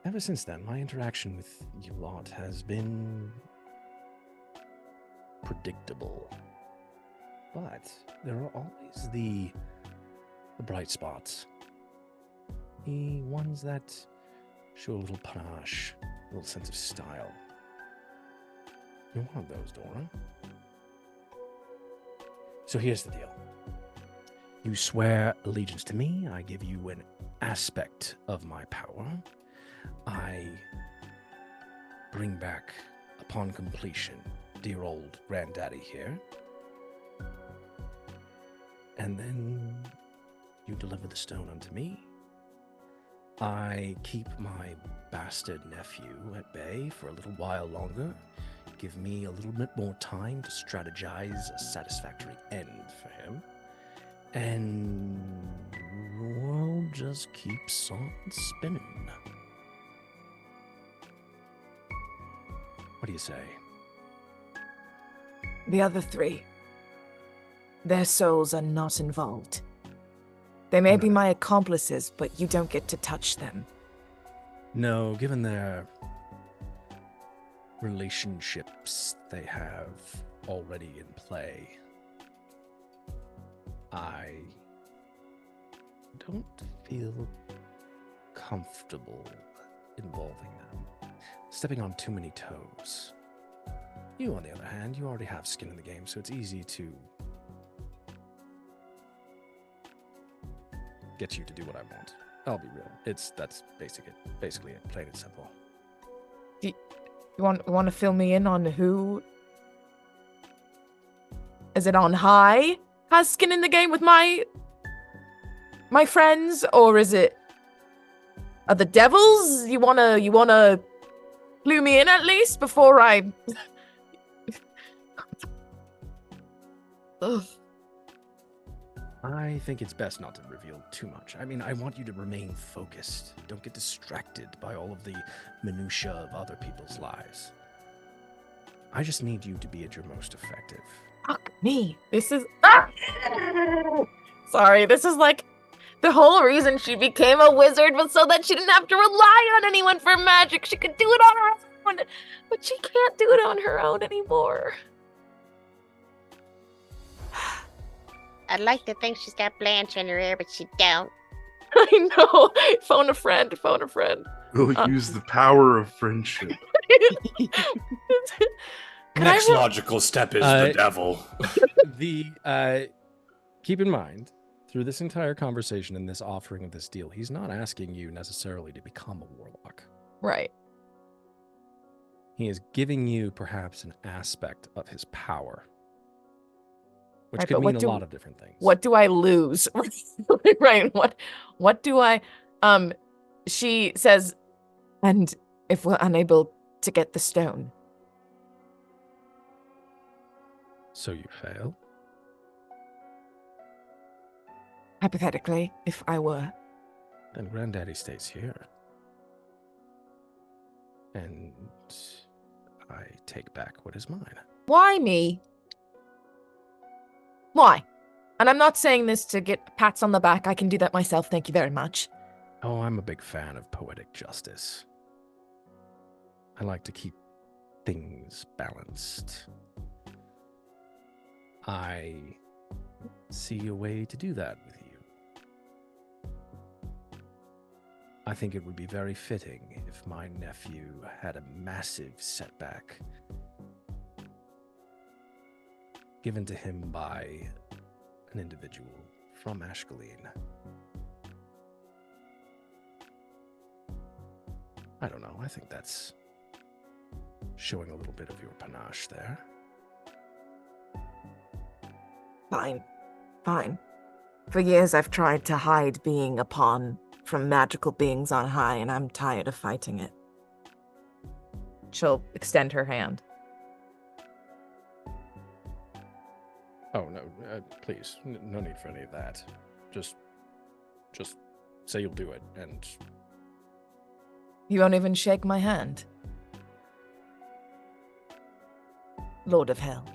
Ever since then, my interaction with you lot has been predictable. But there are always the bright spots. The ones that show a little panache, a little sense of style. You're one of those, Dora. So here's the deal. You swear allegiance to me, I give you an aspect of my power. I bring back, upon completion, dear old granddaddy here. And then you deliver the stone unto me. I keep my bastard nephew at bay for a little while longer. Give me a little bit more time to strategize a satisfactory end for him. And the world just keeps on spinning. What do you say? The other three, their souls are not involved. They may be my accomplices, but you don't get to touch them. No, given their relationships they have already in play, I don't feel comfortable involving them, stepping on too many toes. You, on the other hand, you already have skin in the game, so it's easy to get you to do what I want. I'll be real. That's basically it, plain and simple. You want to fill me in on who? Is it on high has skin in the game with my friends, or is it are the devils? You wanna clue me in at least before I. Ugh. I think it's best not to reveal too much. I mean, I want you to remain focused. Don't get distracted by all of the minutiae of other people's lives. I just need you to be at your most effective. Fuck me. This is... Sorry, this is like... The whole reason she became a wizard was so that she didn't have to rely on anyone for magic. She could do it on her own. But she can't do it on her own anymore. I'd like to think she's got Blanche in her ear, but she don't. I know. Phone a friend. We'll use the power of friendship. Next logical step is the devil. Keep in mind, through this entire conversation and this offering of this deal, he's not asking you necessarily to become a warlock. Right. He is giving you perhaps an aspect of his power. Which right, could mean a lot of different things. What do I lose? Right. What do I she says, and if we're unable to get the stone. So you fail? Hypothetically, if I were. Then Granddaddy stays here. And I take back what is mine. Why me? Why? And I'm not saying this to get pats on the back. I can do that myself. Thank you very much. Oh, I'm a big fan of poetic justice. I like to keep things balanced. I see a way to do that with you. I think it would be very fitting if my nephew had a massive setback given to him by an individual from Ashkelene. I don't know, I think that's showing a little bit of your panache there. Fine. For years I've tried to hide being a pawn from magical beings on high, and I'm tired of fighting it. She'll extend her hand. Oh, no, please, no need for any of that. Just say you'll do it, and... You won't even shake my hand? Lord of Hell.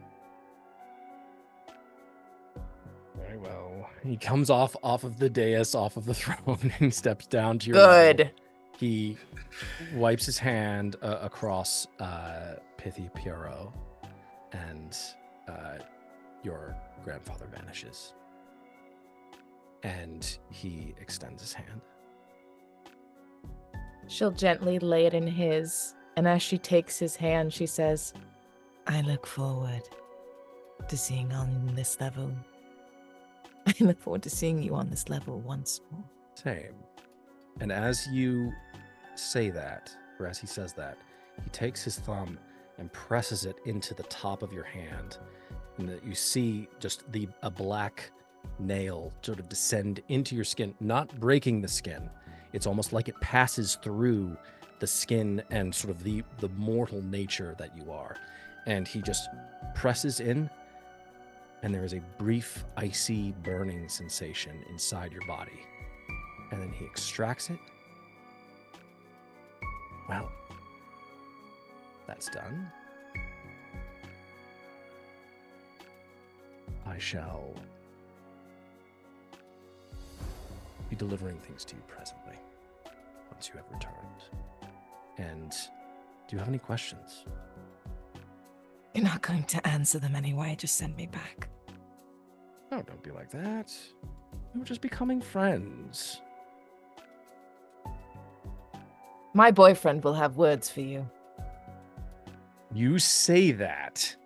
Very well. He comes off of the dais, off of the throne, and steps down to your Good. level. He wipes his hand across Pithy Pierrot, and your grandfather vanishes. And he extends his hand. She'll gently lay it in his, and as she takes his hand, she says, I look forward to seeing on this level. I look forward to seeing you on this level once more. Same. And as you say that, or as he says that, he takes his thumb and presses it into the top of your hand, and that you see just a black nail sort of descend into your skin, not breaking the skin. It's almost like it passes through the skin and sort of the mortal nature that you are. And he just presses in, and there is a brief, icy, burning sensation inside your body. And then he extracts it. Well, that's done. I shall be delivering things to you presently, once you have returned. And do you have any questions? You're not going to answer them anyway. Just send me back. Oh, don't be like that. We're just becoming friends. My boyfriend will have words for you. You say that,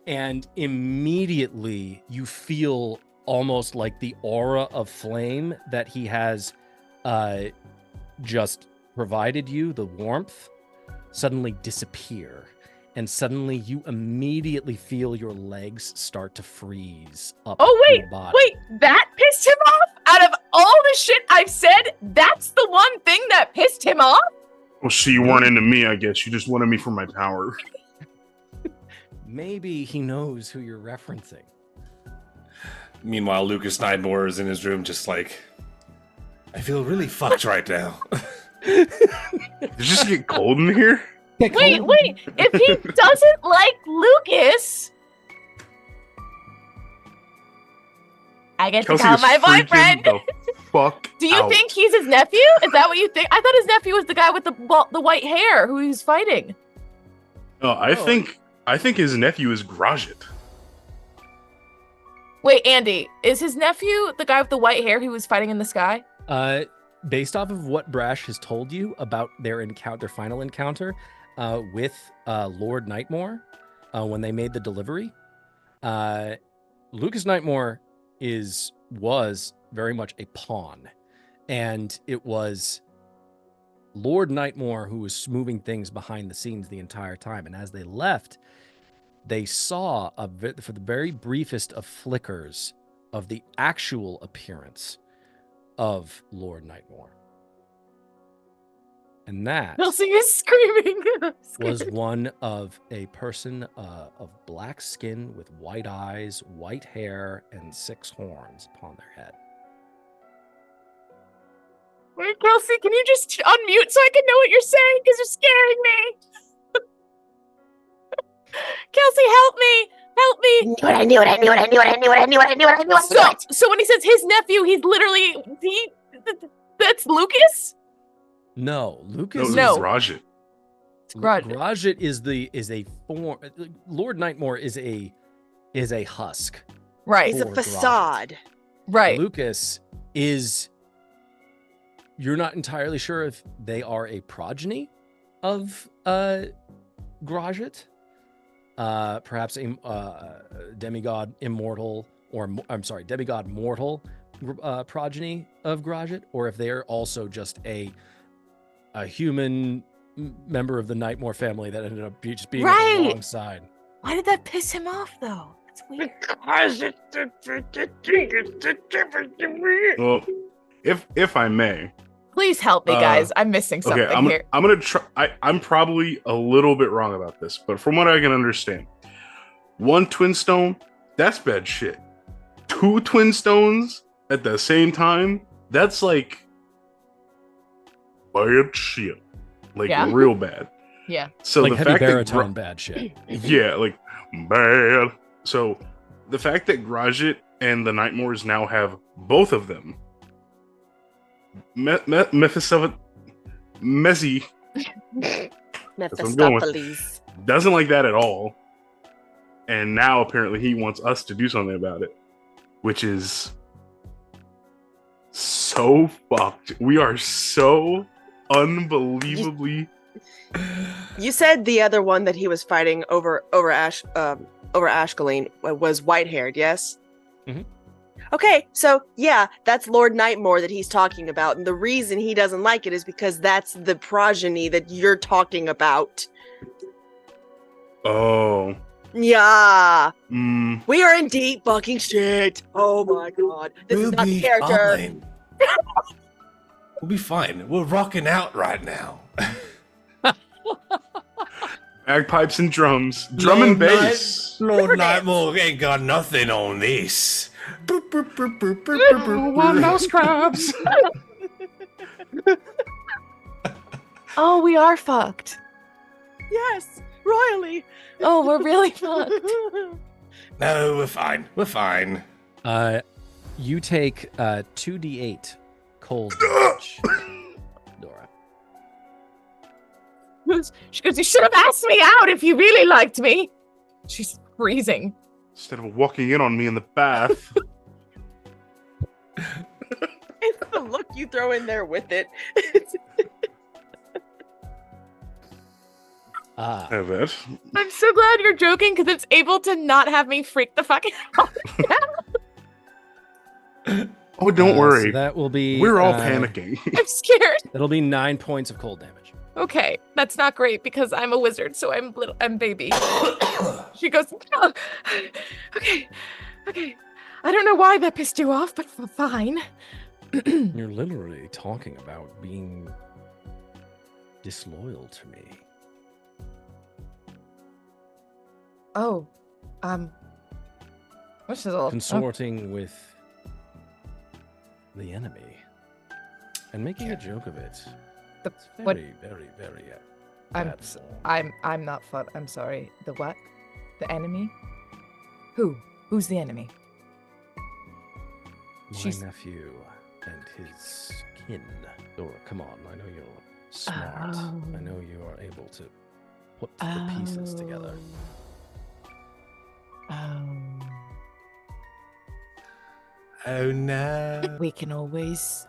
and immediately you feel almost like the aura of flame that he has just provided you, the warmth, suddenly disappear. And suddenly you immediately feel your legs start to freeze up your body. Wait, that pissed him off? Out of all the shit I've said, that's the one thing that pissed him off? Well, so you weren't into me, I guess. You just wanted me for my power. Maybe he knows who you're referencing. Meanwhile, Lucas Nightmore is in his room just like, I feel really fucked right now. Did it just get cold in here? Wait, if he doesn't like Lucas, I get to Kelsey tell is my freaking boyfriend. the fuck Do you out. think he's his nephew? Is that what you think? I thought his nephew was the guy with the white hair who he was fighting. I think his nephew is Grajit. Wait, Andy, is his nephew the guy with the white hair who was fighting in the sky? Based off of what Brash has told you about their final encounter with Lord Nightmore when they made the delivery, Lucas Nightmore was very much a pawn, and it was Lord Nightmore who was moving things behind the scenes the entire time. And as they left, they saw for the very briefest of flickers of the actual appearance of Lord Nightmore. And that Kelsey is screaming. was one of a person of black skin with white eyes, white hair, and 6 horns upon their head. Wait, Kelsey, can you just unmute so I can know what you're saying? Because you're scaring me. Kelsey, help me. Help me. I knew it. So when he says his nephew, he's literally, that's Lucas? No, Lucas. No. Grajit. Grajit is a form. Lord Nightmore is a husk. Right. He's a for facade. Right. Lucas is. You're not entirely sure if they are a progeny of Grajit, perhaps a demigod immortal, or demigod mortal progeny of Grajit, or if they are also just a human member of the Nightmore family that ended up just being on the wrong side. Why did that piss him off, though? That's weird. Well, if I may. Please help me, guys. I'm missing something here. I'm gonna try. I'm probably a little bit wrong about this, but from what I can understand, 1 twin stone, that's bad shit. 2 twin stones at the same time, that's like bad shit. Like real bad. Yeah. So like the heavy fact baritone bad shit. Yeah, like bad. So the fact that Grajit and the Nightmores now have both of them. Mephistopheles doesn't like that at all, and now apparently he wants us to do something about it, which is so fucked. We are so unbelievably. You said the other one that he was fighting over Ashkelene was white-haired, yes? Mm-hmm. Okay, so yeah, that's Lord Nightmore that he's talking about, and the reason he doesn't like it is because that's the progeny that you're talking about. Oh. Yeah. We are in deep fucking shit. Oh my god. This is not the character. We'll be fine. We're rocking out right now. Bagpipes and drums. Drum and bass. Lord Nightmare ain't got nothing on this. One mouse crabs. Oh, we are fucked. Yes, royally. Oh, we're really fucked. No, we're fine. We're fine. You take 2d8 cold damage, Dora. She goes, you should have asked me out if you really liked me. She's freezing. Instead of walking in on me in the bath. It's the look you throw in there with it. Have it. I'm so glad you're joking because it's able to not have me freak the fuck out. Oh, don't worry. So that will be. We're all panicking. I'm scared. That'll be 9 points of cold damage. Okay, that's not great because I'm a wizard, so I'm baby. She goes, oh, okay. I don't know why that pissed you off, but fine. You're literally talking about being disloyal to me. Oh, what's this all? Consorting with the enemy and making a joke of it. It's what? very, very I'm bad form. I'm not fun. I'm sorry. The what? The enemy? Who? Who's the enemy? My nephew and his kin. Dora, come on. I know you're smart. Oh. I know you are able to put the pieces together. Oh no. We can always.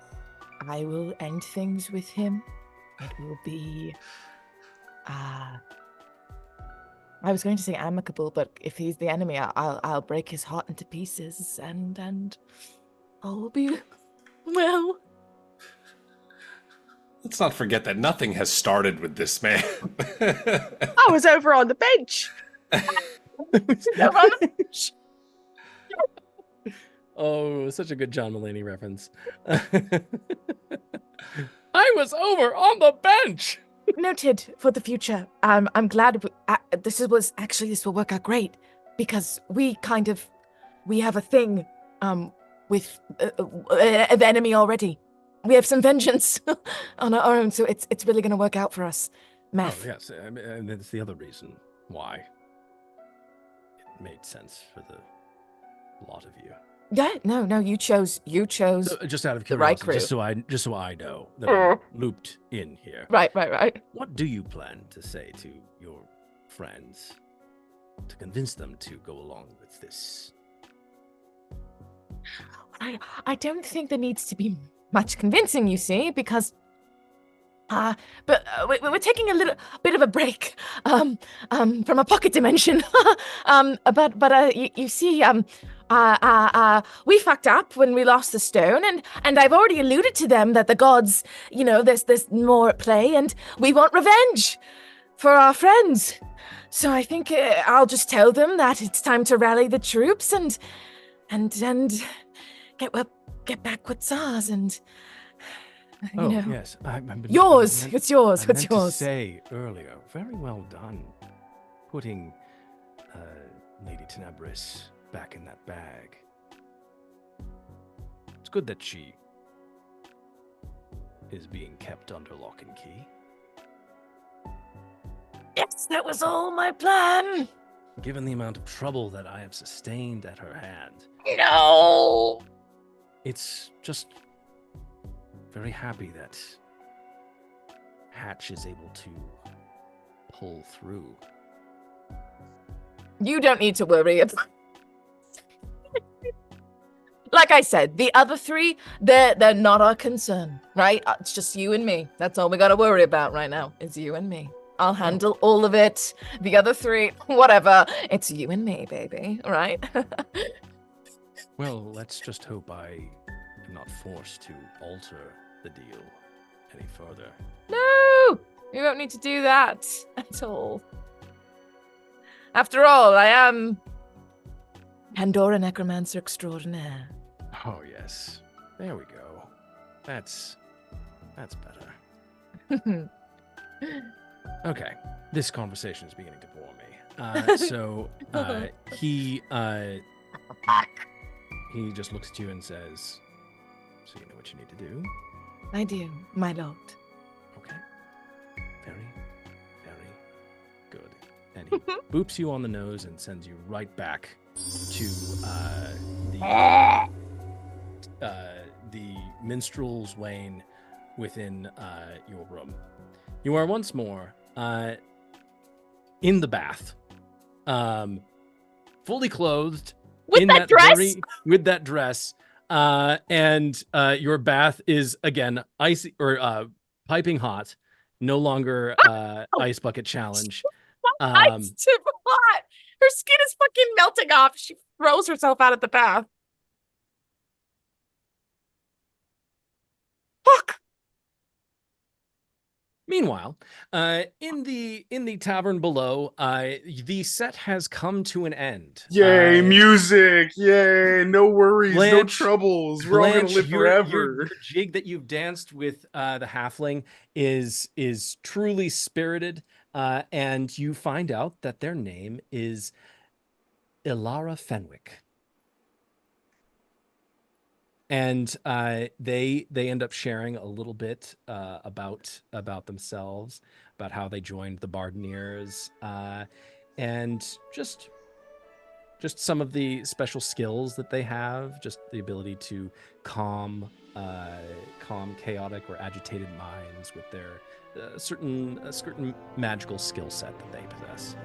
I will end things with him. It will be. I was going to say amicable, but if he's the enemy, I'll break his heart into pieces, and all will be well. Let's not forget that nothing has started with this man. I was over on the bench. Oh, such a good John Mulaney reference. I was over on the bench. Noted for the future. I'm glad this will work out great because we have a thing with the enemy already. We have some vengeance on our own, so it's really going to work out for us. Meth. Oh, yes, and that's the other reason why it made sense for the lot of you. Yeah, no, you chose Just out of the right curiosity, crew. just so I know that I'm looped in here. Right. What do you plan to say to your friends to convince them to go along with this? I don't think there needs to be much convincing, you see, because but we're taking a little bit of a break from a pocket dimension. But you see, we fucked up when we lost the stone, and I've already alluded to them that the gods, there's more at play, and we want revenge for our friends. So I think I'll just tell them that it's time to rally the troops and get back what's ours, and Yes, yours. It's yours. I What's meant to yours? say earlier, very well done, putting Lady Tenebris back in that bag. It's good that she is being kept under lock and key. Yes, that was all my plan. Given the amount of trouble that I have sustained at her hand, No. it's just very happy that Hatch is able to pull through. You don't need to worry. Like I said, the other three, they're not our concern, right? It's just you and me. That's all we got to worry about right now. Is you and me. I'll handle all of it. The other three, whatever. It's you and me, baby. Right? Well, let's just hope I am not forced to alter the deal any further. No, you don't need to do that at all. After all, I am Pandora Necromancer Extraordinaire. Oh, yes. There we go. That's That's better. Okay, this conversation is beginning to bore me. He just looks at you and says, "So you know what you need to do." I do, my lord. Okay. Very, very good. And he boops you on the nose and sends you right back to the minstrel's Wane within your room. You are once more in the bath, fully clothed With that dress? with that dress, and your bath is again icy or piping hot, no longer ice bucket challenge. Ice too hot. Her skin is fucking melting off. She throws herself out of the bath. Fuck. Meanwhile, in the tavern below, the set has come to an end. Yay, music! Yay, no worries, no Blanche- troubles. We're all gonna live forever. Your jig that you've danced with the halfling is truly spirited, and you find out that their name is Elara Fenwick. And they end up sharing a little bit about themselves, about how they joined the Bardineers, and just some of the special skills that they have, just the ability to calm chaotic or agitated minds with their certain magical skill set that they possess.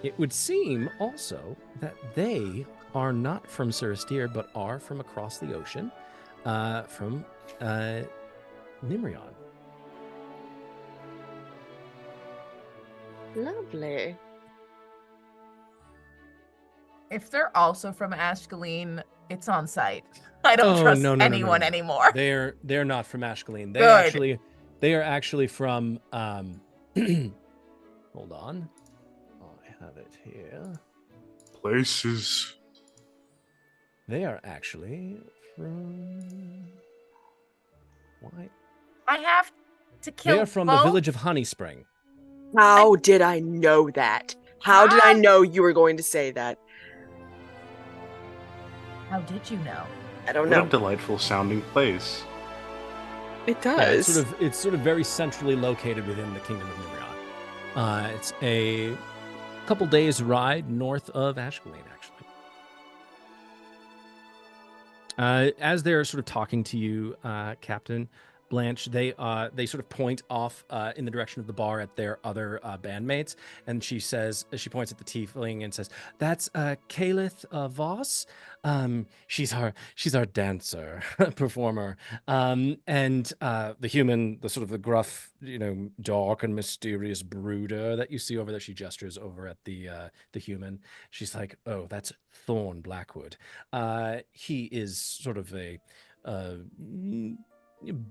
It would seem also that they are not from Serasteer, but are from across the ocean, from Nimrion. Lovely. If they're also from Ashkelon, it's on site. I don't trust anyone anymore. They're not from Ashkelon. Good. They are actually from hold on. I have it here. Places. They are actually from why? I have to kill They are from the both? village of Honey Spring. How did I know that? How did I know you were going to say that? How did you know? I don't What know. a delightful sounding place. It Yeah, does. it's sort of very centrally located within the kingdom of Nimrion. It's a couple days ride north of Ashkelon, actually. As they're sort of talking to you, Captain Blanche, they sort of point off in the direction of the bar at their other bandmates, and she points at the tiefling and says, "That's Kalith Voss. She's our dancer performer, and the human, the sort of the gruff, dark and mysterious brooder that you see over there." She gestures over at the human. She's like, "Oh, that's Thorn Blackwood. He is sort of a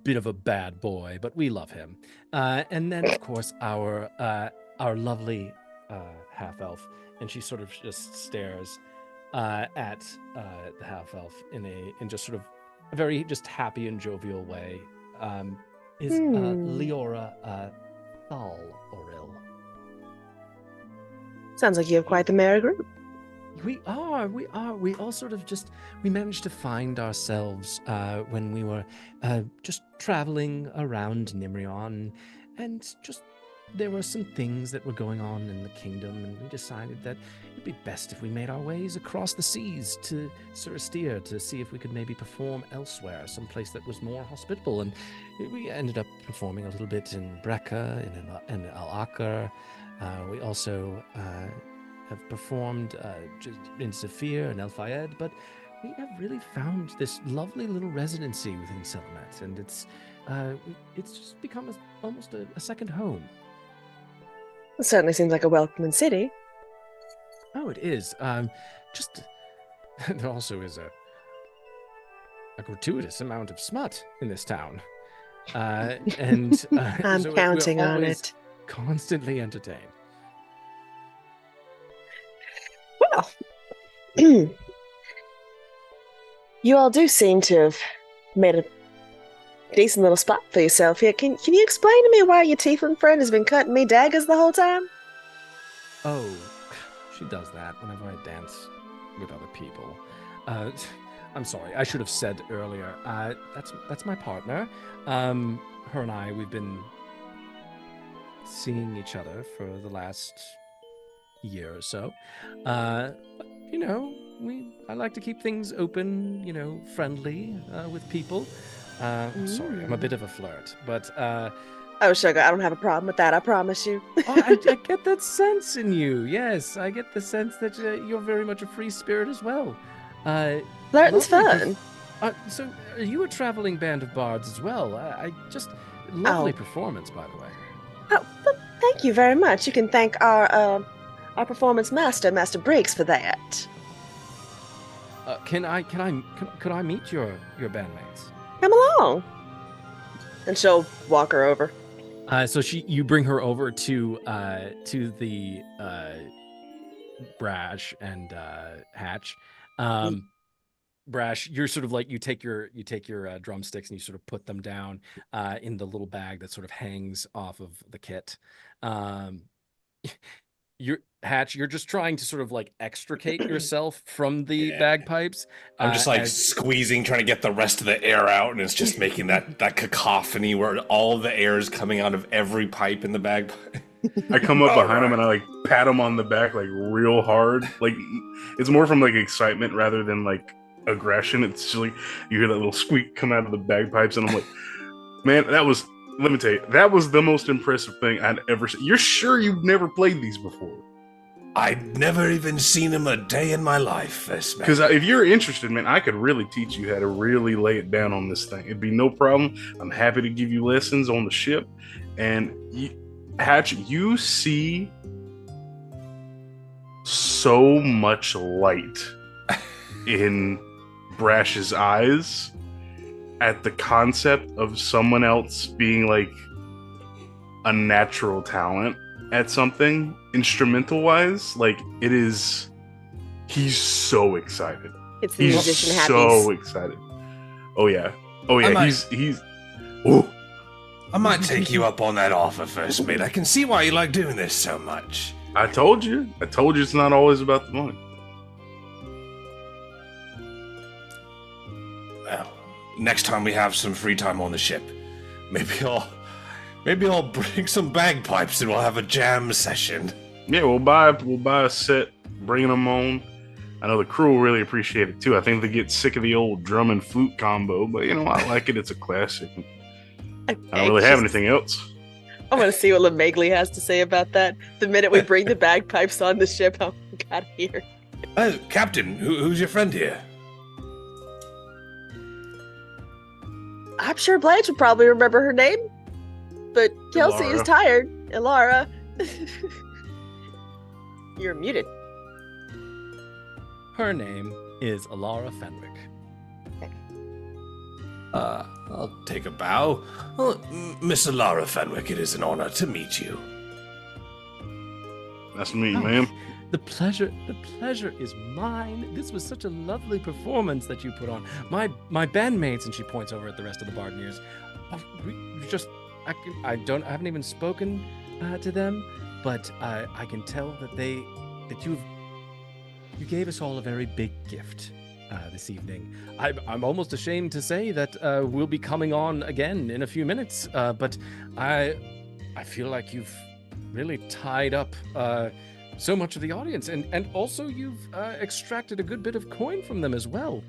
bit of a bad boy, but we love him." And then, of course, our lovely half elf, and she sort of just stares at the half elf in just sort of a very just happy and jovial way. Is Leora Thal Oril? Sounds like you have quite the merry group. We are. We all sort of we managed to find ourselves when we were just traveling around Nimrion, and just there were some things that were going on in the kingdom, and we decided that it'd be best if we made our ways across the seas to Serasteer to see if we could maybe perform elsewhere, someplace that was more hospitable. And we ended up performing a little bit in Brekka, in Al-Akar. We also have performed just in Zephyr and El Fayed, but we have really found this lovely little residency within Selamet, and it's just become almost a second home. It certainly seems like a welcoming city. Oh, it is. Just there also is a gratuitous amount of smut in this town, and I'm so counting we're on always it. constantly entertained. Well, you all do seem to have made Decent little spot for yourself here. Can you explain to me why your tiefling friend has been cutting me daggers the whole time? Oh, she does that whenever I dance with other people. I'm sorry, I should have said earlier. That's my partner. Her and I, we've been seeing each other for the last year or so. You know, I like to keep things open, you know, friendly with people. Sorry, I'm a bit of a flirt, but Oh, sugar, I don't have a problem with that. I promise you. I get that sense in you. Yes, I get the sense that you're very much a free spirit as well. Flirting's lovely fun. So, are you a traveling band of bards as well? I just lovely performance, by the way. Oh, but thank you very much. You can thank our performance master, Master Briggs, for that. Could I meet your bandmates? Come along. And she'll walk her over. So you bring her over to the Brash and Hatch. Brash, you're sort of like you take your drumsticks and you sort of put them down in the little bag that sort of hangs off of the kit. You're just trying to sort of like extricate yourself from the bagpipes. I'm just like squeezing, trying to get the rest of the air out, and it's just making that cacophony where all the air is coming out of every pipe in the bagpipe. I come up behind him and I like pat him on the back like real hard. Like it's more from like excitement rather than like aggression. It's just like you hear that little squeak come out of the bagpipes, and I'm like, man, let me tell you, that was the most impressive thing I'd ever seen. You're sure you've never played these before? I'd never even seen him a day in my life. Because if you're interested, man, I could really teach you how to really lay it down on this thing. It'd be no problem. I'm happy to give you lessons on the ship. And Hatch, you see so much light in Brash's eyes at the concept of someone else being like a natural talent at something instrumental wise. Like he's so excited. It's the musician happy. So excited. Oh yeah. He's I might take you up on that offer, first mate. I can see why you like doing this so much. I told you it's not always about the money. Well, next time we have some free time on the ship, maybe I'll bring some bagpipes and we'll have a jam session. Yeah, we'll buy a set, bringing them on. I know the crew will really appreciate it too. I think they get sick of the old drum and flute combo, but you know, I like it. It's a classic. I don't really have anything else. I want to see what LeMagley has to say about that. The minute we bring the bagpipes on the ship, oh God, here. Captain, who's your friend here? I'm sure Blanche would probably remember her name, but Kelsey Elara. is tired. Elara. You're muted. Her name is Elara Fenwick. I'll take a bow. Miss Elara Fenwick, it is an honor to meet you. That's me, ma'am. The pleasure is mine. This was such a lovely performance that you put on. My bandmates, and she points over at the rest of the Bardineers. I haven't even spoken to them, but I can tell that you gave us all a very big gift this evening. I'm almost ashamed to say that we'll be coming on again in a few minutes, but I feel like you've really tied up so much of the audience, and also you've extracted a good bit of coin from them as well.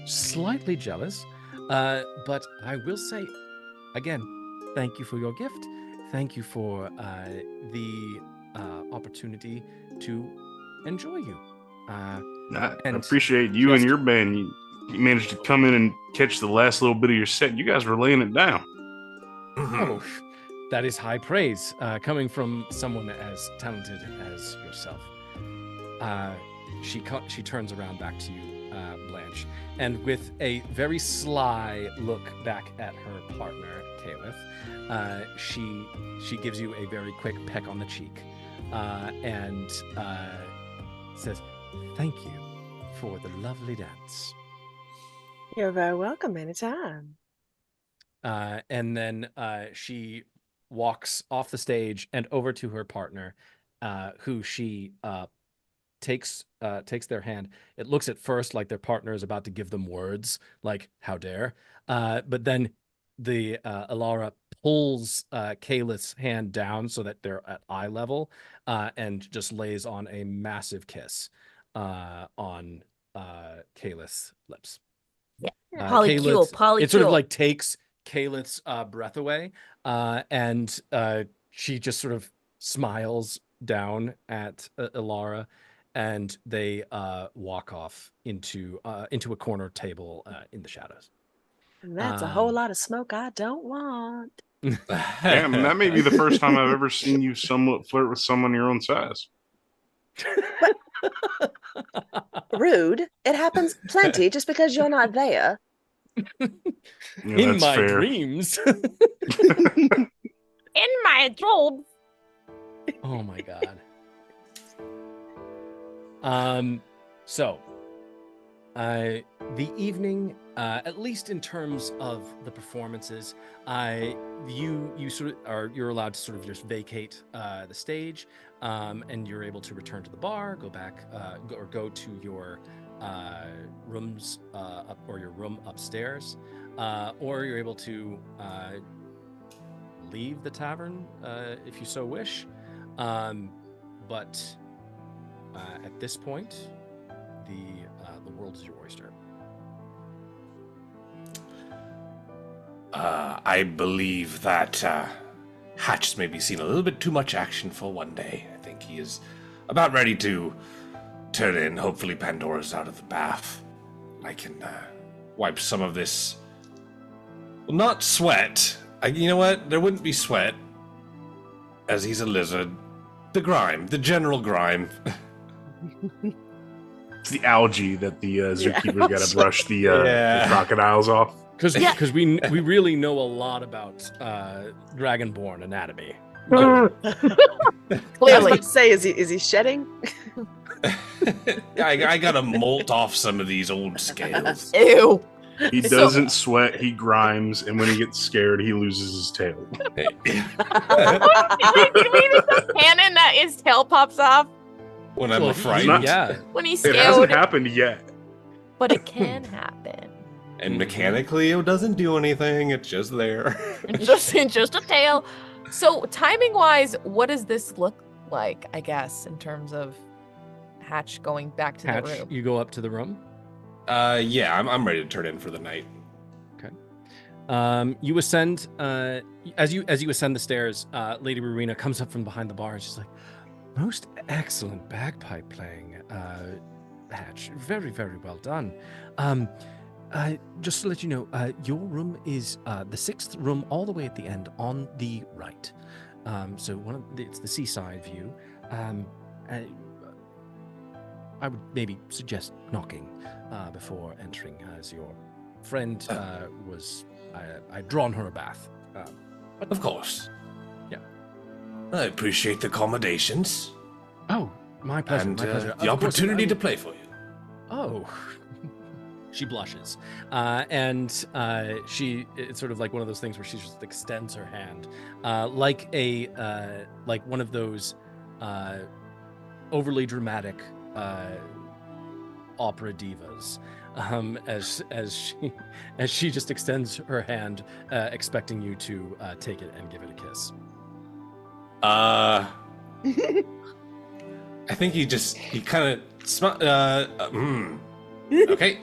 Slightly jealous, but I will say, again, thank you for your gift. Thank you for the opportunity to enjoy you. I appreciate you and your band. You managed to come in and catch the last little bit of your set. You guys were laying it down. Oh, that is high praise coming from someone as talented as yourself. She turns around back to you, Blanche, and with a very sly look back at her partner, Caliph, she gives you a very quick peck on the cheek and says, "Thank you for the lovely dance." You're very welcome anytime. And then she walks off the stage and over to her partner, who she takes their hand. It looks at first like their partner is about to give them words, like "How dare!" But then the Elara pulls Kaelith's hand down so that they're at eye level, and just lays on a massive kiss on Kaelith's lips. Polycule, polycule. It sort of like takes Kaelith's breath away, and she just sort of smiles down at Elara, and they walk off into a corner table in the shadows. And that's a whole lot of smoke I don't want. Damn, that may be the first time I've ever seen you somewhat flirt with someone your own size. Rude. It happens plenty just because you're not there. Yeah, In that's my fair. dreams. In my dreams. Oh my god. So the evening, at least in terms of the performances, you're allowed to sort of just vacate the stage, and you're able to return to the bar, go back, go to your rooms or your room upstairs, or you're able to leave the tavern if you so wish. But at this point, the world is your oyster. I believe that Hatch has maybe seen a little bit too much action for one day. I think he is about ready to turn in. Hopefully Pandora's out of the bath. I can wipe some of this. Well, not sweat. You know what? There wouldn't be sweat, as he's a lizard. The grime, the general grime. It's the algae that the zookeeper's got to brush the crocodiles off. Because we really know a lot about Dragonborn anatomy. I was Clearly. about to say, is he shedding? I gotta molt off some of these old scales. Ew. He doesn't sweat, he grimes, and when he gets scared, he loses his tail. Can we do the canon that his tail pops off When I'm Well, afraid. yeah. when he's It hasn't scared? happened yet. But it can happen. And mechanically, it doesn't do anything. It's just there. Just a tail. So timing wise, what does this look like, I guess, in terms of Hatch going back to Hatch, the room? you go up to the room. Yeah, I'm ready to turn in for the night. You ascend. As you ascend the stairs, Lady Rowena comes up from behind the bar, and she's like, "Most excellent bagpipe playing, Hatch. Very, very well done. Just to let you know, your room is the 6th room, all the way at the end on the right. So it's the seaside view. I would maybe suggest knocking before entering, as your friend I'd drawn her a bath. Of course. Yeah. I appreciate the accommodations Oh, my pleasure. and my pleasure. the Of course, opportunity I to mean- play for you. Oh. She blushes, and it's sort of like one of those things where she just extends her hand, like one of those overly dramatic opera divas, as she just extends her hand, expecting you to take it and give it a kiss. I think he kind of okay.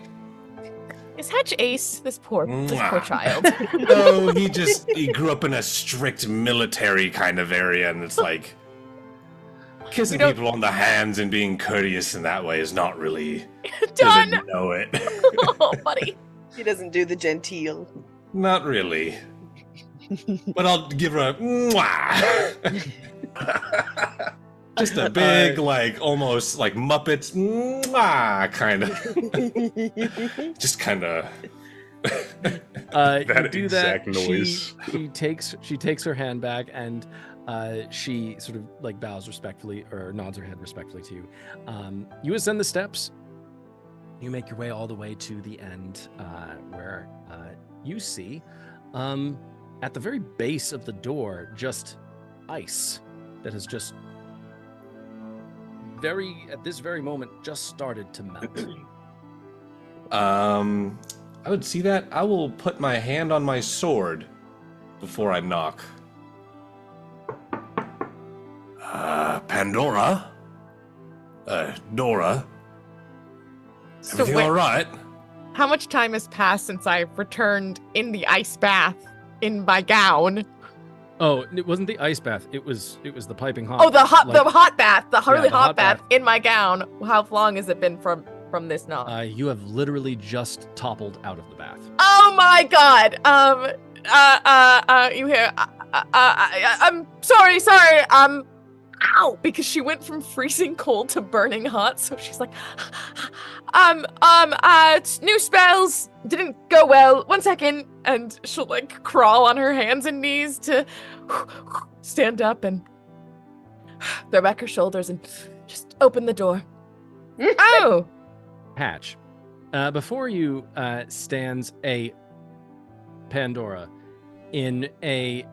Is Hatch Ace this poor Mwah. child? No, he grew up in a strict military kind of area, and it's like kissing people on the hands and being courteous in that way is not really Done. doesn't know it. Oh, buddy. He doesn't do the genteel. Not really. But I'll give her a mwah. Just a big, almost like Muppets mwah kind of. Just kind of. That You do exact that. noise. She takes her hand back, and she sort of like bows respectfully or nods her head respectfully to you. You ascend the steps. You make your way all the way to the end where you see at the very base of the door just ice that has just at this very moment just started to melt. I would see that. I will put my hand on my sword before I knock. Pandora? Dora? So Everything wait, all right? how much time has passed since I returned in the ice bath in my gown? Oh, it wasn't the ice bath. It was the piping hot. Oh, the hot bath, the Yeah, really the hot hot bath bath. in my gown. How long has it been from this knock? You have literally just toppled out of the bath. Oh my god. You hear? I'm sorry. Ow! Because she went from freezing cold to burning hot, so she's like, new spells didn't go well. 1 second, and she'll like crawl on her hands and knees to stand up and throw back her shoulders and just open the door. Oh, Hatch. Before you stands a Pandora in a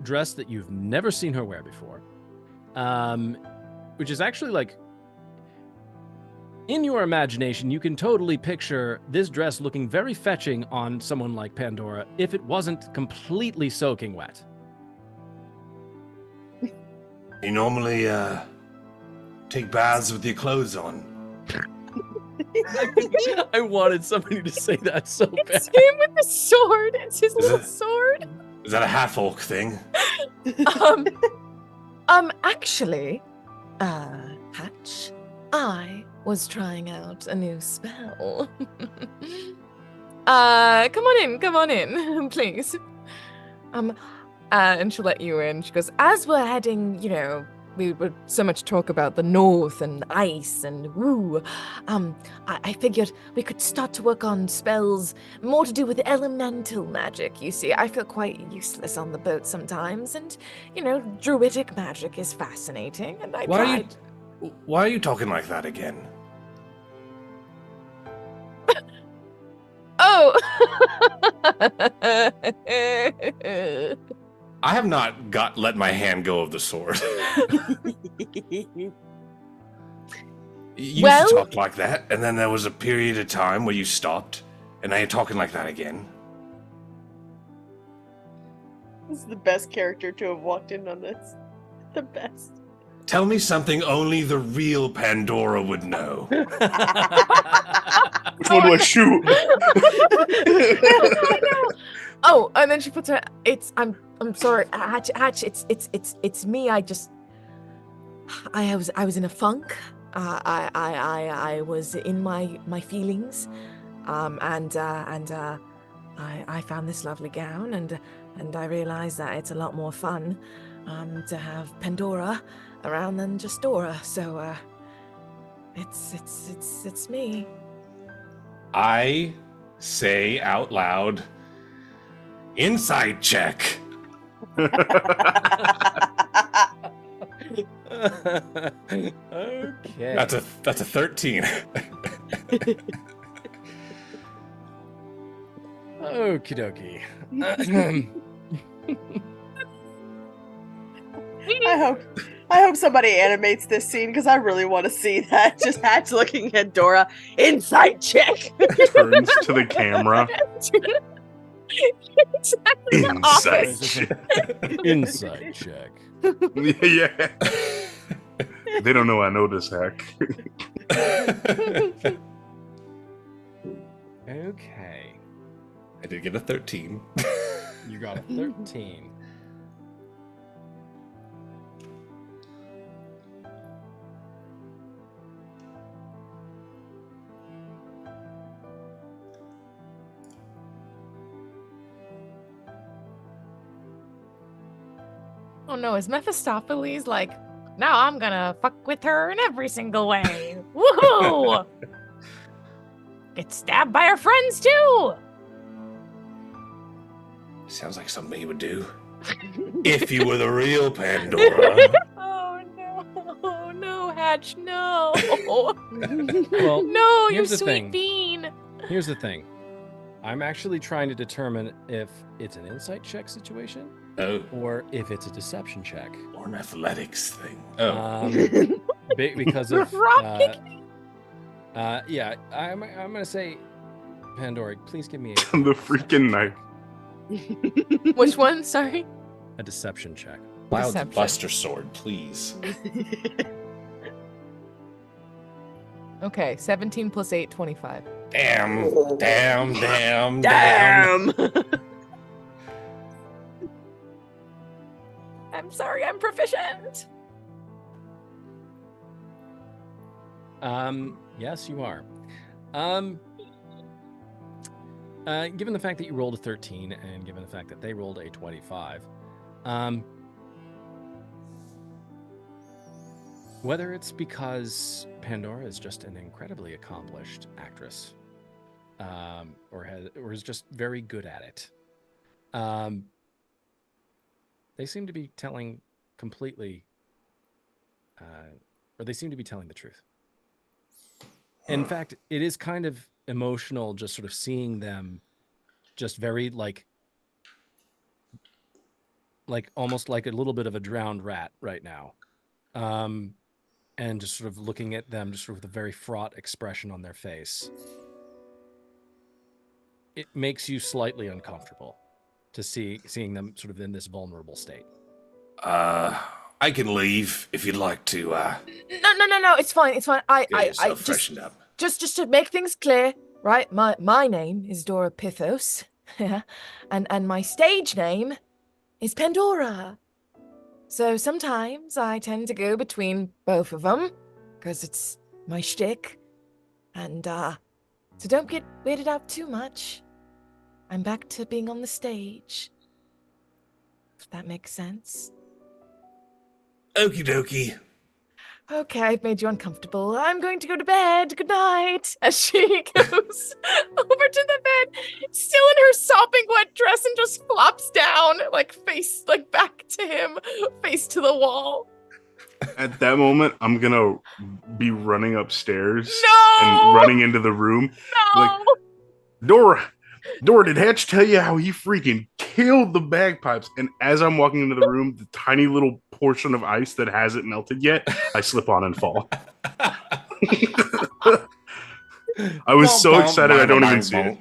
dress that you've never seen her wear before. Which is actually like, in your imagination, you can totally picture this dress looking very fetching on someone like Pandora if it wasn't completely soaking wet. You normally take baths with your clothes on. I wanted somebody to say that so it's bad. him with the sword. It's his little it? sword. Is that a half-orc thing? Actually, Hatch, I was trying out a new spell. Come on in, please. And she'll let you in. She goes, as we're heading, we would so much talk about the north and ice and woo. I figured we could start to work on spells more to do with elemental magic. You see, I feel quite useless on the boat sometimes, and druidic magic is fascinating. And Why are you talking like that again? Oh. I have not let my hand go of the sword. You used Well- to talk like that, and then there was a period of time where you stopped, and now you're talking like that again. This is the best character to have walked in on this. The best. Tell me something only the real Pandora would know. Which one do I shoot? Oh, and then she puts her. I'm sorry, Hatch. It's me. I was in a funk. I was in my feelings, and I found this lovely gown, and I realized that it's a lot more fun, to have Pandora around than just Dora. So, it's me. I say out loud, insight check. Okay. That's a 13. Okie dokie. I hope somebody animates this scene because I really want to see that. Just Hatch looking at Dora. Insight check. Turns to the camera. Exactly the opposite. Insight check. Inside check. Yeah. They don't know I know this hack. Okay. I did get a 13. You got a 13. Oh no, is Mephistopheles like, now I'm gonna fuck with her in every single way. Woohoo! Get stabbed by her friends too! Sounds like something you would do. If you were the real Pandora. Oh no, oh no, Hatch, no. Well, No, you here's the sweet thing. bean. Here's the thing. I'm actually trying to determine if it's an insight check situation Oh, or if it's a deception check. or an athletics thing. Oh, Because of Rock yeah, I'm gonna say, Pandora, please give me The freaking knife. Which one? Sorry. a deception check. Wild Deception. Buster Sword, please. Okay, 17 plus 8, 25. Damn. Damn. I'm sorry, I'm proficient. Yes, you are. Given the fact that you rolled a 13 and given the fact that they rolled a 25, whether it's because Pandora is just an incredibly accomplished actress, or is just very good at it, they seem to be telling completely, or they seem to be telling the truth. In fact, it is kind of emotional just sort of seeing them just very like almost like a little bit of a drowned rat right now. And just sort of looking at them just sort of with a very fraught expression on their face. It makes you slightly uncomfortable to seeing them sort of in this vulnerable state. I can leave if you'd like to. No, it's fine, it's fine. Get I yourself freshened up. just to make things clear, right? My name is Dora Pithos, and my stage name is Pandora. So sometimes I tend to go between both of them, because it's my shtick. And, so don't get weirded out too much. I'm back to being on the stage. If that makes sense. Okie dokie. Okay, I've made you uncomfortable. I'm going to go to bed. Good night. As she goes over to the bed, still in her sopping wet dress, and just flops down, face back to him, face to the wall. At that moment, I'm gonna be running upstairs No! and running into the room. No! Like, Dora, did Hatch tell you how he freaking killed the bagpipes? And as I'm walking into the room, the tiny little portion of ice that hasn't melted yet, I slip on and fall. I was so excited I don't even see it.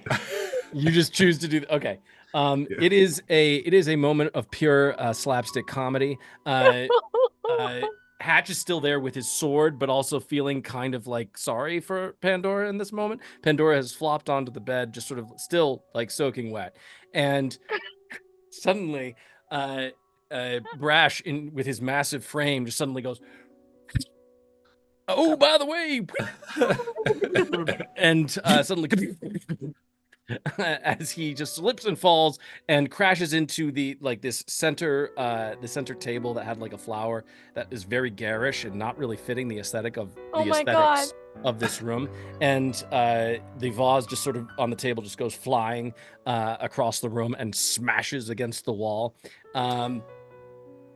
You just choose to do okay. Yeah. It is a moment of pure slapstick comedy. Hatch is still there with his sword, but also feeling kind of like sorry for Pandora in this moment. Pandora has flopped onto the bed, just sort of still like soaking wet. And suddenly, Brash, with his massive frame, just suddenly goes, "Oh, by the way," and suddenly, as he just slips and falls and crashes into this center table that had like a flower that is very garish and not really fitting the aesthetic of Oh the my aesthetics God. of this room. And the vase just sort of on the table just goes flying across the room and smashes against the wall.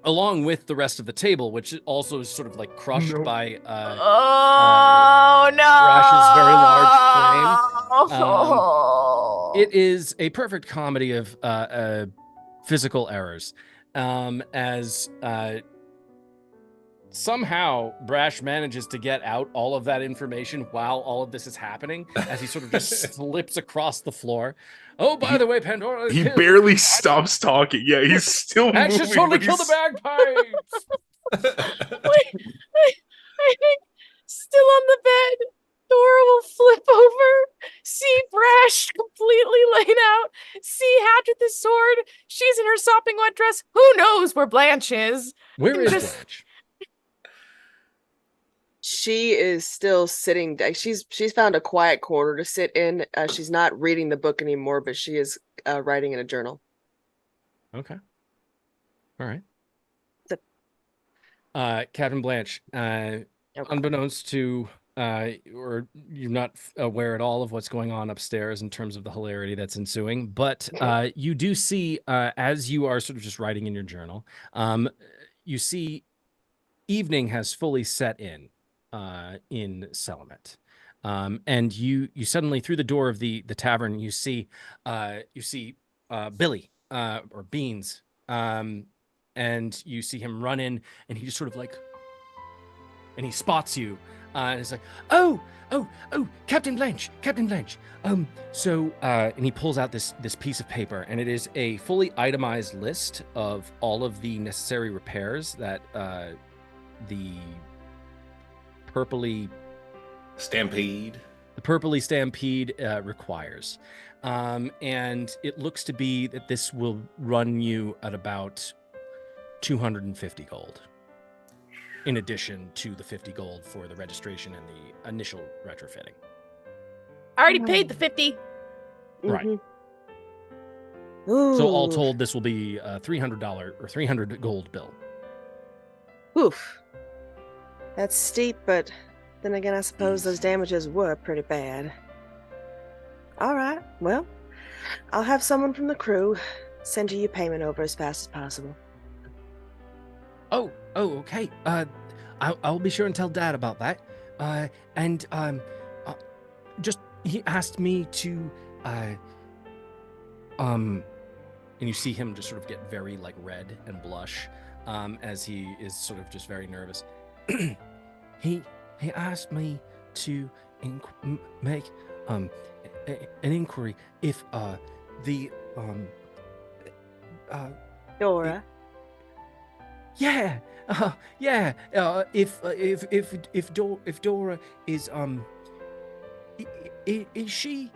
Along with the rest of the table, which also is sort of like crushed by Oh no! Brash's very large frame. Oh. It is a perfect comedy of physical errors, as somehow Brash manages to get out all of that information while all of this is happening, as he sort of just slips across the floor. Oh, by the way, Pandora, He barely stops talking. Yeah, he's still Hatch moving. just totally but killed the he's- bagpipes. I think still on the bed, Dora will flip over, see Brash completely laid out, see Hatch with his sword. She's in her sopping wet dress. Who knows where Blanche is? Where is Just- Blanche? She is still sitting. She's found a quiet corner to sit in. She's not reading the book anymore, but she is writing in a journal. Okay. All right. The- Captain Blanche, unbeknownst to or you're not aware at all of what's going on upstairs in terms of the hilarity that's ensuing, but you do see as you are sort of just writing in your journal, you see evening has fully set in Selamet. And you suddenly, through the door of the tavern, you see Billy or Beans, and you see him run in, and he just sort of like, and he spots you, and it's like, oh, Captain Blanche. And he pulls out this piece of paper, and it is a fully itemized list of all of the necessary repairs that the purpley Stampede requires. And it looks to be that this will run you at about 250 gold, in addition to the 50 gold for the registration and the initial retrofitting. I already paid the 50. Right. Ooh. So all told, this will be a $300 or 300 gold bill. Oof. That's steep, but then again, I suppose those damages were pretty bad. All right, well, I'll have someone from the crew send you your payment over as fast as possible. Oh, okay. I'll be sure and tell Dad about that. Just he asked me to, and you see him just sort of get very like red and blush, as he is sort of just very nervous. He asked me to make an inquiry if Dora. If Dora is she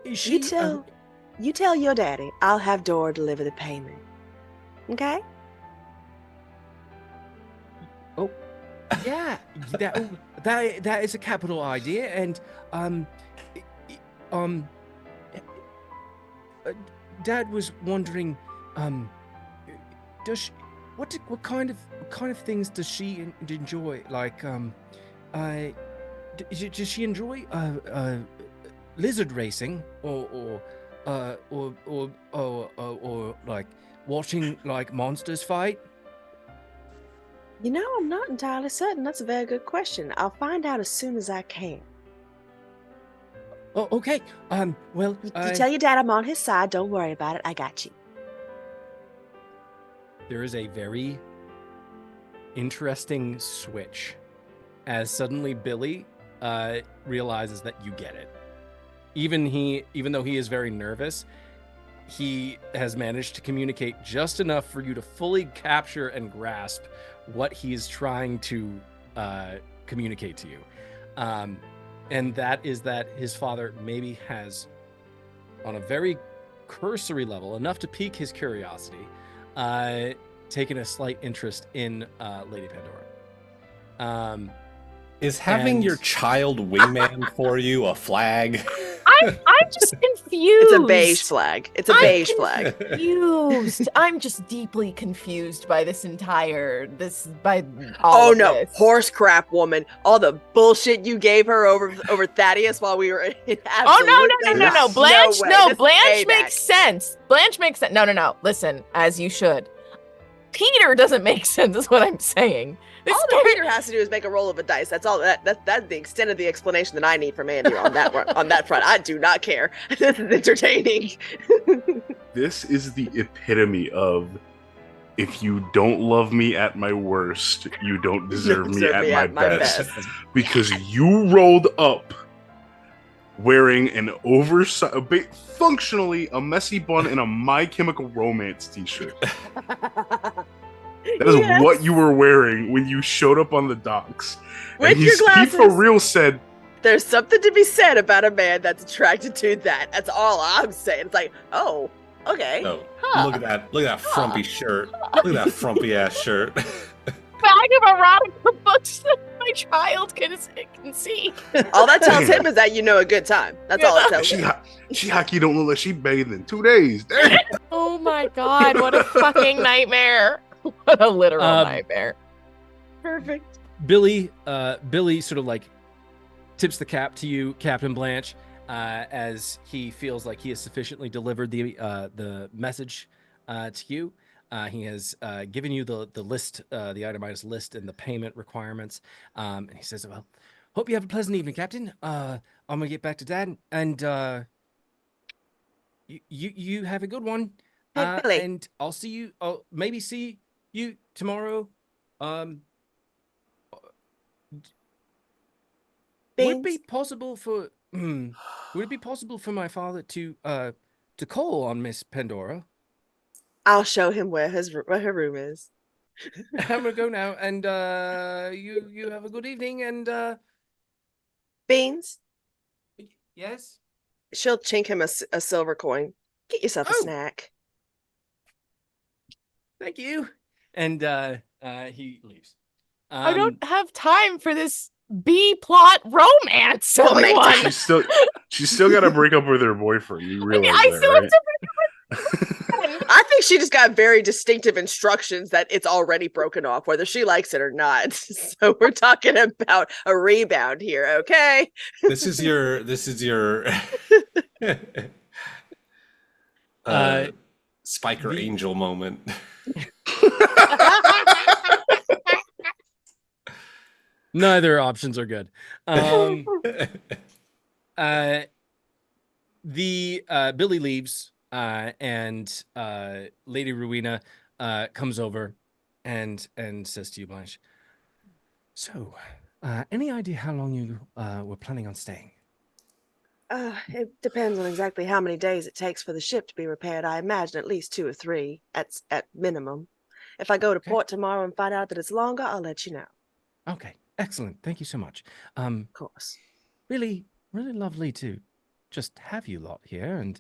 You tell your daddy I'll have Dora deliver the payment. Okay? yeah, that is a capital idea, and Dad was wondering, does she, what kind of things does she enjoy? Like, does she enjoy lizard racing, or like watching like monsters fight? You know, I'm not entirely certain. That's a very good question. I'll find out as soon as I can. Oh, okay. Well, You tell your dad I'm on his side. Don't worry about it. I got you. there is a very interesting switch as suddenly Billy realizes that you get it. Even though he is very nervous, he has managed to communicate just enough for you to fully capture and grasp what he's trying to communicate to you. And that is that his father maybe has, on a very cursory level, enough to pique his curiosity, taken a slight interest in Lady Pandora. Is having your child wingman for you a flag? I'm just confused. It's a beige flag. It's a beige flag. Confused. I'm just deeply confused by by Oh all of no, this. horse crap, woman! All the bullshit you gave her over Thaddeus while we were in. Oh no! Blanche, way. Blanche makes sense. Blanche makes sense. No. Listen, as you should. Peter doesn't make sense, is what I'm saying. All that Peter has to do is make a roll of a dice. That's all. That's the extent of the explanation that I need from Andy on that on that front. I do not care. This is entertaining. This is the epitome of, if you don't love me at my worst, you don't deserve me at my best. Because you rolled up wearing an oversized, functionally a messy bun and a My Chemical Romance t-shirt. That is what you were wearing when you showed up on the docks. With and your glasses. He for real said, There's something to be said about a man that's attracted to that. That's all I'm saying. It's like, oh, okay. No, look at that frumpy shirt. Look at that frumpy ass shirt. Bag of erotica books that my child can see. All that tells him is that you know a good time. That's all it tells him. Shihaki don't look like she bathed in 2 days. Damn. Oh my god, what a fucking nightmare. What a literal nightmare. Perfect. Billy sort of like tips the cap to you, Captain Blanche, as he feels like he has sufficiently delivered the message to you. He has given you the list, the itemized list and the payment requirements. And he says, "Well, hope you have a pleasant evening, Captain. I'm gonna get back to Dad, and you have a good one. Hey, Billy. And I'll see you. I'll maybe see you tomorrow. Would it be Beans? possible for would it be possible for my father to call on Miss Pandora? I'll show him where her room is. I'm gonna go now, and you have a good evening. And Beans? yes, She'll chink him a silver coin. Get yourself a Oh. snack. thank you. And he leaves. I don't have time for this B plot romance, Don't make everyone. time. She's still got to break up with her boyfriend. You realize I that, still right? have to break up with I think she just got very distinctive instructions that it's already broken off, whether she likes it or not. So we're talking about a rebound here, okay? This is your Spiker Angel moment. Neither options are good. Billy leaves, and Lady Rowena comes over and says to you, Blanche, "So, any idea how long you were planning on staying?" It depends on exactly how many days it takes for the ship to be repaired. I imagine at least 2 or 3 at minimum. If I go to port tomorrow and find out that it's longer, I'll let you know. Okay, excellent. Thank you so much. Of course. Really, really lovely to just have you lot here, and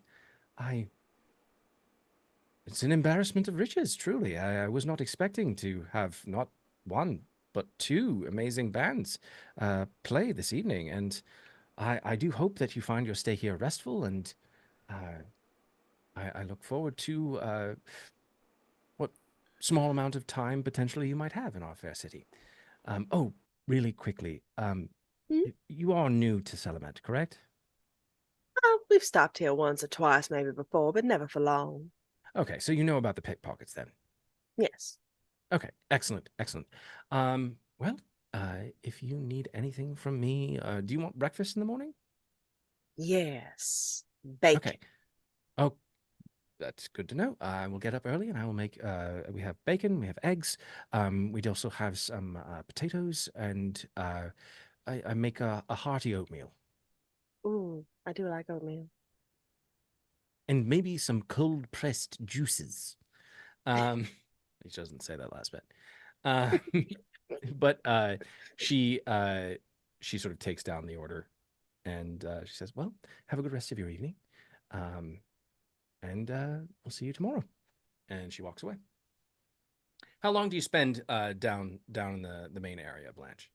it's an embarrassment of riches, truly. I was not expecting to have not one, but 2 amazing bands play this evening, and I do hope that you find your stay here restful, and I look forward to what small amount of time potentially you might have in our fair city. Oh, really quickly, you are new to Selamet, correct? We've stopped here once or twice maybe before, but never for long. Okay, so you know about the pickpockets then. Yes. Okay, excellent, excellent. Well, if you need anything from me, do you want breakfast in the morning? Yes. Bacon. Okay. Oh, that's good to know. I will get up early and I will make, we have bacon, we have eggs. We'd also have some potatoes, and I make a hearty oatmeal. Ooh, I do like oatmeal. And maybe some cold pressed juices. He doesn't say that last bit. But she sort of takes down the order, and she says, "Well, have a good rest of your evening, and we'll see you tomorrow." And she walks away. How long do you spend down in the main area, Blanche?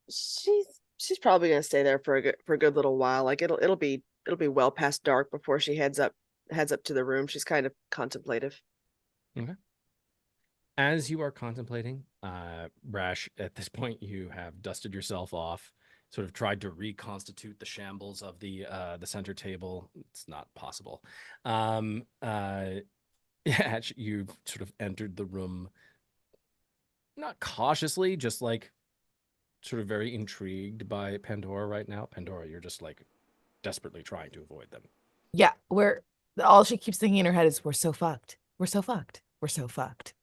She's probably gonna stay there for a good little while. Like it'll be well past dark before she heads up to the room. She's kind of contemplative. Okay. As you are contemplating, Brash, at this point you have dusted yourself off, sort of tried to reconstitute the shambles of the center table. It's not possible. Yeah, you've sort of entered the room, not cautiously, just like sort of very intrigued by Pandora right now. Pandora, you're just like desperately trying to avoid them. Yeah, all she keeps thinking in her head is, "We're so fucked. We're so fucked. We're so fucked."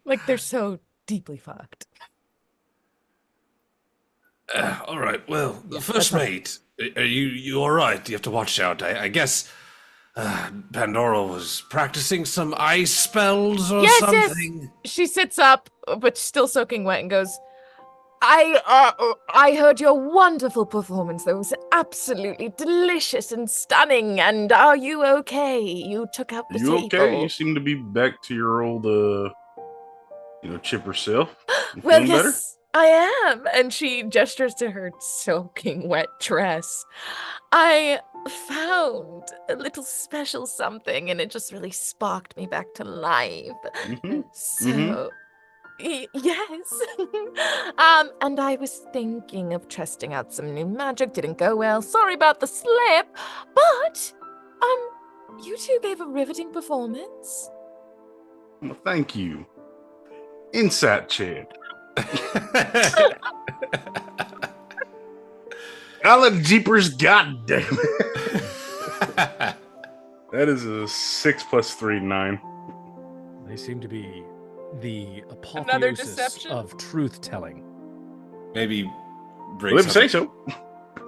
Like they're so deeply fucked. All right. Well, Yeah, first that's all. mate, are you all right? You have to watch out. I guess Pandora was practicing some ice spells or Yes. something. She sits up, but still soaking wet, and goes, I heard your wonderful performance. That was absolutely delicious and stunning. And are you okay? You took out the You table. okay? You seem to be back to your old, chipper self. You Well, feeling better? yes, I am. And she gestures to her soaking wet dress. I found a little special something, and it just really sparked me back to life. Mhm. So, yes. And I was thinking of testing out some new magic. Didn't go well. Sorry about the slip. But You two gave a riveting performance. Well, thank you. Insight check. Golly jeepers, goddamn it. That is a 6 + 3, 9. They seem to be the Another apotheosis deception? of truth telling. Maybe Let Briggs him say so.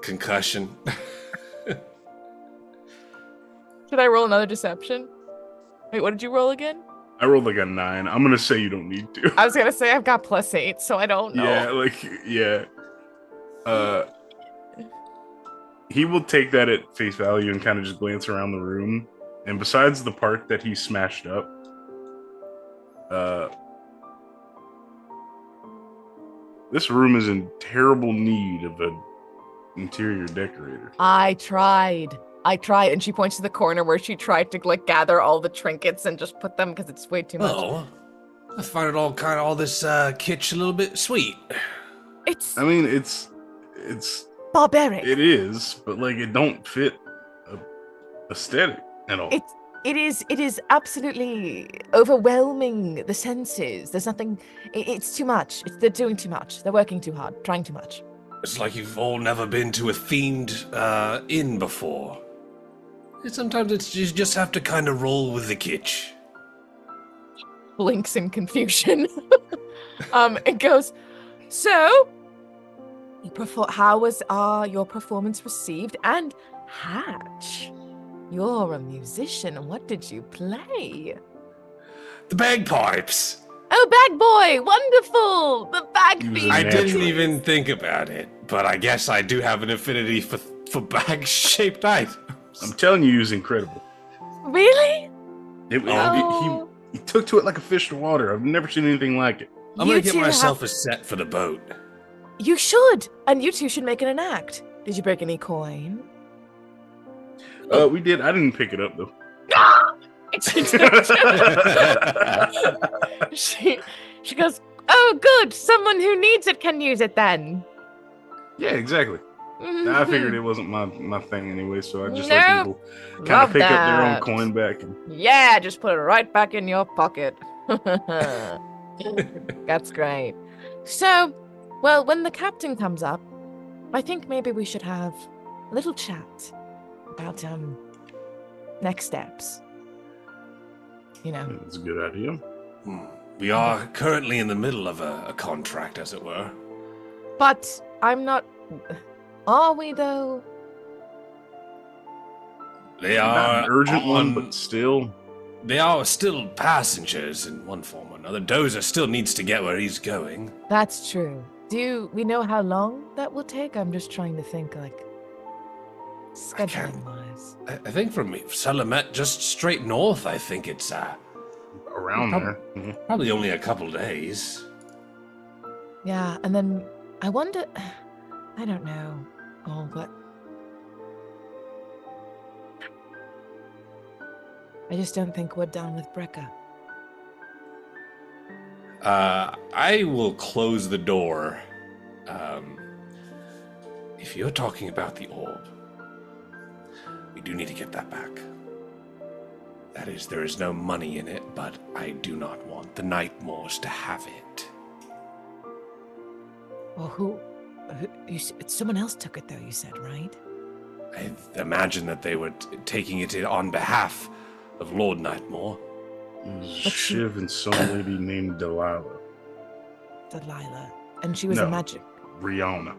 concussion. Should I roll another deception? Wait, what did you roll again? I rolled like a 9. I'm gonna say you don't need to. I was gonna say I've got +8, so I don't know. Yeah. He will take that at face value and kind of just glance around the room. And besides the part that he smashed up, this room is in terrible need of an interior decorator. I tried, and she points to the corner where she tried to like gather all the trinkets and just put them because it's way too much. Oh, I find it all this kitsch a little bit sweet. It's I mean, it's barbaric. it is, but like it don't fit a aesthetic at all. It is absolutely overwhelming the senses. There's nothing. It's too much. They're doing too much. They're working too hard, trying too much. It's like you've all never been to a themed inn before. Sometimes you just have to kind of roll with the kitsch. Blinks in confusion. It goes. So, how was your performance received? And Hatch, you're a musician. What did you play? The bagpipes. Oh, bag boy, wonderful! The bag He was beat. a I didn't Naturally. even think about it, but I guess I do have an affinity for bag-shaped items. I'm telling you, he was incredible. Really? He took to it like a fish to water. I've never seen anything like it. I'm gonna You get two myself a set for the boat. You should, and you two should make it an act. Did you break any coin? We did. I didn't pick it up though. She goes, oh, good. Someone who needs it can use it then. Yeah, exactly. I figured it wasn't my thing anyway, so I just let Nope. people kind Love of pick up their own that. coin back. And Yeah, just put it right back in your pocket. That's great. So, well, when the captain comes up, I think maybe we should have a little chat about next steps. You know. it's a good idea. We are currently in the middle of a contract, as it were. But I'm not. Are we though? They Not are an urgent one, on- but still. They are still passengers in one form or another. Dozer still needs to get where he's going. That's true. Do we know how long that will take? I'm just trying to think, like, scheduling wise. I think from Selamet just straight north, I think it's Around there. Mhm. probably only a couple days. Yeah, and then I wonder. I don't know. Oh, but I just don't think we're done with Brecca. I will close the door. If you're talking about the orb, we do need to get that back. That is, there is no money in it, but I do not want the Nightmoors to have it. Well, who someone else took it though? You said, right? I imagine that they were taking it on behalf of Lord Nightmore. It was But she- Shiv and some lady named Delilah. Delilah, and she was a No. magic. Rihanna.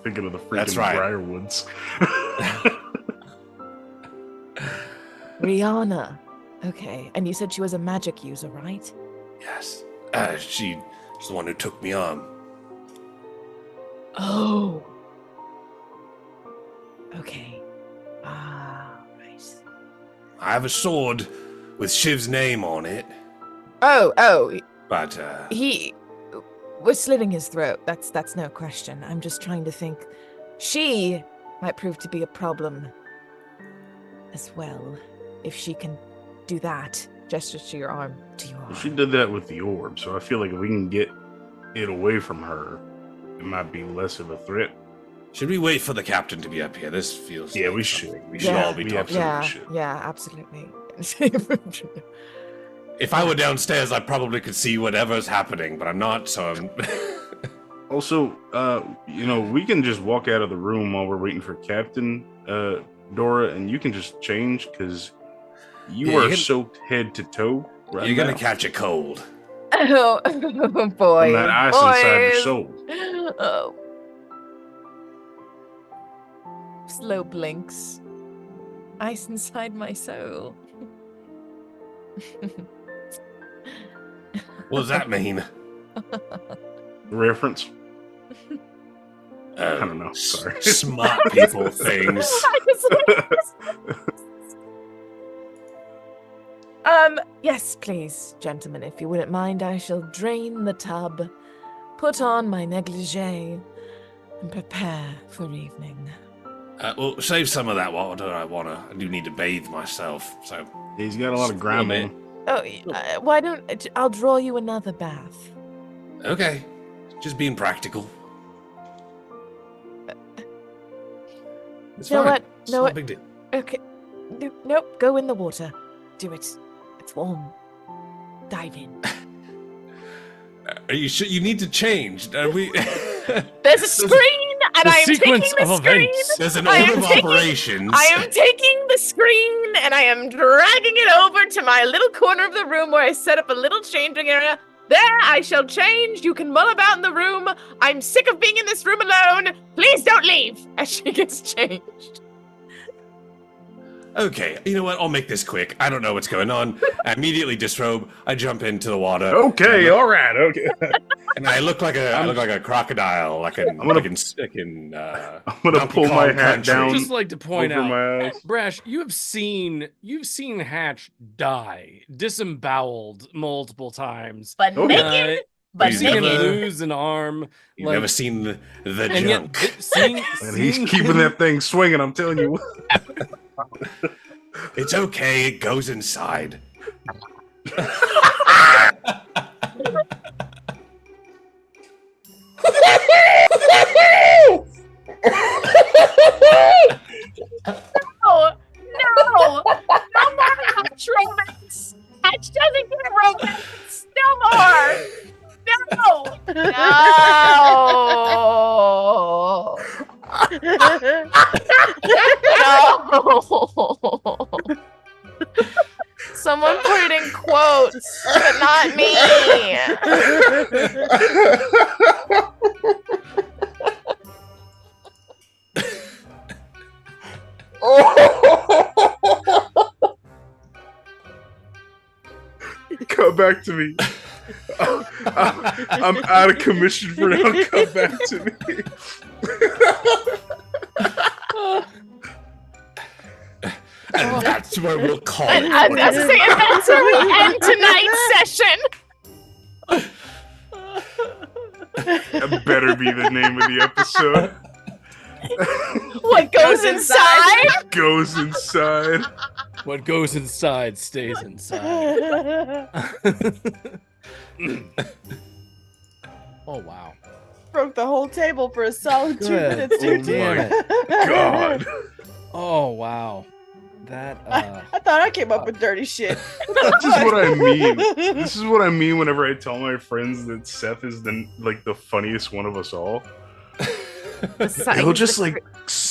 Thinking of the freaking That's right. Briarwoods. Rihanna. Okay, and you said she was a magic user, right? Yes. She's the one who took me on. Oh. Okay. Right. I have a sword with Shiv's name on it, Oh, but he was slitting his throat. That's no question. I'm just trying to think. She might prove to be a problem as well, if she can do that. Gesture to your arm, to your arm. She did that with the orb, so I feel like if we can get it away from her, it might be less of a threat. Should we wait for the captain to be up here? This feels. Yeah, like we something should. We should Yeah. all be We talking. absolutely Yeah, should. yeah, absolutely. If I were downstairs, I probably could see whatever's happening, but I'm not. So I'm. Also, we can just walk out of the room while we're waiting for Captain Dora, and you can just change because you are soaked head to toe. Right You're gonna now. catch a cold. Oh, boy. From that ice inside your boys. soul. Oh. Slow blinks. Ice inside my soul. What does that mean? Reference? I don't know. Sorry. Smart people things. Yes, please, gentlemen, if you wouldn't mind, I shall drain the tub, put on my negligee, and prepare for evening. Well, save some of that water. I do need to bathe myself. So He's got a lot of grime on him. Oh, why don't I'll draw you another bath? okay, just being practical. It's You know fine. what? It's Know not what? a big deal. Okay, nope. Go in the water. Do it. It's warm. Dive in. Are you sure? You need to change. Are we? There's a screen, and I am taking sequence the of screen. events. There's an I am order of taking- operations. I am taking the screen and I am dragging it over to my little corner of the room where I set up a little changing area. There, I shall change. You can mull about in the room. I'm sick of being in this room alone. Please don't leave. As she gets changed. Okay, you know what? I'll make this quick. I don't know what's going on. I immediately disrobe. I jump into the water. Okay, all right, okay. And I look like a crocodile. Like in I'm gonna Donkey pull my Kong hat Country. down I'd just like to point over out, my eyes. Brash, you've seen Hatch die, disemboweled multiple times. But Oh, naked. Uh, But you've seen him never- lose an arm. You've like- never seen the and junk. yet, seeing, And he's seeing keeping him- that thing swinging, I'm telling you. It's okay. It goes inside. No, no, no more Hatch romance. Hatch doesn't get romance. No more. No. No. Someone put it in quotes, but not me. Come back to me. I'm out of commission for now. Come back to me. And that's where we'll call And it. I was about to say, and that's where we end tonight's session. That better be the name of the episode. What goes inside? Goes inside. What goes inside stays inside. Oh wow! Broke the whole table for a solid 2 Good. minutes, Oh dude. Damn my it! God. Oh wow! That I thought I came up with dirty shit. This is what I mean. This is what I mean whenever I tell my friends that Seth is the funniest one of us all. He'll just like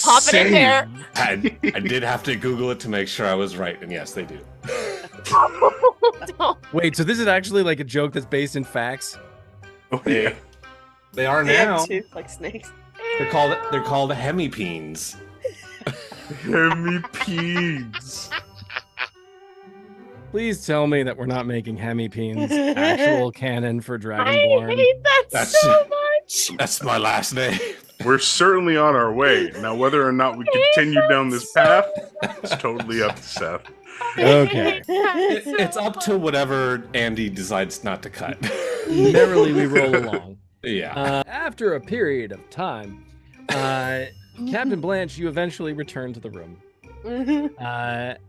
Pop it in there. I did have to Google it to make sure I was right, and yes, they do. wait. So this is actually like a joke that's based in facts. Oh yeah. They are They have now. teeth like snakes. They're called hemipenes. Hemipedes. Please tell me that we're not making hemipenes actual canon for I Dragonborn. hate that That's- so much. That's my last name. We're certainly on our way. Now, whether or not we continue down this path, it's totally up to Seth. Okay. It's up to whatever Andy decides not to cut. Merrily we roll along. Yeah. After a period of time, Captain Blanche, you eventually return to the room.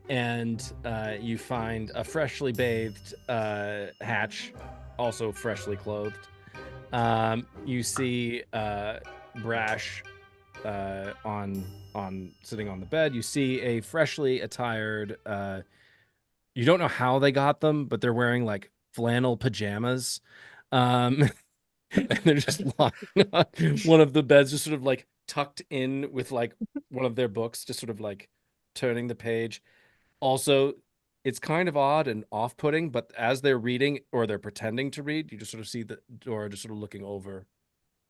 And you find a freshly bathed Hatch, also freshly clothed. You see Brash on sitting on the bed. You see a freshly attired. You don't know how they got them, but they're wearing like flannel pajamas, and they're just lying on one of the beds, just sort of like tucked in with like one of their books, just sort of like turning the page. Also, it's kind of odd and off-putting, but as they're reading or they're pretending to read, you just sort of see the Dora just sort of looking over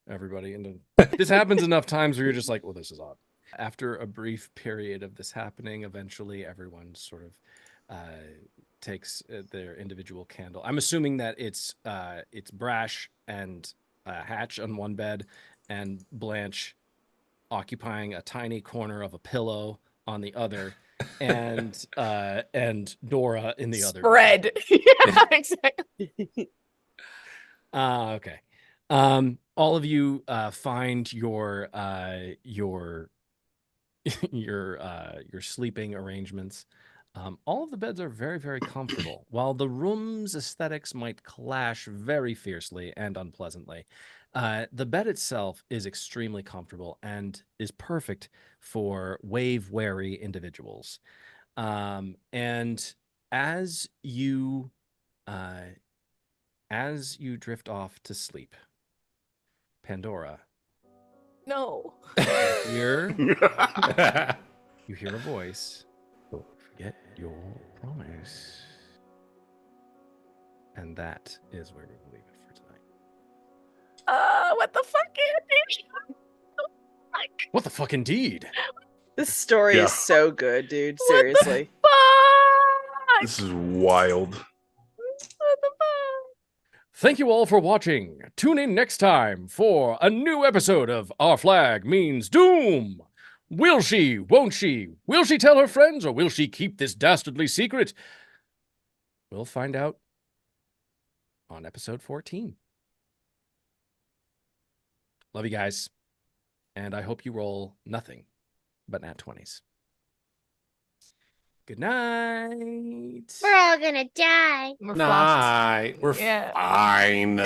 everybody. And then this happens enough times where you're just like, well, this is odd. After a brief period of this happening, eventually everyone sort of takes their individual candle. I'm assuming that it's Brash and Hatch on one bed, and Blanche occupying a tiny corner of a pillow on the other, and Dora in the other. Spread. Yeah, exactly. Okay. All of you find your your sleeping arrangements. All of the beds are very, very comfortable. While the room's aesthetics might clash very fiercely and unpleasantly, the bed itself is extremely comfortable and is perfect for wave-wary individuals. And as you drift off to sleep, Pandora, No. you hear a voice. Don't forget your promise. And that is where we will leave it for tonight. What the fuck, Andy? What the fuck, indeed? This story Yeah. is so good, dude. What the Seriously. fuck? This is wild. What the fuck? Thank you all for watching. Tune in next time for a new episode of Our Flag Means Doom. Will she? Won't she? Will she tell her friends, or will she keep this dastardly secret? We'll find out on episode 14. Love you guys. And I hope you roll nothing but nat 20s. Good night. We're all gonna die. We're flossed. Night. We're Yeah. fine.